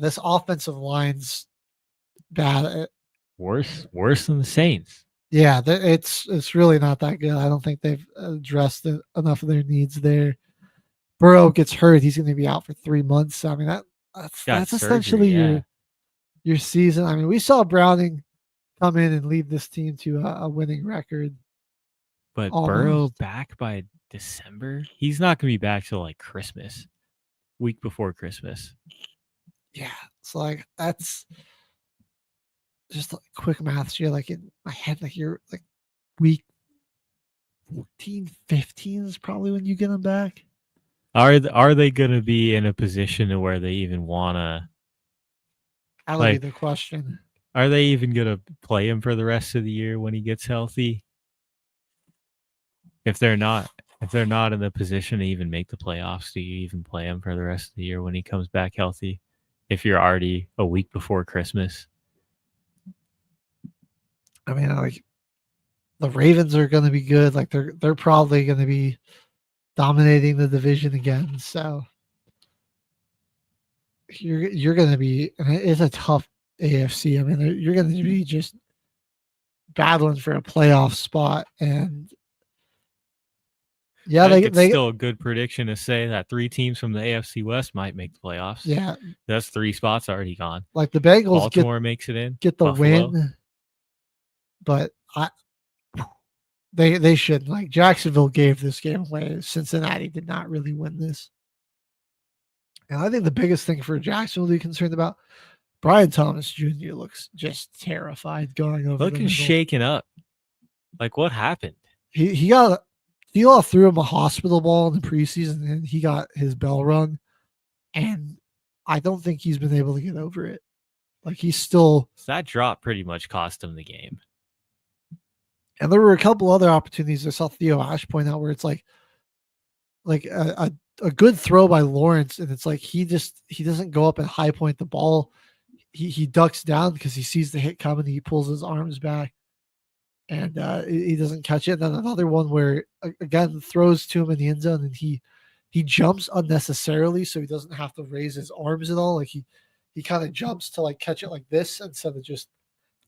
This offensive line's bad. Worse than the Saints. Yeah, it's really not that good. I don't think they've addressed enough of their needs there. Burrow gets hurt. He's going to be out for 3 months. I mean, that's essentially your season. I mean, we saw Browning come in and lead this team to a winning record. But Burrow back by December? He's not going to be back till like Christmas, week before Christmas. Yeah, it's like that's just like quick math. You're like in my head, like you're like week 14, 15 is probably when you get them back. Are they going to be in a position to where they even want to? That would be the question. Are they even going to play him for the rest of the year when he gets healthy? If they're not in the position to even make the playoffs, do you even play him for the rest of the year when he comes back healthy? If you're already a week before Christmas. I mean, like the Ravens are going to be good. Like they're probably going to be dominating the division again. So you're going to be. It's a tough AFC. I mean, you're going to be just battling for a playoff spot, and yeah, it's still a good prediction to say that 3 teams from the AFC West might make the playoffs. Yeah, that's 3 spots already gone. Like the Bengals, Baltimore makes it in, get the Buffalo. win, but they should. Like Jacksonville gave this game away. Cincinnati did not really win this, And I think the biggest thing for Jacksonville to be concerned about, Brian Thomas Jr. looks just terrified going over. Looking shaken up. Like, what happened? He got T-Law threw him a hospital ball in the preseason, and he got his bell rung, and I don't think he's been able to get over it. Like, he's still. So that drop pretty much cost him the game. And there were a couple other opportunities I saw Theo Ash point out where it's like a good throw by Lawrence, and it's like he doesn't go up and high point the ball. He ducks down because he sees the hit coming. He pulls his arms back, and he doesn't catch it. And then another one where again throws to him in the end zone, and he jumps unnecessarily, so he doesn't have to raise his arms at all. Like he kind of jumps to like catch it like this instead of just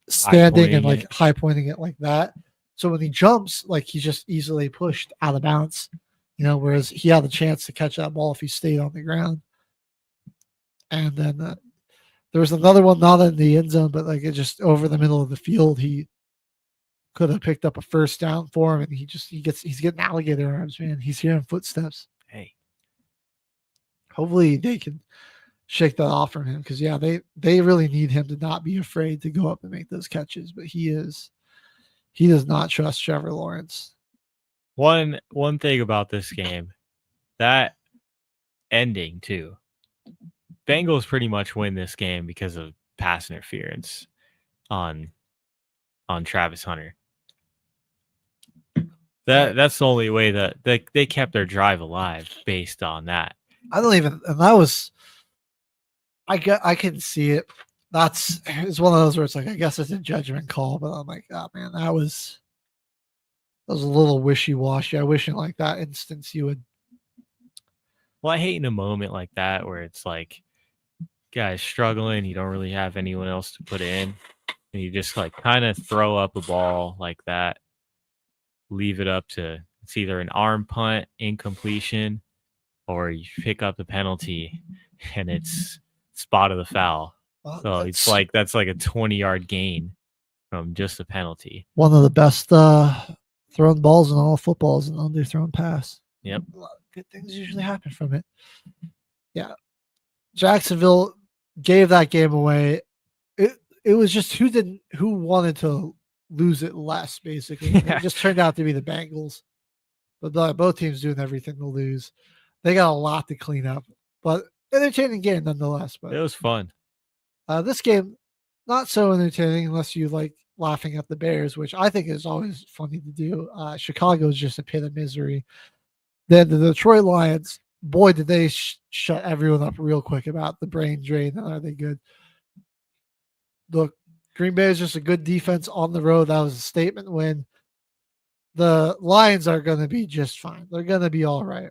standing and like high pointing it like that. So when he jumps, like he's just easily pushed out of bounds, whereas he had the chance to catch that ball if he stayed on the ground. And then there was another one, not in the end zone, but like it just over the middle of the field. He could have picked up a first down for him, and he's getting alligator arms, man. He's hearing footsteps. Hey, hopefully they can shake that off from him, because they really need him to not be afraid to go up and make those catches. But he does not trust Trevor Lawrence. One thing about this game, that ending too. Bengals pretty much win this game because of pass interference on Travis Hunter. That's the only way that they kept their drive alive based on that. I can see it. It's one of those where it's like, I guess it's a judgment call, but I'm like, oh man, that was a little wishy-washy. I wish in like that instance you would. Well, I hate in a moment like that where it's like, guy's struggling, you don't really have anyone else to put in, and you just like kind of throw up a ball like that, leave it up to it's either an arm punt, incompletion, or you pick up the penalty and it's spot of the foul. So it's like that's like a 20-yard gain from just a penalty. One of the best thrown balls in all of football is an underthrown pass. Yep. A lot of good things usually happen from it. Yeah. Jacksonville gave that game away. It was just who wanted to lose it less, basically. It just turned out to be the Bengals. But both teams doing everything to lose. They got a lot to clean up. But entertaining game nonetheless. But it was fun. This game, not so entertaining unless you like laughing at the Bears, which I think is always funny to do. Chicago is just a pit of misery. Then the Detroit Lions, boy, did they shut everyone up real quick about the brain drain. Are they good? Look, Green Bay is just a good defense on the road. That was a statement win. The Lions are going to be just fine. They're going to be all right.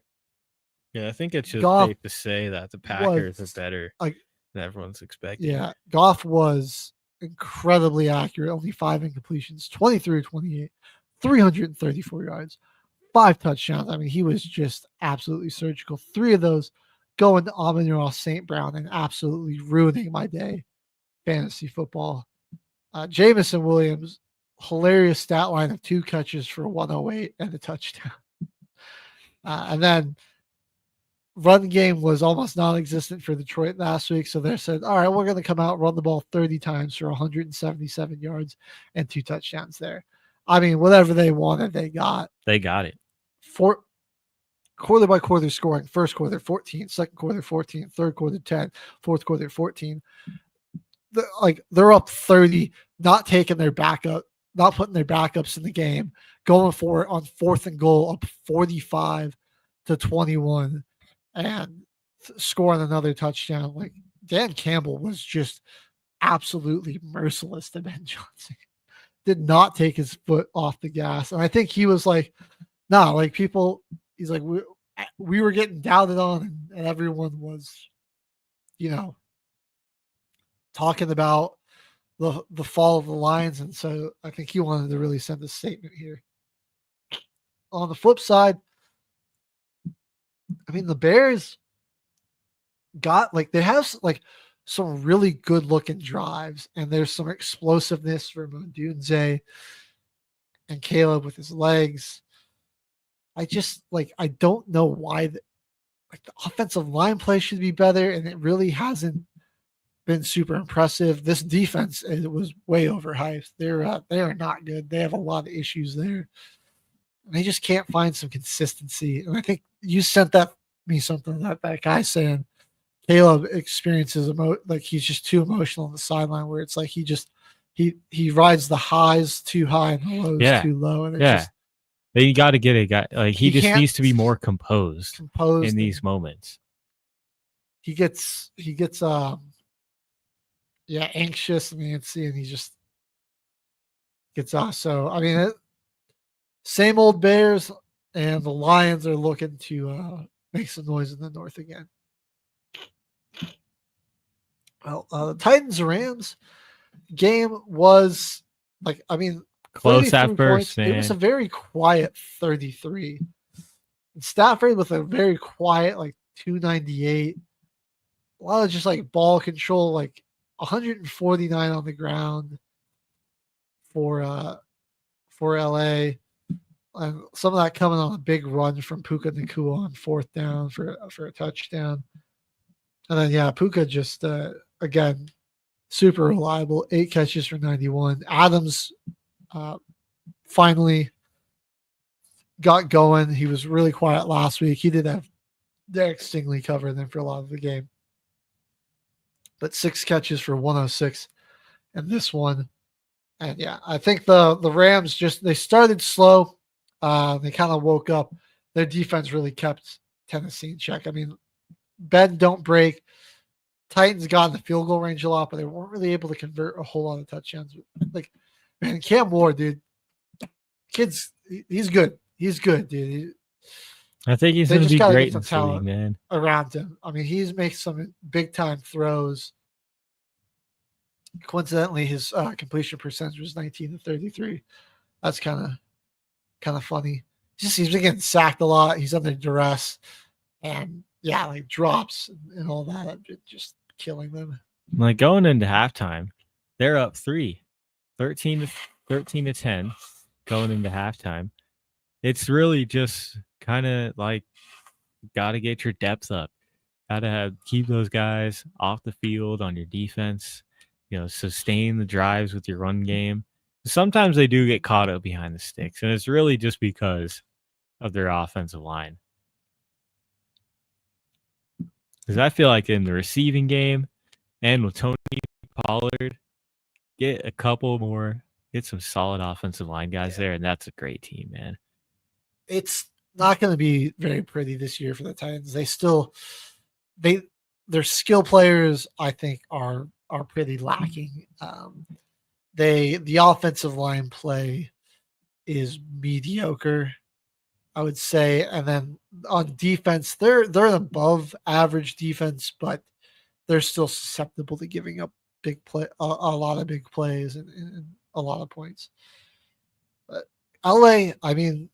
Yeah, I think it's just safe to say that the Packers are better than everyone's expecting. Yeah, Goff was incredibly accurate. Only 5 incompletions, 23-28, 334 yards, 5 touchdowns. I mean, he was just absolutely surgical. 3 of those going to Amon-Ra St. Brown and absolutely ruining my day. Fantasy football. Jamison Williams, hilarious stat line of 2 catches for 108 and a touchdown. And then run game was almost non-existent for Detroit last week. So they said, all right, we're going to come out, run the ball 30 times for 177 yards and 2 touchdowns there. I mean, whatever they wanted, they got. They got it. Quarter by quarter scoring. First quarter, 14. Second quarter, 14. Third quarter, 10. Fourth quarter, 14. They're up 30, not taking their backup, not putting their backups in the game, going for it on 4th and goal, up 45-21. And scoring another touchdown. Like, Dan Campbell was just absolutely merciless to Ben Johnson. Did not take his foot off the gas. And I think he was like, nah, like people, he's like, we were getting doubted on, and everyone was, talking about the fall of the Lions. And so I think he wanted to really send a statement here. On the flip side, I mean, the Bears got they have some really good looking drives, and there's some explosiveness from Odunze and Caleb with his legs. I just I don't know why like the offensive line play should be better, and it really hasn't been super impressive. This defense, it was way overhyped. They are not good. They have a lot of issues there. They just can't find some consistency. And I think you sent me something that guy saying Caleb experiences like he's just too emotional on the sideline, where it's like he rides the highs too high and the lows too low, and you got to get a guy like he just needs to be more composed in these moments. He gets anxious and antsy, and he just gets off. So I mean, same old Bears, and the Lions are looking to make some noise in the North again. Well, the Titans-Rams game was close at first, man. It was a very quiet 33. And Stafford with a very quiet 298. A lot of just ball control, 149 on the ground for LA. And some of that coming on a big run from Puka Nacua on 4th down for a touchdown. And then Puka just again super reliable, 8 catches for 91. Adams finally got going. He was really quiet last week. He did have Derek Stingley covering them for a lot of the game. But 6 catches for 106 in this one. And I think the Rams they started slow. They kind of woke up. Their defense really kept Tennessee in check. I mean, bend, don't break. Titans got in the field goal range a lot, but they weren't really able to convert a whole lot of touchdowns. Man, Cam Moore, dude, he's good. He's good, dude. I think he's going to be great in this league, man. Around him. I mean, he's making some big-time throws. Coincidentally, his completion percentage was 19-33. That's kind of funny. He's been getting sacked a lot. He's under duress. And, drops and all that. Just killing them. Going into halftime, they're up 3. 13 to 10 going into halftime. It's really just kind of got to get your depth up. Got to keep those guys off the field on your defense. Sustain the drives with your run game. Sometimes they do get caught up behind the sticks, and it's really just because of their offensive line. Because I feel like in the receiving game and with Tony Pollard, get a couple more, get some solid offensive line guys there, and that's a great team, man. It's not going to be very pretty this year for the Titans. Their skill players, I think, are pretty lacking. The offensive line play is mediocre, I would say, and then on defense, they're an above average defense, but they're still susceptible to giving up big play, a lot of big plays and a lot of points. But LA, I mean,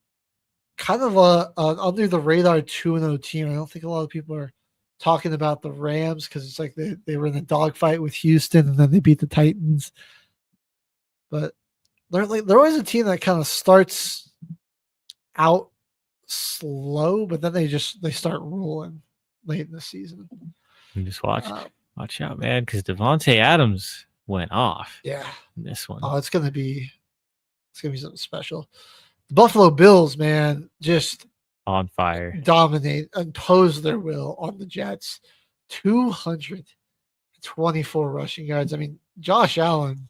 kind of a under the radar 2-0 team. I don't think a lot of people are talking about the Rams because it's like they were in a dogfight with Houston and then they beat the Titans. But they're always a team that kind of starts out slow, but then they start rolling late in the season. You just watch out, man, because Devontae Adams went off. Yeah, in this one. Oh, it's gonna be something special. The Buffalo Bills, man, just on fire, dominate, impose their will on the Jets. 224 rushing yards. I mean, Josh Allen,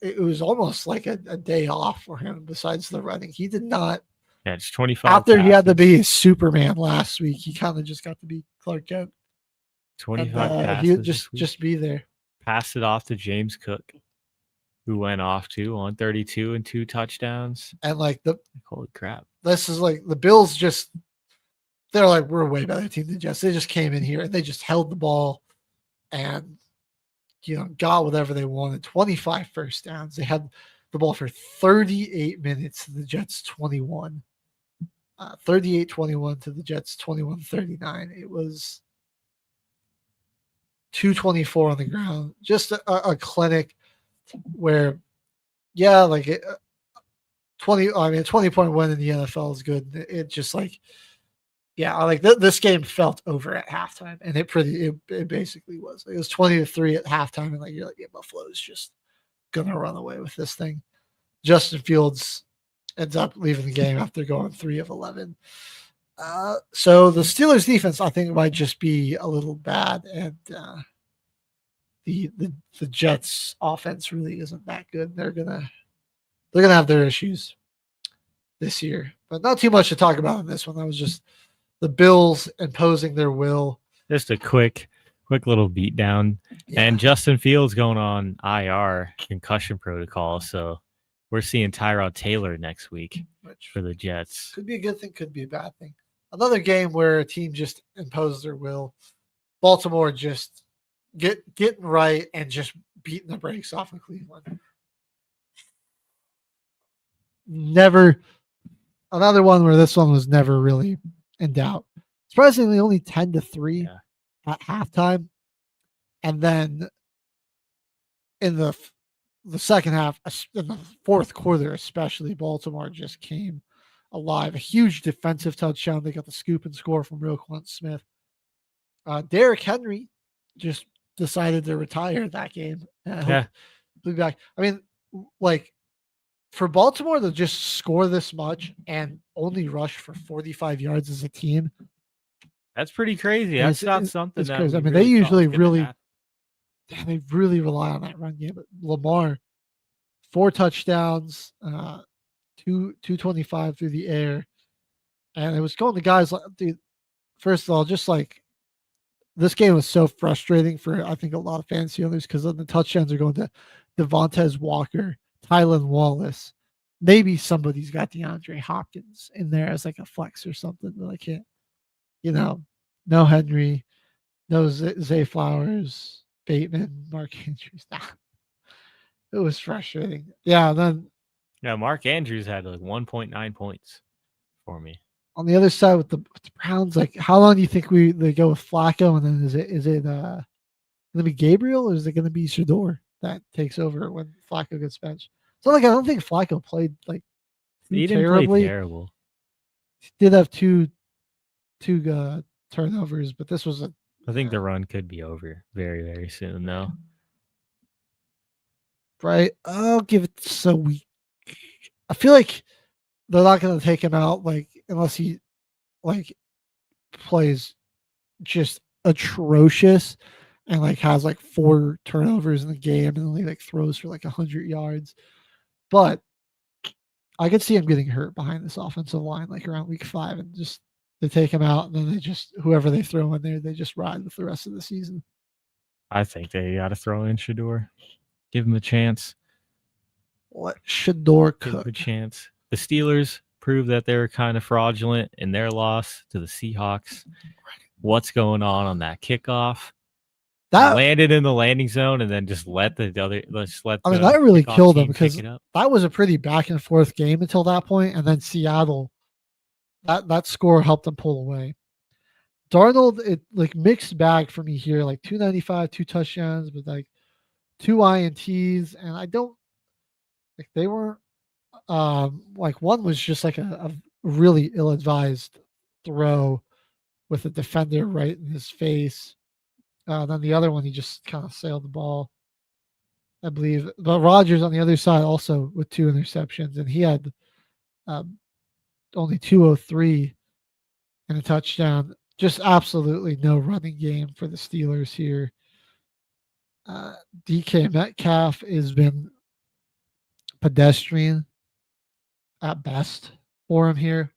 it was almost like a day off for him. Besides the running, he did not. Yeah, it's 25. After he had to be Superman last week, he kind of just got to be Clark Kent. 25 passes. He just be there. Passed it off to James Cook, who went off too on 32 and 2 touchdowns. And holy crap. This is the Bills they're like, we're a way better team than Jets. They just came in here and they just held the ball and, got whatever they wanted. 25 first downs. They had the ball for 38 minutes to the Jets 21. 38-21 to the Jets 21-39. It was 224 on the ground. Just a clinic where, 20 point win in the NFL is good. It just Yeah, like this game felt over at halftime, and it basically was. It was 20-3 at halftime, and like you're like, yeah, Buffalo's just gonna run away with this thing. Justin Fields ends up leaving the game after going 3 of 11. So the Steelers defense, I think, might just be a little bad, and the Jets offense really isn't that good. They're gonna have their issues this year, but not too much to talk about in this one. That was just the Bills imposing their will. Just a quick little beat down. Yeah. And Justin Fields going on IR, concussion protocol. So we're seeing Tyrod Taylor next week for the Jets. Could be a good thing, could be a bad thing. Another game where a team just imposed their will. Baltimore just getting right and just beating the brakes off of Cleveland. Never. Another one where this one was never really in doubt. Surprisingly, only 10-3 at halftime, and then in the second half, in the fourth quarter, especially, Baltimore just came alive. A huge defensive touchdown. They got the scoop and score from Roquan Smith. Derrick Henry just decided to retire that game. He'll be back. I mean, like, for Baltimore to just score this much and only rush for 45 yards as a team, that's pretty crazy. That's not something that crazy. I mean, they usually really rely on that run game. But Lamar, 4 touchdowns, 225 through the air, and it was going to guys like, dude. First of all, just like this game was so frustrating for I think a lot of fantasy owners because the touchdowns are going to Devontae Walker, Tylan Wallace. Maybe somebody's got DeAndre Hopkins in there as like a flex or something, but I can't. No Henry, no Zay Flowers, Bateman, Mark Andrews. It was frustrating. Yeah, then. Yeah, Mark Andrews had like 1.9 points for me. On the other side with the Browns, like how long do you think they go with Flacco, and then is it gonna be Gabriel or is it gonna be Shador that takes over when Flacco gets benched? So like I don't think Flacco played like he didn't play terrible. He did have two turnovers, but this was I think the run could be over very, very soon though. Right. I'll give it so weak. I feel like they're not gonna take him out like unless he like plays just atrocious and like has like 4 turnovers in the game and only like throws for like 100 yards. But I could see him getting hurt behind this offensive line like around week 5 and just they take him out and then they just whoever they throw in there, they just ride with the rest of the season. I think they got to throw in Shador. Give him a chance. Let Shador cook. Give him a chance. The Steelers proved that they were kind of fraudulent in their loss to the Seahawks. What's going on that kickoff? That landed in the landing zone and then just let the other. I mean, that really killed them because that was a pretty back and forth game until that point, and then Seattle. That score helped them pull away. Darnold, it like mixed bag for me here, like 295, 2 touchdowns, but like 2 INTs, and I don't like they weren't like one was just like a really ill-advised throw with a defender right in his face. Then the other one, he just kind of sailed the ball, I believe. But Rodgers on the other side also with 2 interceptions, and he had only 203 and a touchdown. Just absolutely no running game for the Steelers here. DK Metcalf has been pedestrian at best for him here.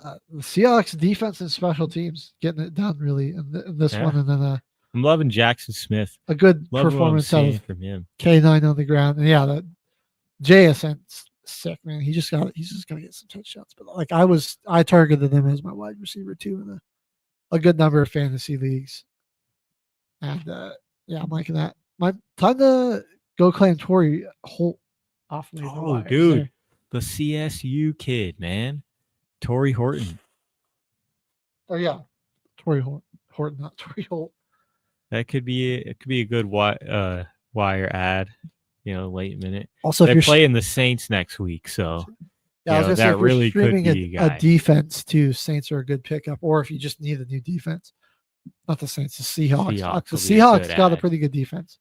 The Seahawks defense and special teams getting it done really in this one, and then I'm loving Jackson Smith. A good performance out of from him. K9 on the ground, and yeah, that JSN's sick, man. He's just gonna get some touchdowns. But like I targeted him as my wide receiver too in a good number of fantasy leagues, and yeah, I'm liking that. My time to go claim Torrey Holt off me. Oh, dude, the CSU kid, man. Torrey Horton. Oh yeah, Torrey Horton, not Torrey Holt. That could be a good wire ad, late minute. Also, they're playing the Saints next week, so Yeah, I was gonna say that if you're really could streaming be a guy. defense too, Saints are a good pickup. Or if you just need a new defense, not the Saints, the Seahawks. Seahawks The will be a good Seahawks got a ad. pretty good defense.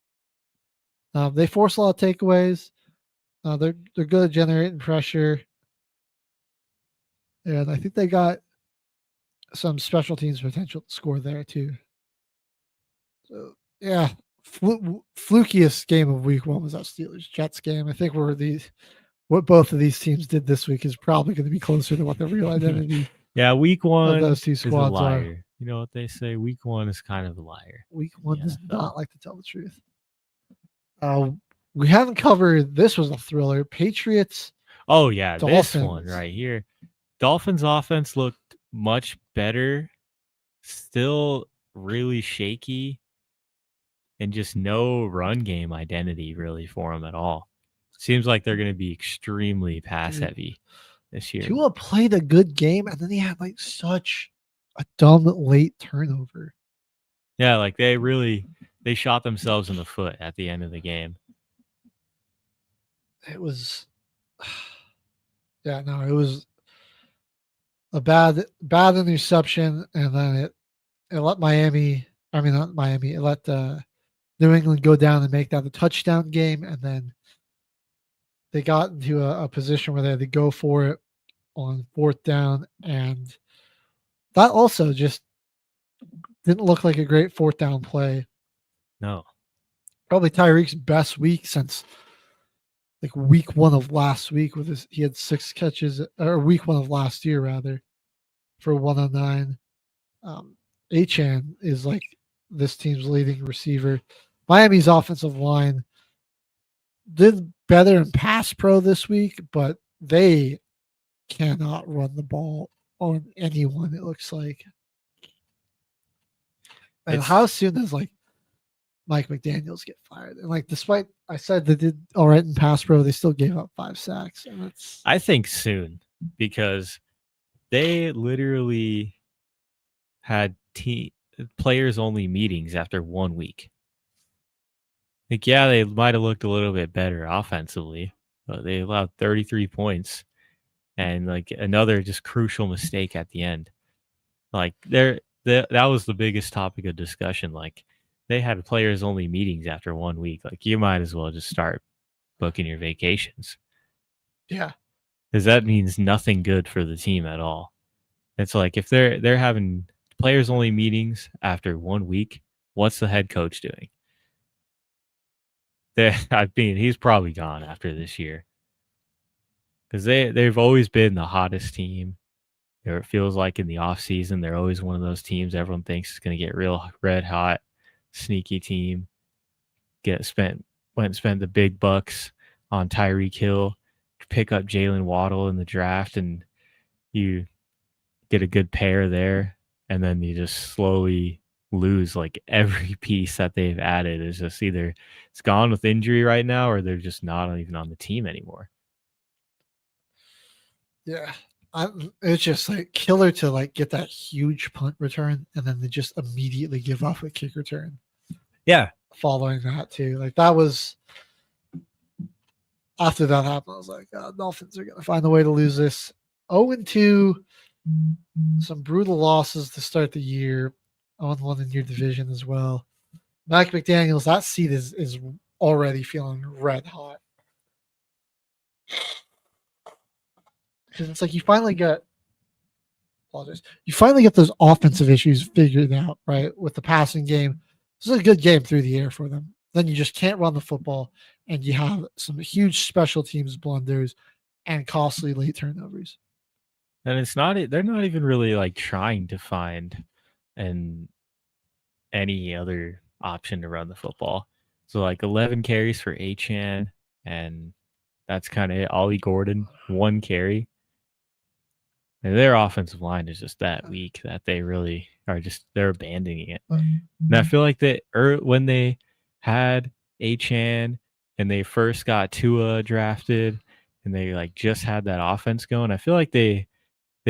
They force a lot of takeaways. They're good at generating pressure, and I think they got some special teams potential to score there too. So yeah, flukiest game of week 1 was that Steelers Jets game. I think what both of these teams did this week is probably going to be closer to what the real identity Yeah, week of 1 those two is a squads are. liar. You know what they say? Week 1 is kind of a liar. Week 1 does NFL. not like to tell the truth. We haven't covered. This was a thriller. Patriots. Oh yeah, this one Dolphins. right here. Dolphins offense looked much better. Still really shaky, and just no run game identity really for them at all. Seems like they're going to be extremely pass heavy this year. Tua played a good game, and then he had like such a dumb late turnover. Yeah, like they shot themselves in the foot at the end of the game. It was, yeah, no, it was a bad interception, and then it let Miami. I mean, not Miami. It let New England go down and make that a touchdown game, and then they got into a position where they had to go for it on 4th down, and that also just didn't look like a great 4th down play. No, probably Tyreek's best week since like week 1 of last week he had 6 catches, or week 1 of last year rather, for 109. Achan is like this team's leading receiver. Miami's offensive line did better in pass pro this week, but they cannot run the ball on anyone, it looks like. And how soon does like Mike McDaniels get fired? And like, despite I said they did all right in pass pro, they still gave up 5 sacks. And I think soon, because they literally had players only meetings after 1 week. Like, yeah, they might have looked a little bit better offensively, but they allowed 33 points and like another just crucial mistake at the end. Like that was the biggest topic of discussion. Like, they had players only meetings after 1 week. Like, you might as well just start booking your vacations. Yeah. Because that means nothing good for the team at all. It's like, if they're having players only meetings after 1 week, what's the head coach doing? I mean, he's probably gone after this year. Because they've always been the hottest team. Or it feels like in the offseason, they're always one of those teams everyone thinks is going to get real red hot, sneaky team. Went and spent the big bucks on Tyreek Hill, pick up Jalen Waddle in the draft, and you get a good pair there, and then you just slowly lose like every piece that they've added. Is just either it's gone with injury right now, or they're just not even on the team anymore. Yeah. It's just like killer to like get that huge punt return, and then they just immediately give up a kick return. Yeah. Following that too. Like, that was after that happened, I was like, Dolphins are gonna find a way to lose this. 0-2, some brutal losses to start the year. 0-1 in your division as well. Mike McDaniels, that seat is already feeling red hot. Because it's like you finally get those offensive issues figured out, right? With the passing game. This is a good game through the air for them. Then you just can't run the football, and you have some huge special teams blunders and costly late turnovers. And they're not even really like trying to find any other option to run the football. So like 11 carries for Achan, and that's kind of it. Ollie Gordon, 1 carry. And their offensive line is just that weak that they really are they're abandoning it. And I feel like that when they had Achan and they first got Tua drafted and they like just had that offense going, I feel like they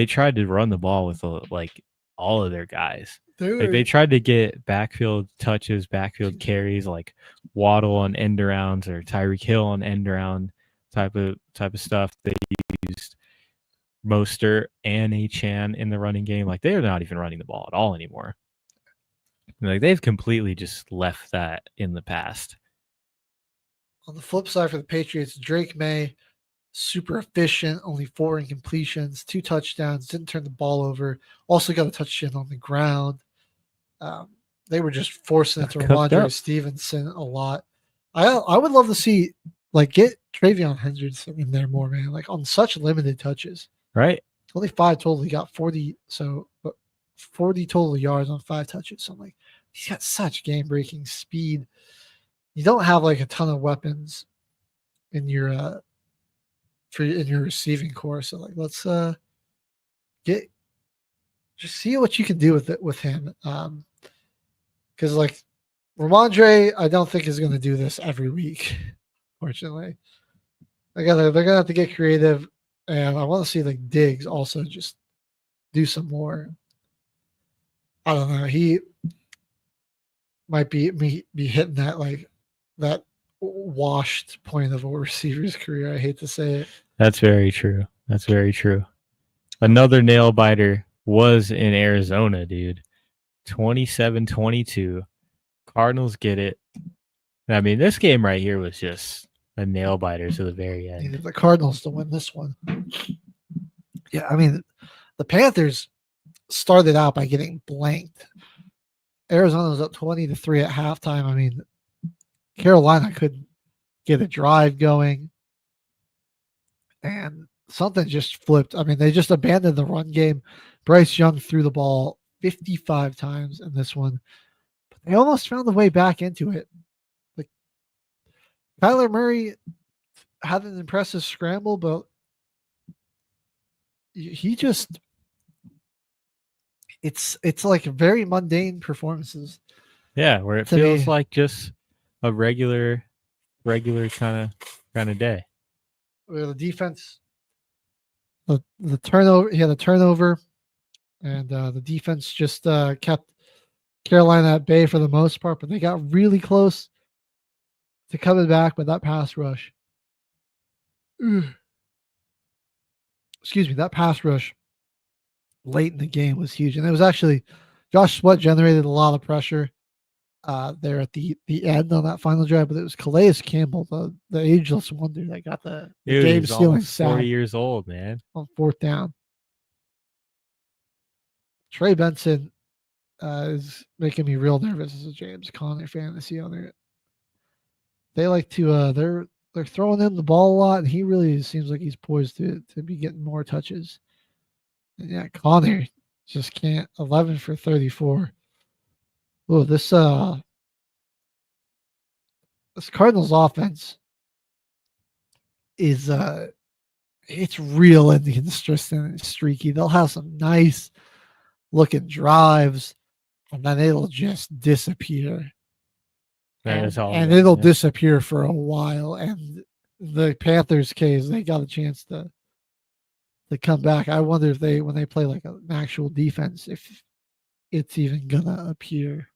tried to run the ball with like all of their guys. Like, they tried to get backfield touches, backfield carries, like Waddle on end arounds or Tyreek Hill on end around type of stuff they used. Mostert and Achan in the running game. Like, they're not even running the ball at all anymore. Like, they've completely just left that in the past. On the flip side for the Patriots, Drake May, super efficient, only 4 incompletions, 2 touchdowns, didn't turn the ball over. Also got a touchdown on the ground. They were just forcing it to Ramondre Stevenson a lot. I would love to see, like, get Travion Henderson in there more, man. Like, on such limited touches. Right. Only 5 total. He got 40, so 40 total yards on 5 touches. So I'm like, he's got such game-breaking speed. You don't have like a ton of weapons in your in your receiving core. So like, let's just see what you can do with him. Because like Ramondre, I don't think is going to do this every week. Fortunately, they're gonna have to get creative, and I want to see like Diggs also just do some more. I don't know. He might be hitting that washed point of a receiver's career. I hate to say it. That's very true. That's very true. Another nail biter was in Arizona, dude. 27-22. Cardinals get it. I mean, this game right here was just a nail biter to the very end. Needed the Cardinals to win this one. Yeah, I mean, the Panthers started out by getting blanked. Arizona was up 20-3 at halftime. I mean, Carolina couldn't get a drive going, and something just flipped. I mean, they just abandoned the run game. Bryce Young threw the ball 55 times in this one, but they almost found the way back into it. Like, Kyler Murray had an impressive scramble, but he just it's like very mundane performances. Yeah, where it feels like just a regular kind of day. Where the defense, the turnover, he had a turnover, and the defense just kept Carolina at bay for the most part, but they got really close to coming back with that pass rush. Excuse me, that pass rush late in the game was huge, and it was actually Josh Sweat generated a lot of pressure there at the end on that final drive, but it was Calais Campbell, the ageless wonder, that got the game-sealing sack. 40 years old, man. On 4th down. Trey Benson is making me real nervous as a James Conner fantasy owner. They like to they're throwing him the ball a lot, and he really seems like he's poised to be getting more touches. And yeah, Conner just can't. 11 for 34. Oh, this Cardinals offense is it's real inconsistent and streaky. They'll have some nice looking drives, and then it'll just disappear. And it'll disappear for a while. And the Panthers case, they got a chance to come back. I wonder if when they play like an actual defense, if it's even gonna appear.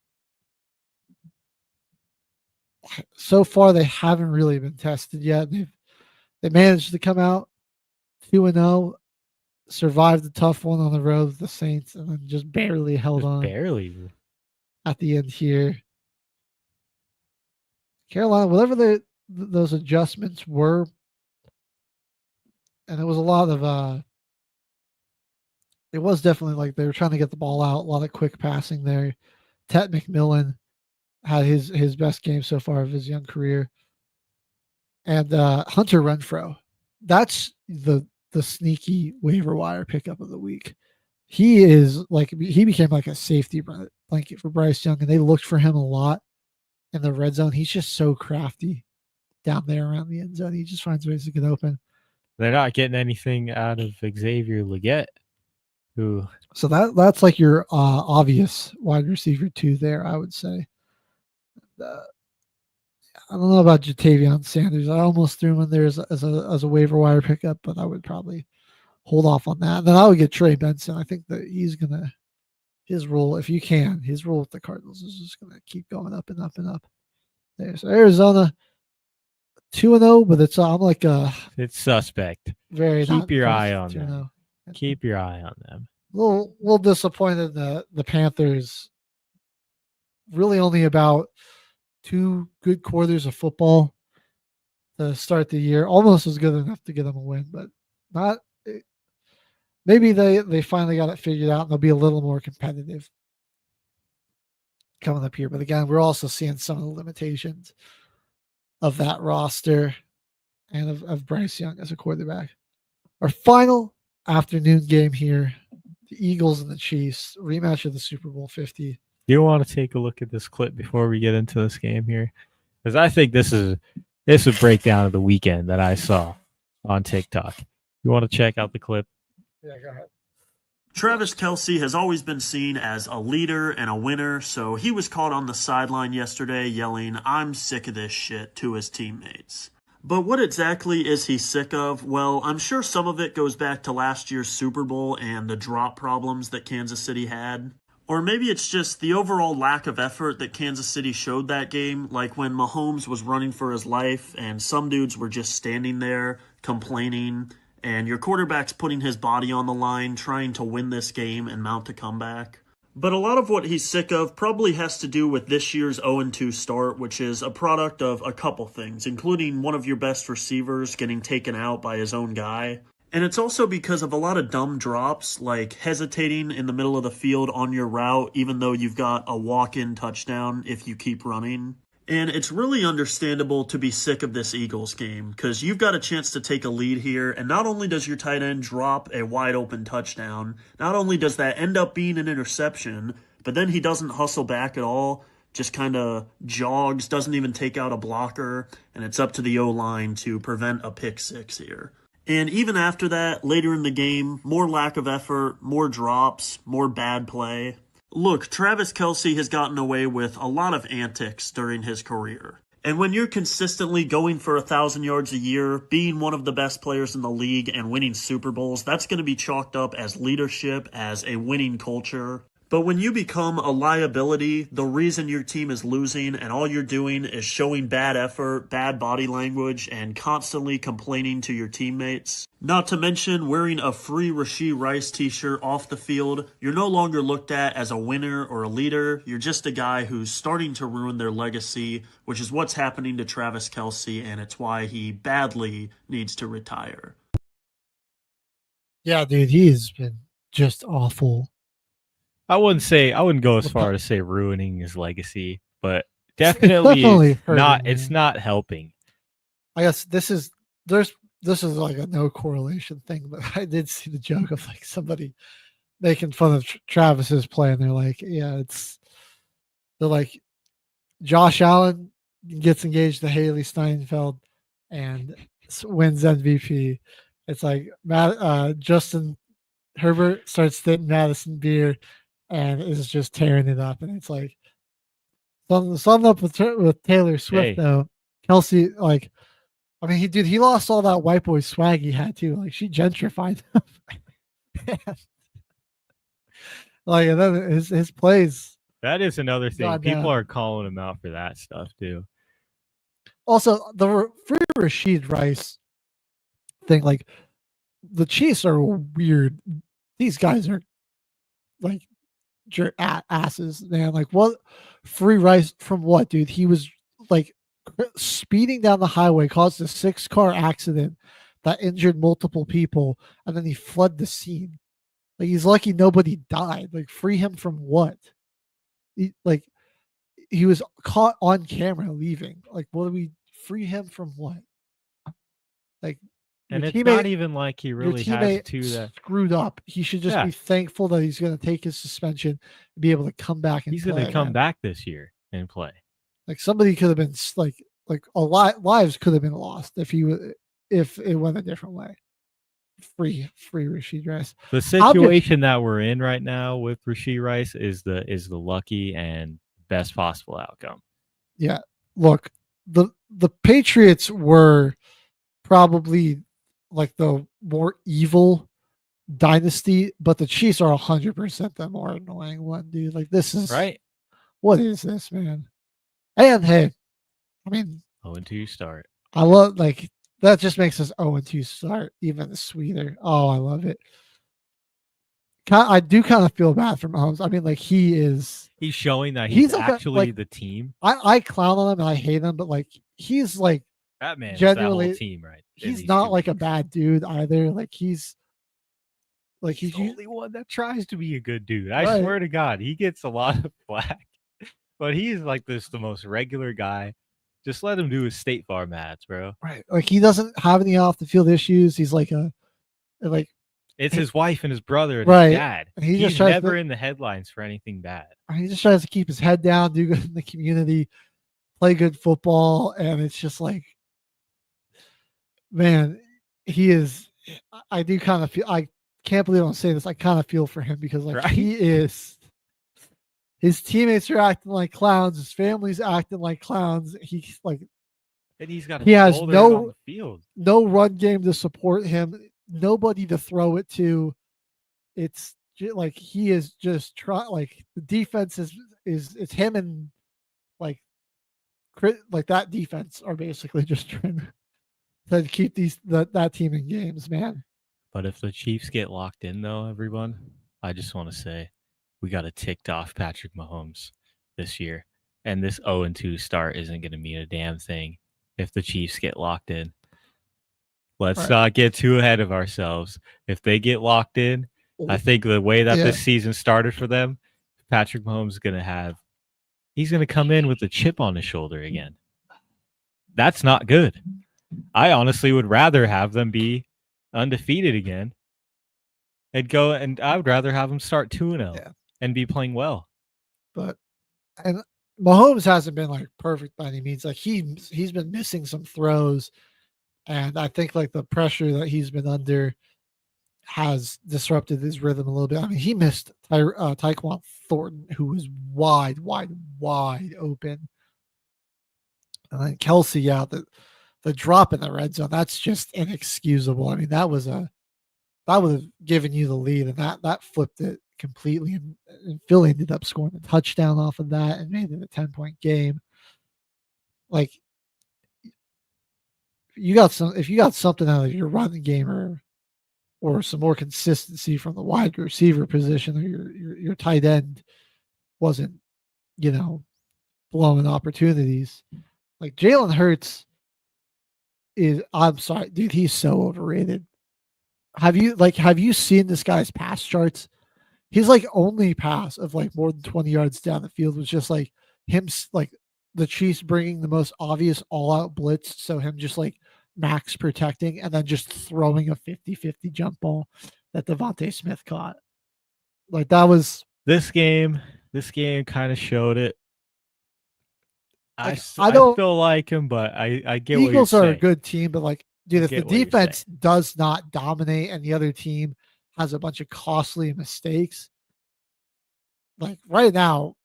So far, they haven't really been tested yet. They managed to come out 2-0, survived the tough one on the road with the Saints, and then just barely held on. Barely at the end here. Carolina, whatever those adjustments were, and it was a lot of it was definitely like they were trying to get the ball out, a lot of quick passing there. Ted McMillan had his best game so far of his young career. And Hunter Renfrow, that's the sneaky waiver wire pickup of the week. He became like a safety blanket for Bryce Young, and they looked for him a lot in the red zone. He's just so crafty down there around the end zone. He just finds ways to get open. They're not getting anything out of Xavier Leggett. So that's like your obvious wide receiver 2 there, I would say. I don't know about Jatavion Sanders. I almost threw him in there as a waiver wire pickup, but I would probably hold off on that. And then I would get Trey Benson. I think that his role, if you can, his role with the Cardinals is just gonna keep going up and up and up. There, so Arizona 2-0, but it's I'm like it's suspect. Very keep your eye on that. Keep your eye on them. A little disappointed that the Panthers really only about 2 good quarters of football to start the year. Almost was good enough to get them a win, but not. Maybe they finally got it figured out and they'll be a little more competitive coming up here. But again, we're also seeing some of the limitations of that roster and of Bryce Young as a quarterback. Our final afternoon game here, the Eagles and the Chiefs, rematch of the Super Bowl 50. Do you want to take a look at this clip before we get into this game here? Because I think this is a breakdown of the weekend that I saw on TikTok. You want to check out the clip? Yeah, go ahead. Travis Kelce has always been seen as a leader and a winner, so he was caught on the sideline yesterday yelling, "I'm sick of this shit," to his teammates. But what exactly is he sick of? Well, I'm sure some of it goes back to last year's Super Bowl and the drop problems that Kansas City had. Or maybe it's just the overall lack of effort that Kansas City showed that game, like when Mahomes was running for his life and some dudes were just standing there complaining, and your quarterback's putting his body on the line trying to win this game and mount a comeback. But a lot of what he's sick of probably has to do with this year's 0-2 start, which is a product of a couple things, including one of your best receivers getting taken out by his own guy. And it's also because of a lot of dumb drops, like hesitating in the middle of the field on your route, even though you've got a walk-in touchdown if you keep running. And it's really understandable to be sick of this Eagles game, because you've got a chance to take a lead here, and not only does your tight end drop a wide-open touchdown, not only does that end up being an interception, but then he doesn't hustle back at all, just kind of jogs, doesn't even take out a blocker, and it's up to the O-line to prevent a pick six here. And even after that, later in the game, more lack of effort, more drops, more bad play. Look, Travis Kelce has gotten away with a lot of antics during his career. And when you're consistently going for 1,000 yards a year, being one of the best players in the league and winning Super Bowls, that's going to be chalked up as leadership, as a winning culture. But when you become a liability, the reason your team is losing and all you're doing is showing bad effort, bad body language, and constantly complaining to your teammates, not to mention wearing a free Rashee Rice t-shirt off the field, you're no longer looked at as a winner or a leader. You're just a guy who's starting to ruin their legacy, which is what's happening to Travis Kelce, and it's why he badly needs to retire. Yeah, dude, he has been just awful. I wouldn't go as far to say ruining his legacy, but definitely not. It's not helping. I guess this is like a no correlation thing, but I did see the joke of like somebody making fun of Travis's play, and they're like, they're like, Josh Allen gets engaged to Haley Steinfeld and wins MVP. It's like Justin Herbert starts dating Madison Beer and is just tearing it up, and it's like something up with Taylor Swift though. Kelce, like, I mean, he lost all that white boy swag he had too. Like, she gentrified him. Like, and then his plays. That is another thing. People are calling him out for that stuff too. Also, the free Rashee Rice thing, like, the Chiefs are weird. These guys are like asses, man. Like, what free Rice from what, dude? He was like speeding down the highway, caused a 6-car accident that injured multiple people, and then he fled the scene. Like, he's lucky nobody died. Like, free him from what? He was caught on camera leaving. Like, what do we free him from what? Like, and it's not even like he really has to screwed up. He should just be thankful that he's going to take his suspension and be able to come back and he's going to come back this year and play. Like, somebody could have been like a lot lives could have been lost if it went a different way. Free Rashee Rice. The situation that we're in right now with Rashee Rice is the lucky and best possible outcome. Yeah, look, the Patriots were probably like the more evil dynasty, but the Chiefs are 100% the more annoying one, dude. Like, this is right. What is this, man? And hey, I mean, 0-2 start. I love, like, that just makes us 0-2 start even sweeter. Oh, I love it. I do kind of feel bad for Mahomes. I mean, like he's showing that he's like actually the team. I clown on him and I hate him, but like he's like That man genuinely is that whole team, right? He's not like a bad dude either. Like he's the only one that tries to be a good dude. I Right. swear to God, he gets a lot of flack, but he's like the most regular guy. Just let him do his State Farm ads, bro. right. Like he doesn't have any off the field issues. He's like it's his wife and his brother and Right. his dad. And he He's just tries never to- in the headlines for anything bad. he just tries to keep his head down, do good in the community, play good football, and it's just like, man, he is. I do kind of feel. I can't believe I'm saying this. I kind of feel for him because like Right? he is. His teammates are acting like clowns. His family's acting like clowns. He's like, And he's got he has on no the field. no run game to support him. Nobody to throw it to. It's like he is just like the defense is it's him and like that defense are basically just trying to keep that team in games, man. But if the Chiefs get locked in, though, everyone, I just want to say we got a ticked off Patrick Mahomes this year. And this 0-2 start isn't going to mean a damn thing if the Chiefs get locked in. Let's not get too ahead of ourselves. If they get locked in, I think the way that this season started for them, Patrick Mahomes is going to he's going to come in with a chip on his shoulder again. That's not good. I honestly would rather have them be undefeated again and I would rather have them start 2-0 and be playing well. And Mahomes hasn't been like perfect by any means. Like he's been missing some throws, and I think like the pressure that he's been under has disrupted his rhythm a little bit. I mean, he missed Tyquan Thornton, who was wide open, and then Kelsey, the drop in the red zone, that's just inexcusable. I mean, that would have given you the lead, and that flipped it completely. And Philly ended up scoring a touchdown off of that and made it a 10-point game. Like, if you got something out of your running game or some more consistency from the wide receiver position, or your tight end wasn't, blowing opportunities. Like Jalen Hurts I'm sorry, dude, he's so overrated. Have you seen this guy's pass charts? His like only pass of like more than 20 yards down the field was just like him, like the Chiefs bringing the most obvious all-out blitz, so him just like max protecting and then just throwing a 50-50 jump ball that Devontae Smith caught. Like that was this game kind of showed it. I don't feel like him, but I get Eagles what you're saying. are a good team, but like, dude, if the defense does not dominate and the other team has a bunch of costly mistakes, like right now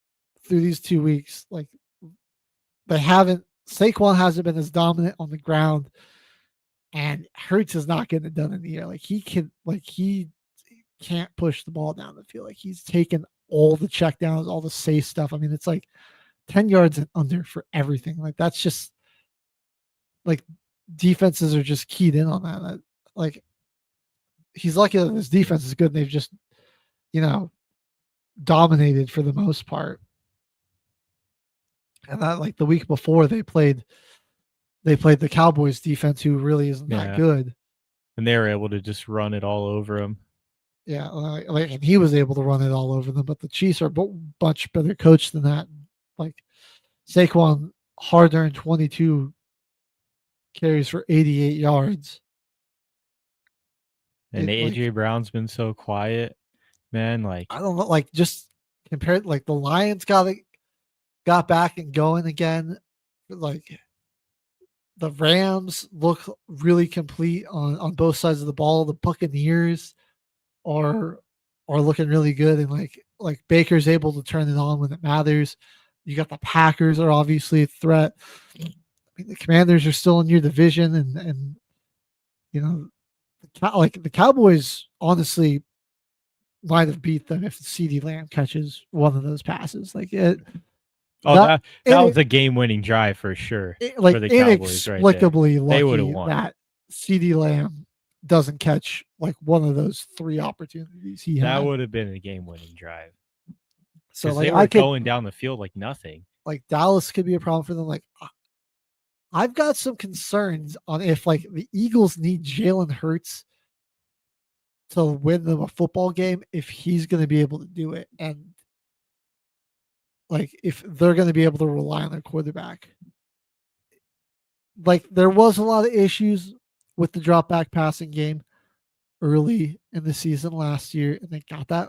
through these 2 weeks, like Saquon hasn't been as dominant on the ground, and Hurts is not getting it done in the air. He can't push the ball down the field. Like he's taken all the checkdowns, all the safe stuff. I mean, it's like 10 yards and under for everything. Like that's just like defenses are just keyed in on that. Like he's lucky that his defense is good and they've just, dominated for the most part. And that like the week before they played the Cowboys defense, who really isn't that good. And they were able to just run it all over him. Yeah. And he was able to run it all over them, but the Chiefs are a much better coached than that. Like Saquon hard earned 22 carries for 88 yards. And AJ Brown's been so quiet, man. Like I don't know, like just compared, like the Lions got back and going again. Like the Rams look really complete on both sides of the ball. The Buccaneers are looking really good, and like Baker's able to turn it on when it matters. You got the Packers are obviously a threat. I mean, the Commanders are still in your division, and like the Cowboys honestly might have beat them if CeeDee Lamb catches one of those passes. Like it. That was a game-winning drive for sure. Like for the Cowboys, inexplicably right there. lucky that CeeDee Lamb doesn't catch like one of those 3 opportunities he had. That would have been a game-winning drive. So Because like they were going down the field like nothing. Like Dallas could be a problem for them. Like I've got some concerns on if like the Eagles need Jalen Hurts to win them a football game, if he's going to be able to do it, and like if they're going to be able to rely on their quarterback. Like there was a lot of issues with the drop back passing game early in the season last year, and they got that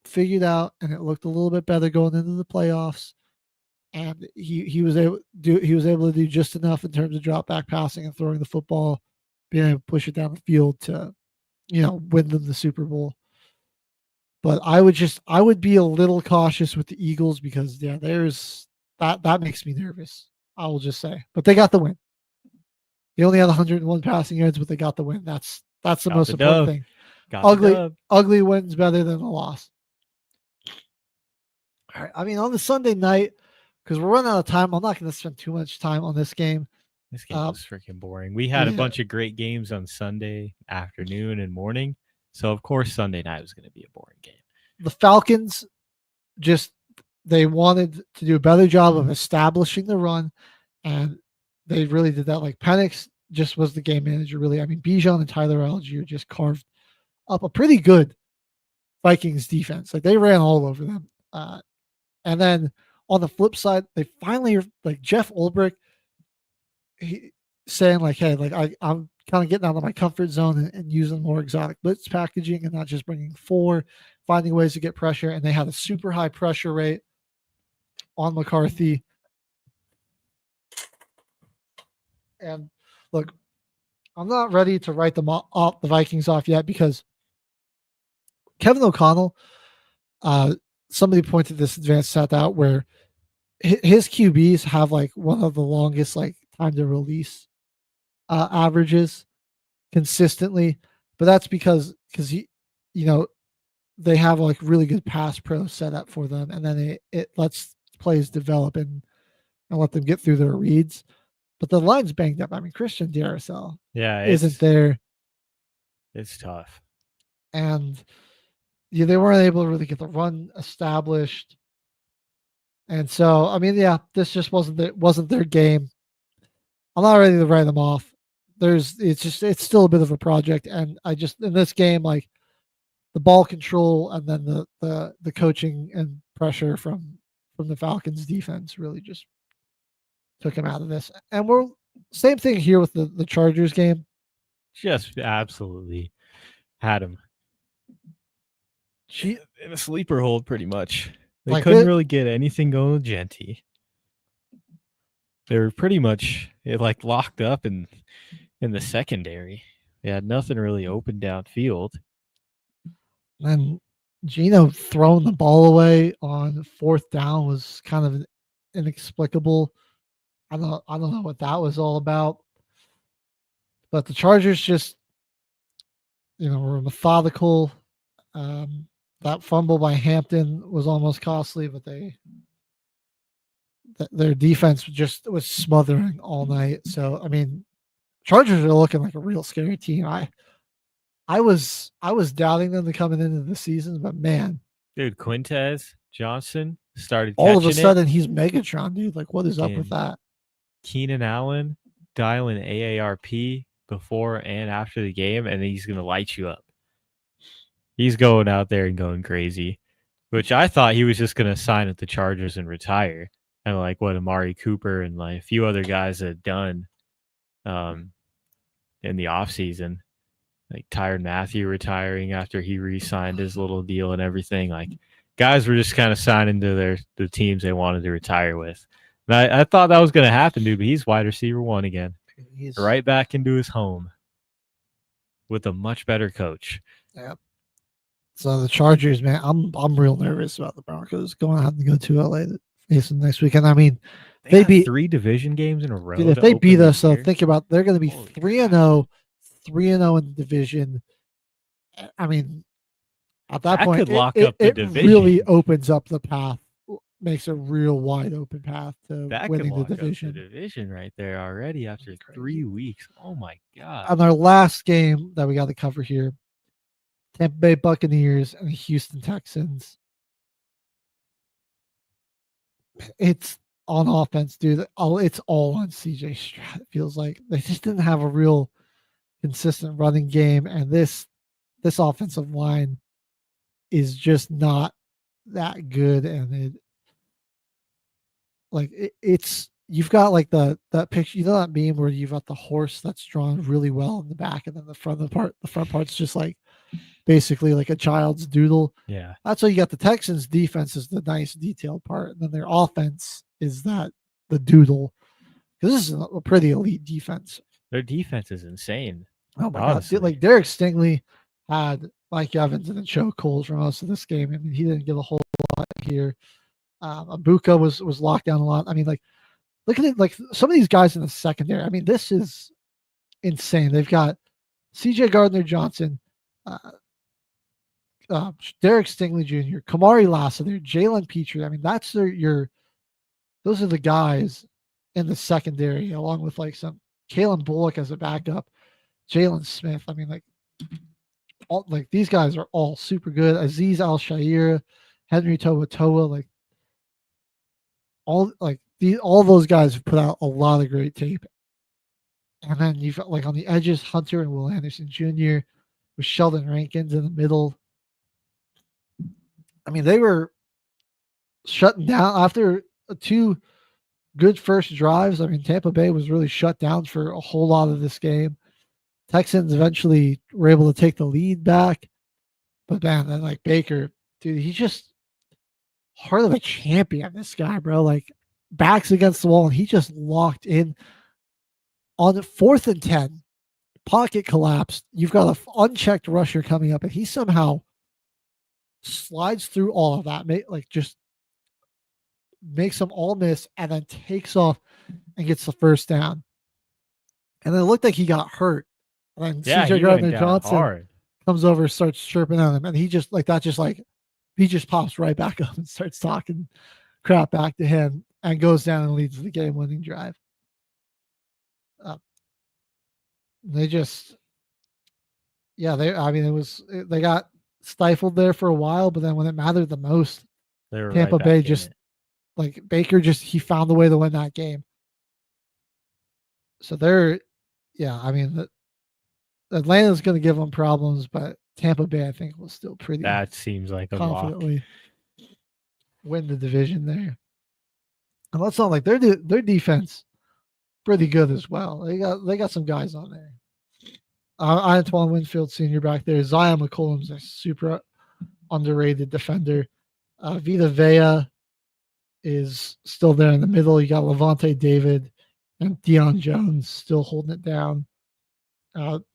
figured out, and it looked a little bit better going into the playoffs. And he was able to do just enough in terms of drop back passing and throwing the football, being able to push it down the field to, win them the Super Bowl. But I would be a little cautious with the Eagles because there's that makes me nervous. I will just say, but they got the win. They only had 101 passing yards, but they got the win. That's the most important thing. Ugly wins better than a loss. All right. I mean, on the Sunday night, because we're running out of time, I'm not going to spend too much time on this game. This game was freaking boring. We had a bunch of great games on Sunday afternoon and morning. So, of course, Sunday night was going to be a boring game. The Falcons they wanted to do a better job of establishing the run, and they really did that. Like Penix just was the game manager, really. I mean, Bijan and Tyler Algier just carved up a pretty good Vikings defense. Like they ran all over them. And then on the flip side, they finally, like Jeff Ulbrich, saying like, hey, like I'm kind of getting out of my comfort zone and using more exotic blitz packaging and not just bringing 4, finding ways to get pressure. And they had a super high pressure rate on McCarthy. And look, I'm not ready to write them off, the Vikings off yet, because Kevin O'Connell, somebody pointed this advanced stat out where his QBs have like one of the longest like time to release averages consistently, but that's because he, they have like really good pass pro set up for them, and then it lets plays develop and let them get through their reads. But the line's banged up. I mean, Christian Darrisaw isn't there. It's tough. And they weren't able to really get the run established. And so, I mean, this just wasn't their game. I'm not ready to write them off. It's still a bit of a project. And in this game, like the ball control and then the coaching and pressure from the Falcons defense really just took him out of this. And we're same thing here with the Chargers game. Just absolutely had him in a sleeper hold pretty much. They couldn't really get anything going with Genty. They were pretty much locked up in the secondary. They had nothing really open downfield. And Gino throwing the ball away on 4th down was kind of inexplicable. I don't know what that was all about. But the Chargers just, were methodical. That fumble by Hampton was almost costly, but their defense was smothering all night. So, I mean, Chargers are looking like a real scary team. I was doubting them coming into the season, but man, dude, Quintez Johnson started all of a sudden he's Megatron, dude. Like, what is up with that? Keenan Allen dialing AARP before and after the game, and he's gonna light you up. He's going out there and going crazy, which I thought he was just gonna sign with the Chargers and retire, and like what Amari Cooper and like a few other guys had done in the offseason. Like Tyrann Mathieu retiring after he re-signed his little deal and everything. Like guys were just kind of signing to the teams they wanted to retire with. And I thought that was going to happen, dude, but he's wide receiver 1 again. He's right back into his home with a much better coach. Yep. So the Chargers, man, I'm real nervous about the Broncos going out and go to LA to face them next weekend. I mean, they beat 3 division games in a row. Dude, if they beat us, so think about they're going to be 3-0 in the division. I mean, at that point, could lock up the division. Really opens up the path makes a real wide open path to That could winning the lock up the division. division right there already after 3 weeks. Oh my god! On our last game that we got to cover here, Tampa Bay Buccaneers and the Houston Texans. It's on offense, dude. It's all on CJ Stroud. It feels like they just didn't have a real consistent running game, and this offensive line is just not that good. And it's you've got like that picture, that meme where you've got the horse that's drawn really well in the back, and then the front part's just like basically like a child's doodle. Yeah. That's why you got the Texans defense is the nice detailed part, and then their offense is the doodle. Because this is a pretty elite defense. Their defense is insane. Oh my god! Like Derek Stingley had Mike Evans and Joe Coles for most of this game. I mean, he didn't get a whole lot here. Abuka was locked down a lot. I mean, like look at it. Like some of these guys in the secondary. I mean, this is insane. They've got C.J. Gardner-Johnson, Derek Stingley Jr., Kamari Lassiter, Jalen Petrie. I mean, that's those are the guys in the secondary, along with like some Kalen Bullock as a backup, Jalen Smith. I mean, like these guys are all super good. Aziz Al-Shair, Henry To'oTo'o, like all those guys have put out a lot of great tape. And then you've got like on the edges, Hunter and Will Anderson Jr. with Sheldon Rankins in the middle. I mean, they were shutting down after 2 good first drives. I mean, Tampa Bay was really shut down for a whole lot of this game. Texans eventually were able to take the lead back. But man, then like Baker, dude, he's just heart of a champion, this guy, bro. Like backs against the wall, and he just locked in on the 4th and 10. Pocket collapsed. You've got an unchecked rusher coming up, and he somehow slides through all of that, just makes them all miss, and then takes off and gets the first down. And then it looked like he got hurt. And then CJ Gardner-Johnson comes over, starts chirping at him, and he just pops right back up and starts talking crap back to him and goes down and leads the game-winning drive. They got stifled there for a while, but then when it mattered the most, Tampa Bay just like Baker he found a way to win that game. So Atlanta's going to give them problems, but Tampa Bay, I think, will still that seems like a confidently win the division there. And let's not like their defense pretty good as well. They got some guys on there. Antoine Winfield Sr. back there. Zion McCollum's a super underrated defender. Vita Vea is still there in the middle. You got Levante David and Deion Jones still holding it down.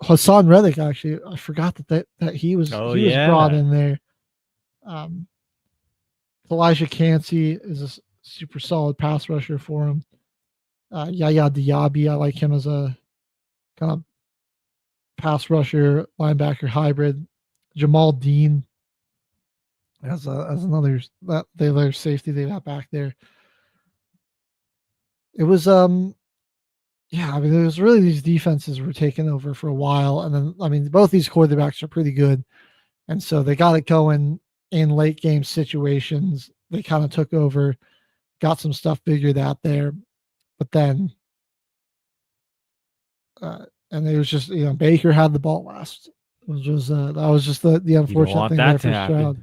Hassan Reddick, actually, I forgot that he was brought in there. Elijah Cansey is a super solid pass rusher for him. Yaya Diaby, I like him as a kind of pass rusher, linebacker hybrid. Jamal Dean as another safety they got back there. It was it was really these defenses were taking over for a while, and then both these quarterbacks are pretty good, and so they got it going in late game situations. They kind of took over, got some stuff figured out there, but then and it was just Baker had the ball last. It was just that was just the unfortunate thing there for Stroud.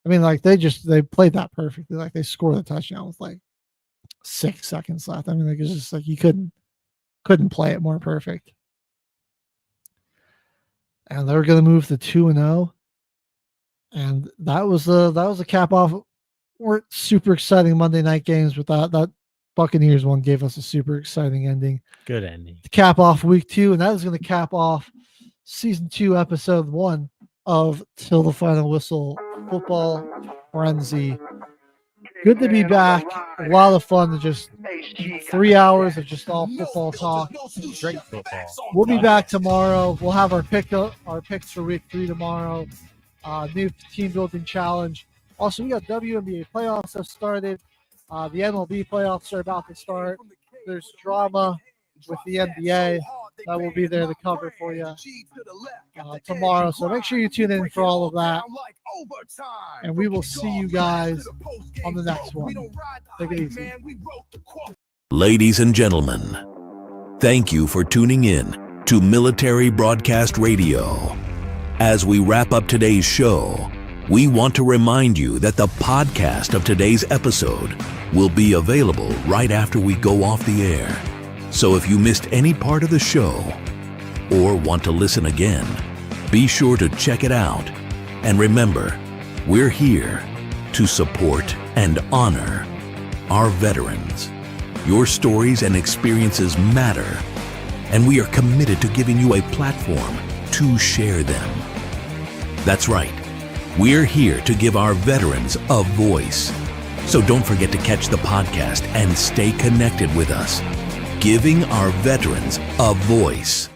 I mean, like they played that perfectly. Like they scored a touchdown with like 6 seconds left. I mean, like it's just like you couldn't play it more perfect. And they were going to move to 2-0, and that was a cap off. Weren't super exciting Monday night games, but that Buccaneers one gave us a super exciting ending. Good ending to cap off week 2, and that is going to cap off season 2, episode 1 of Till the Final Whistle Football Frenzy. Good to be back. A lot of fun to just 3 hours of just all football talk. Great football. We'll be back tomorrow. We'll have our picks for week 3 tomorrow. New team building challenge. Also, we got WNBA playoffs have started. The MLB playoffs are about to start. There's drama with the NBA that will be there to cover for you tomorrow. So make sure you tune in for all of that. And we will see you guys on the next one. Take it easy. Ladies and gentlemen, thank you for tuning in to Military Broadcast Radio. As we wrap up today's show, we want to remind you that the podcast of today's episode will be available right after we go off the air. So if you missed any part of the show or want to listen again, be sure to check it out. And remember, we're here to support and honor our veterans. Your stories and experiences matter, and we are committed to giving you a platform to share them. That's right. We're here to give our veterans a voice. So don't forget to catch the podcast and stay connected with us, giving our veterans a voice.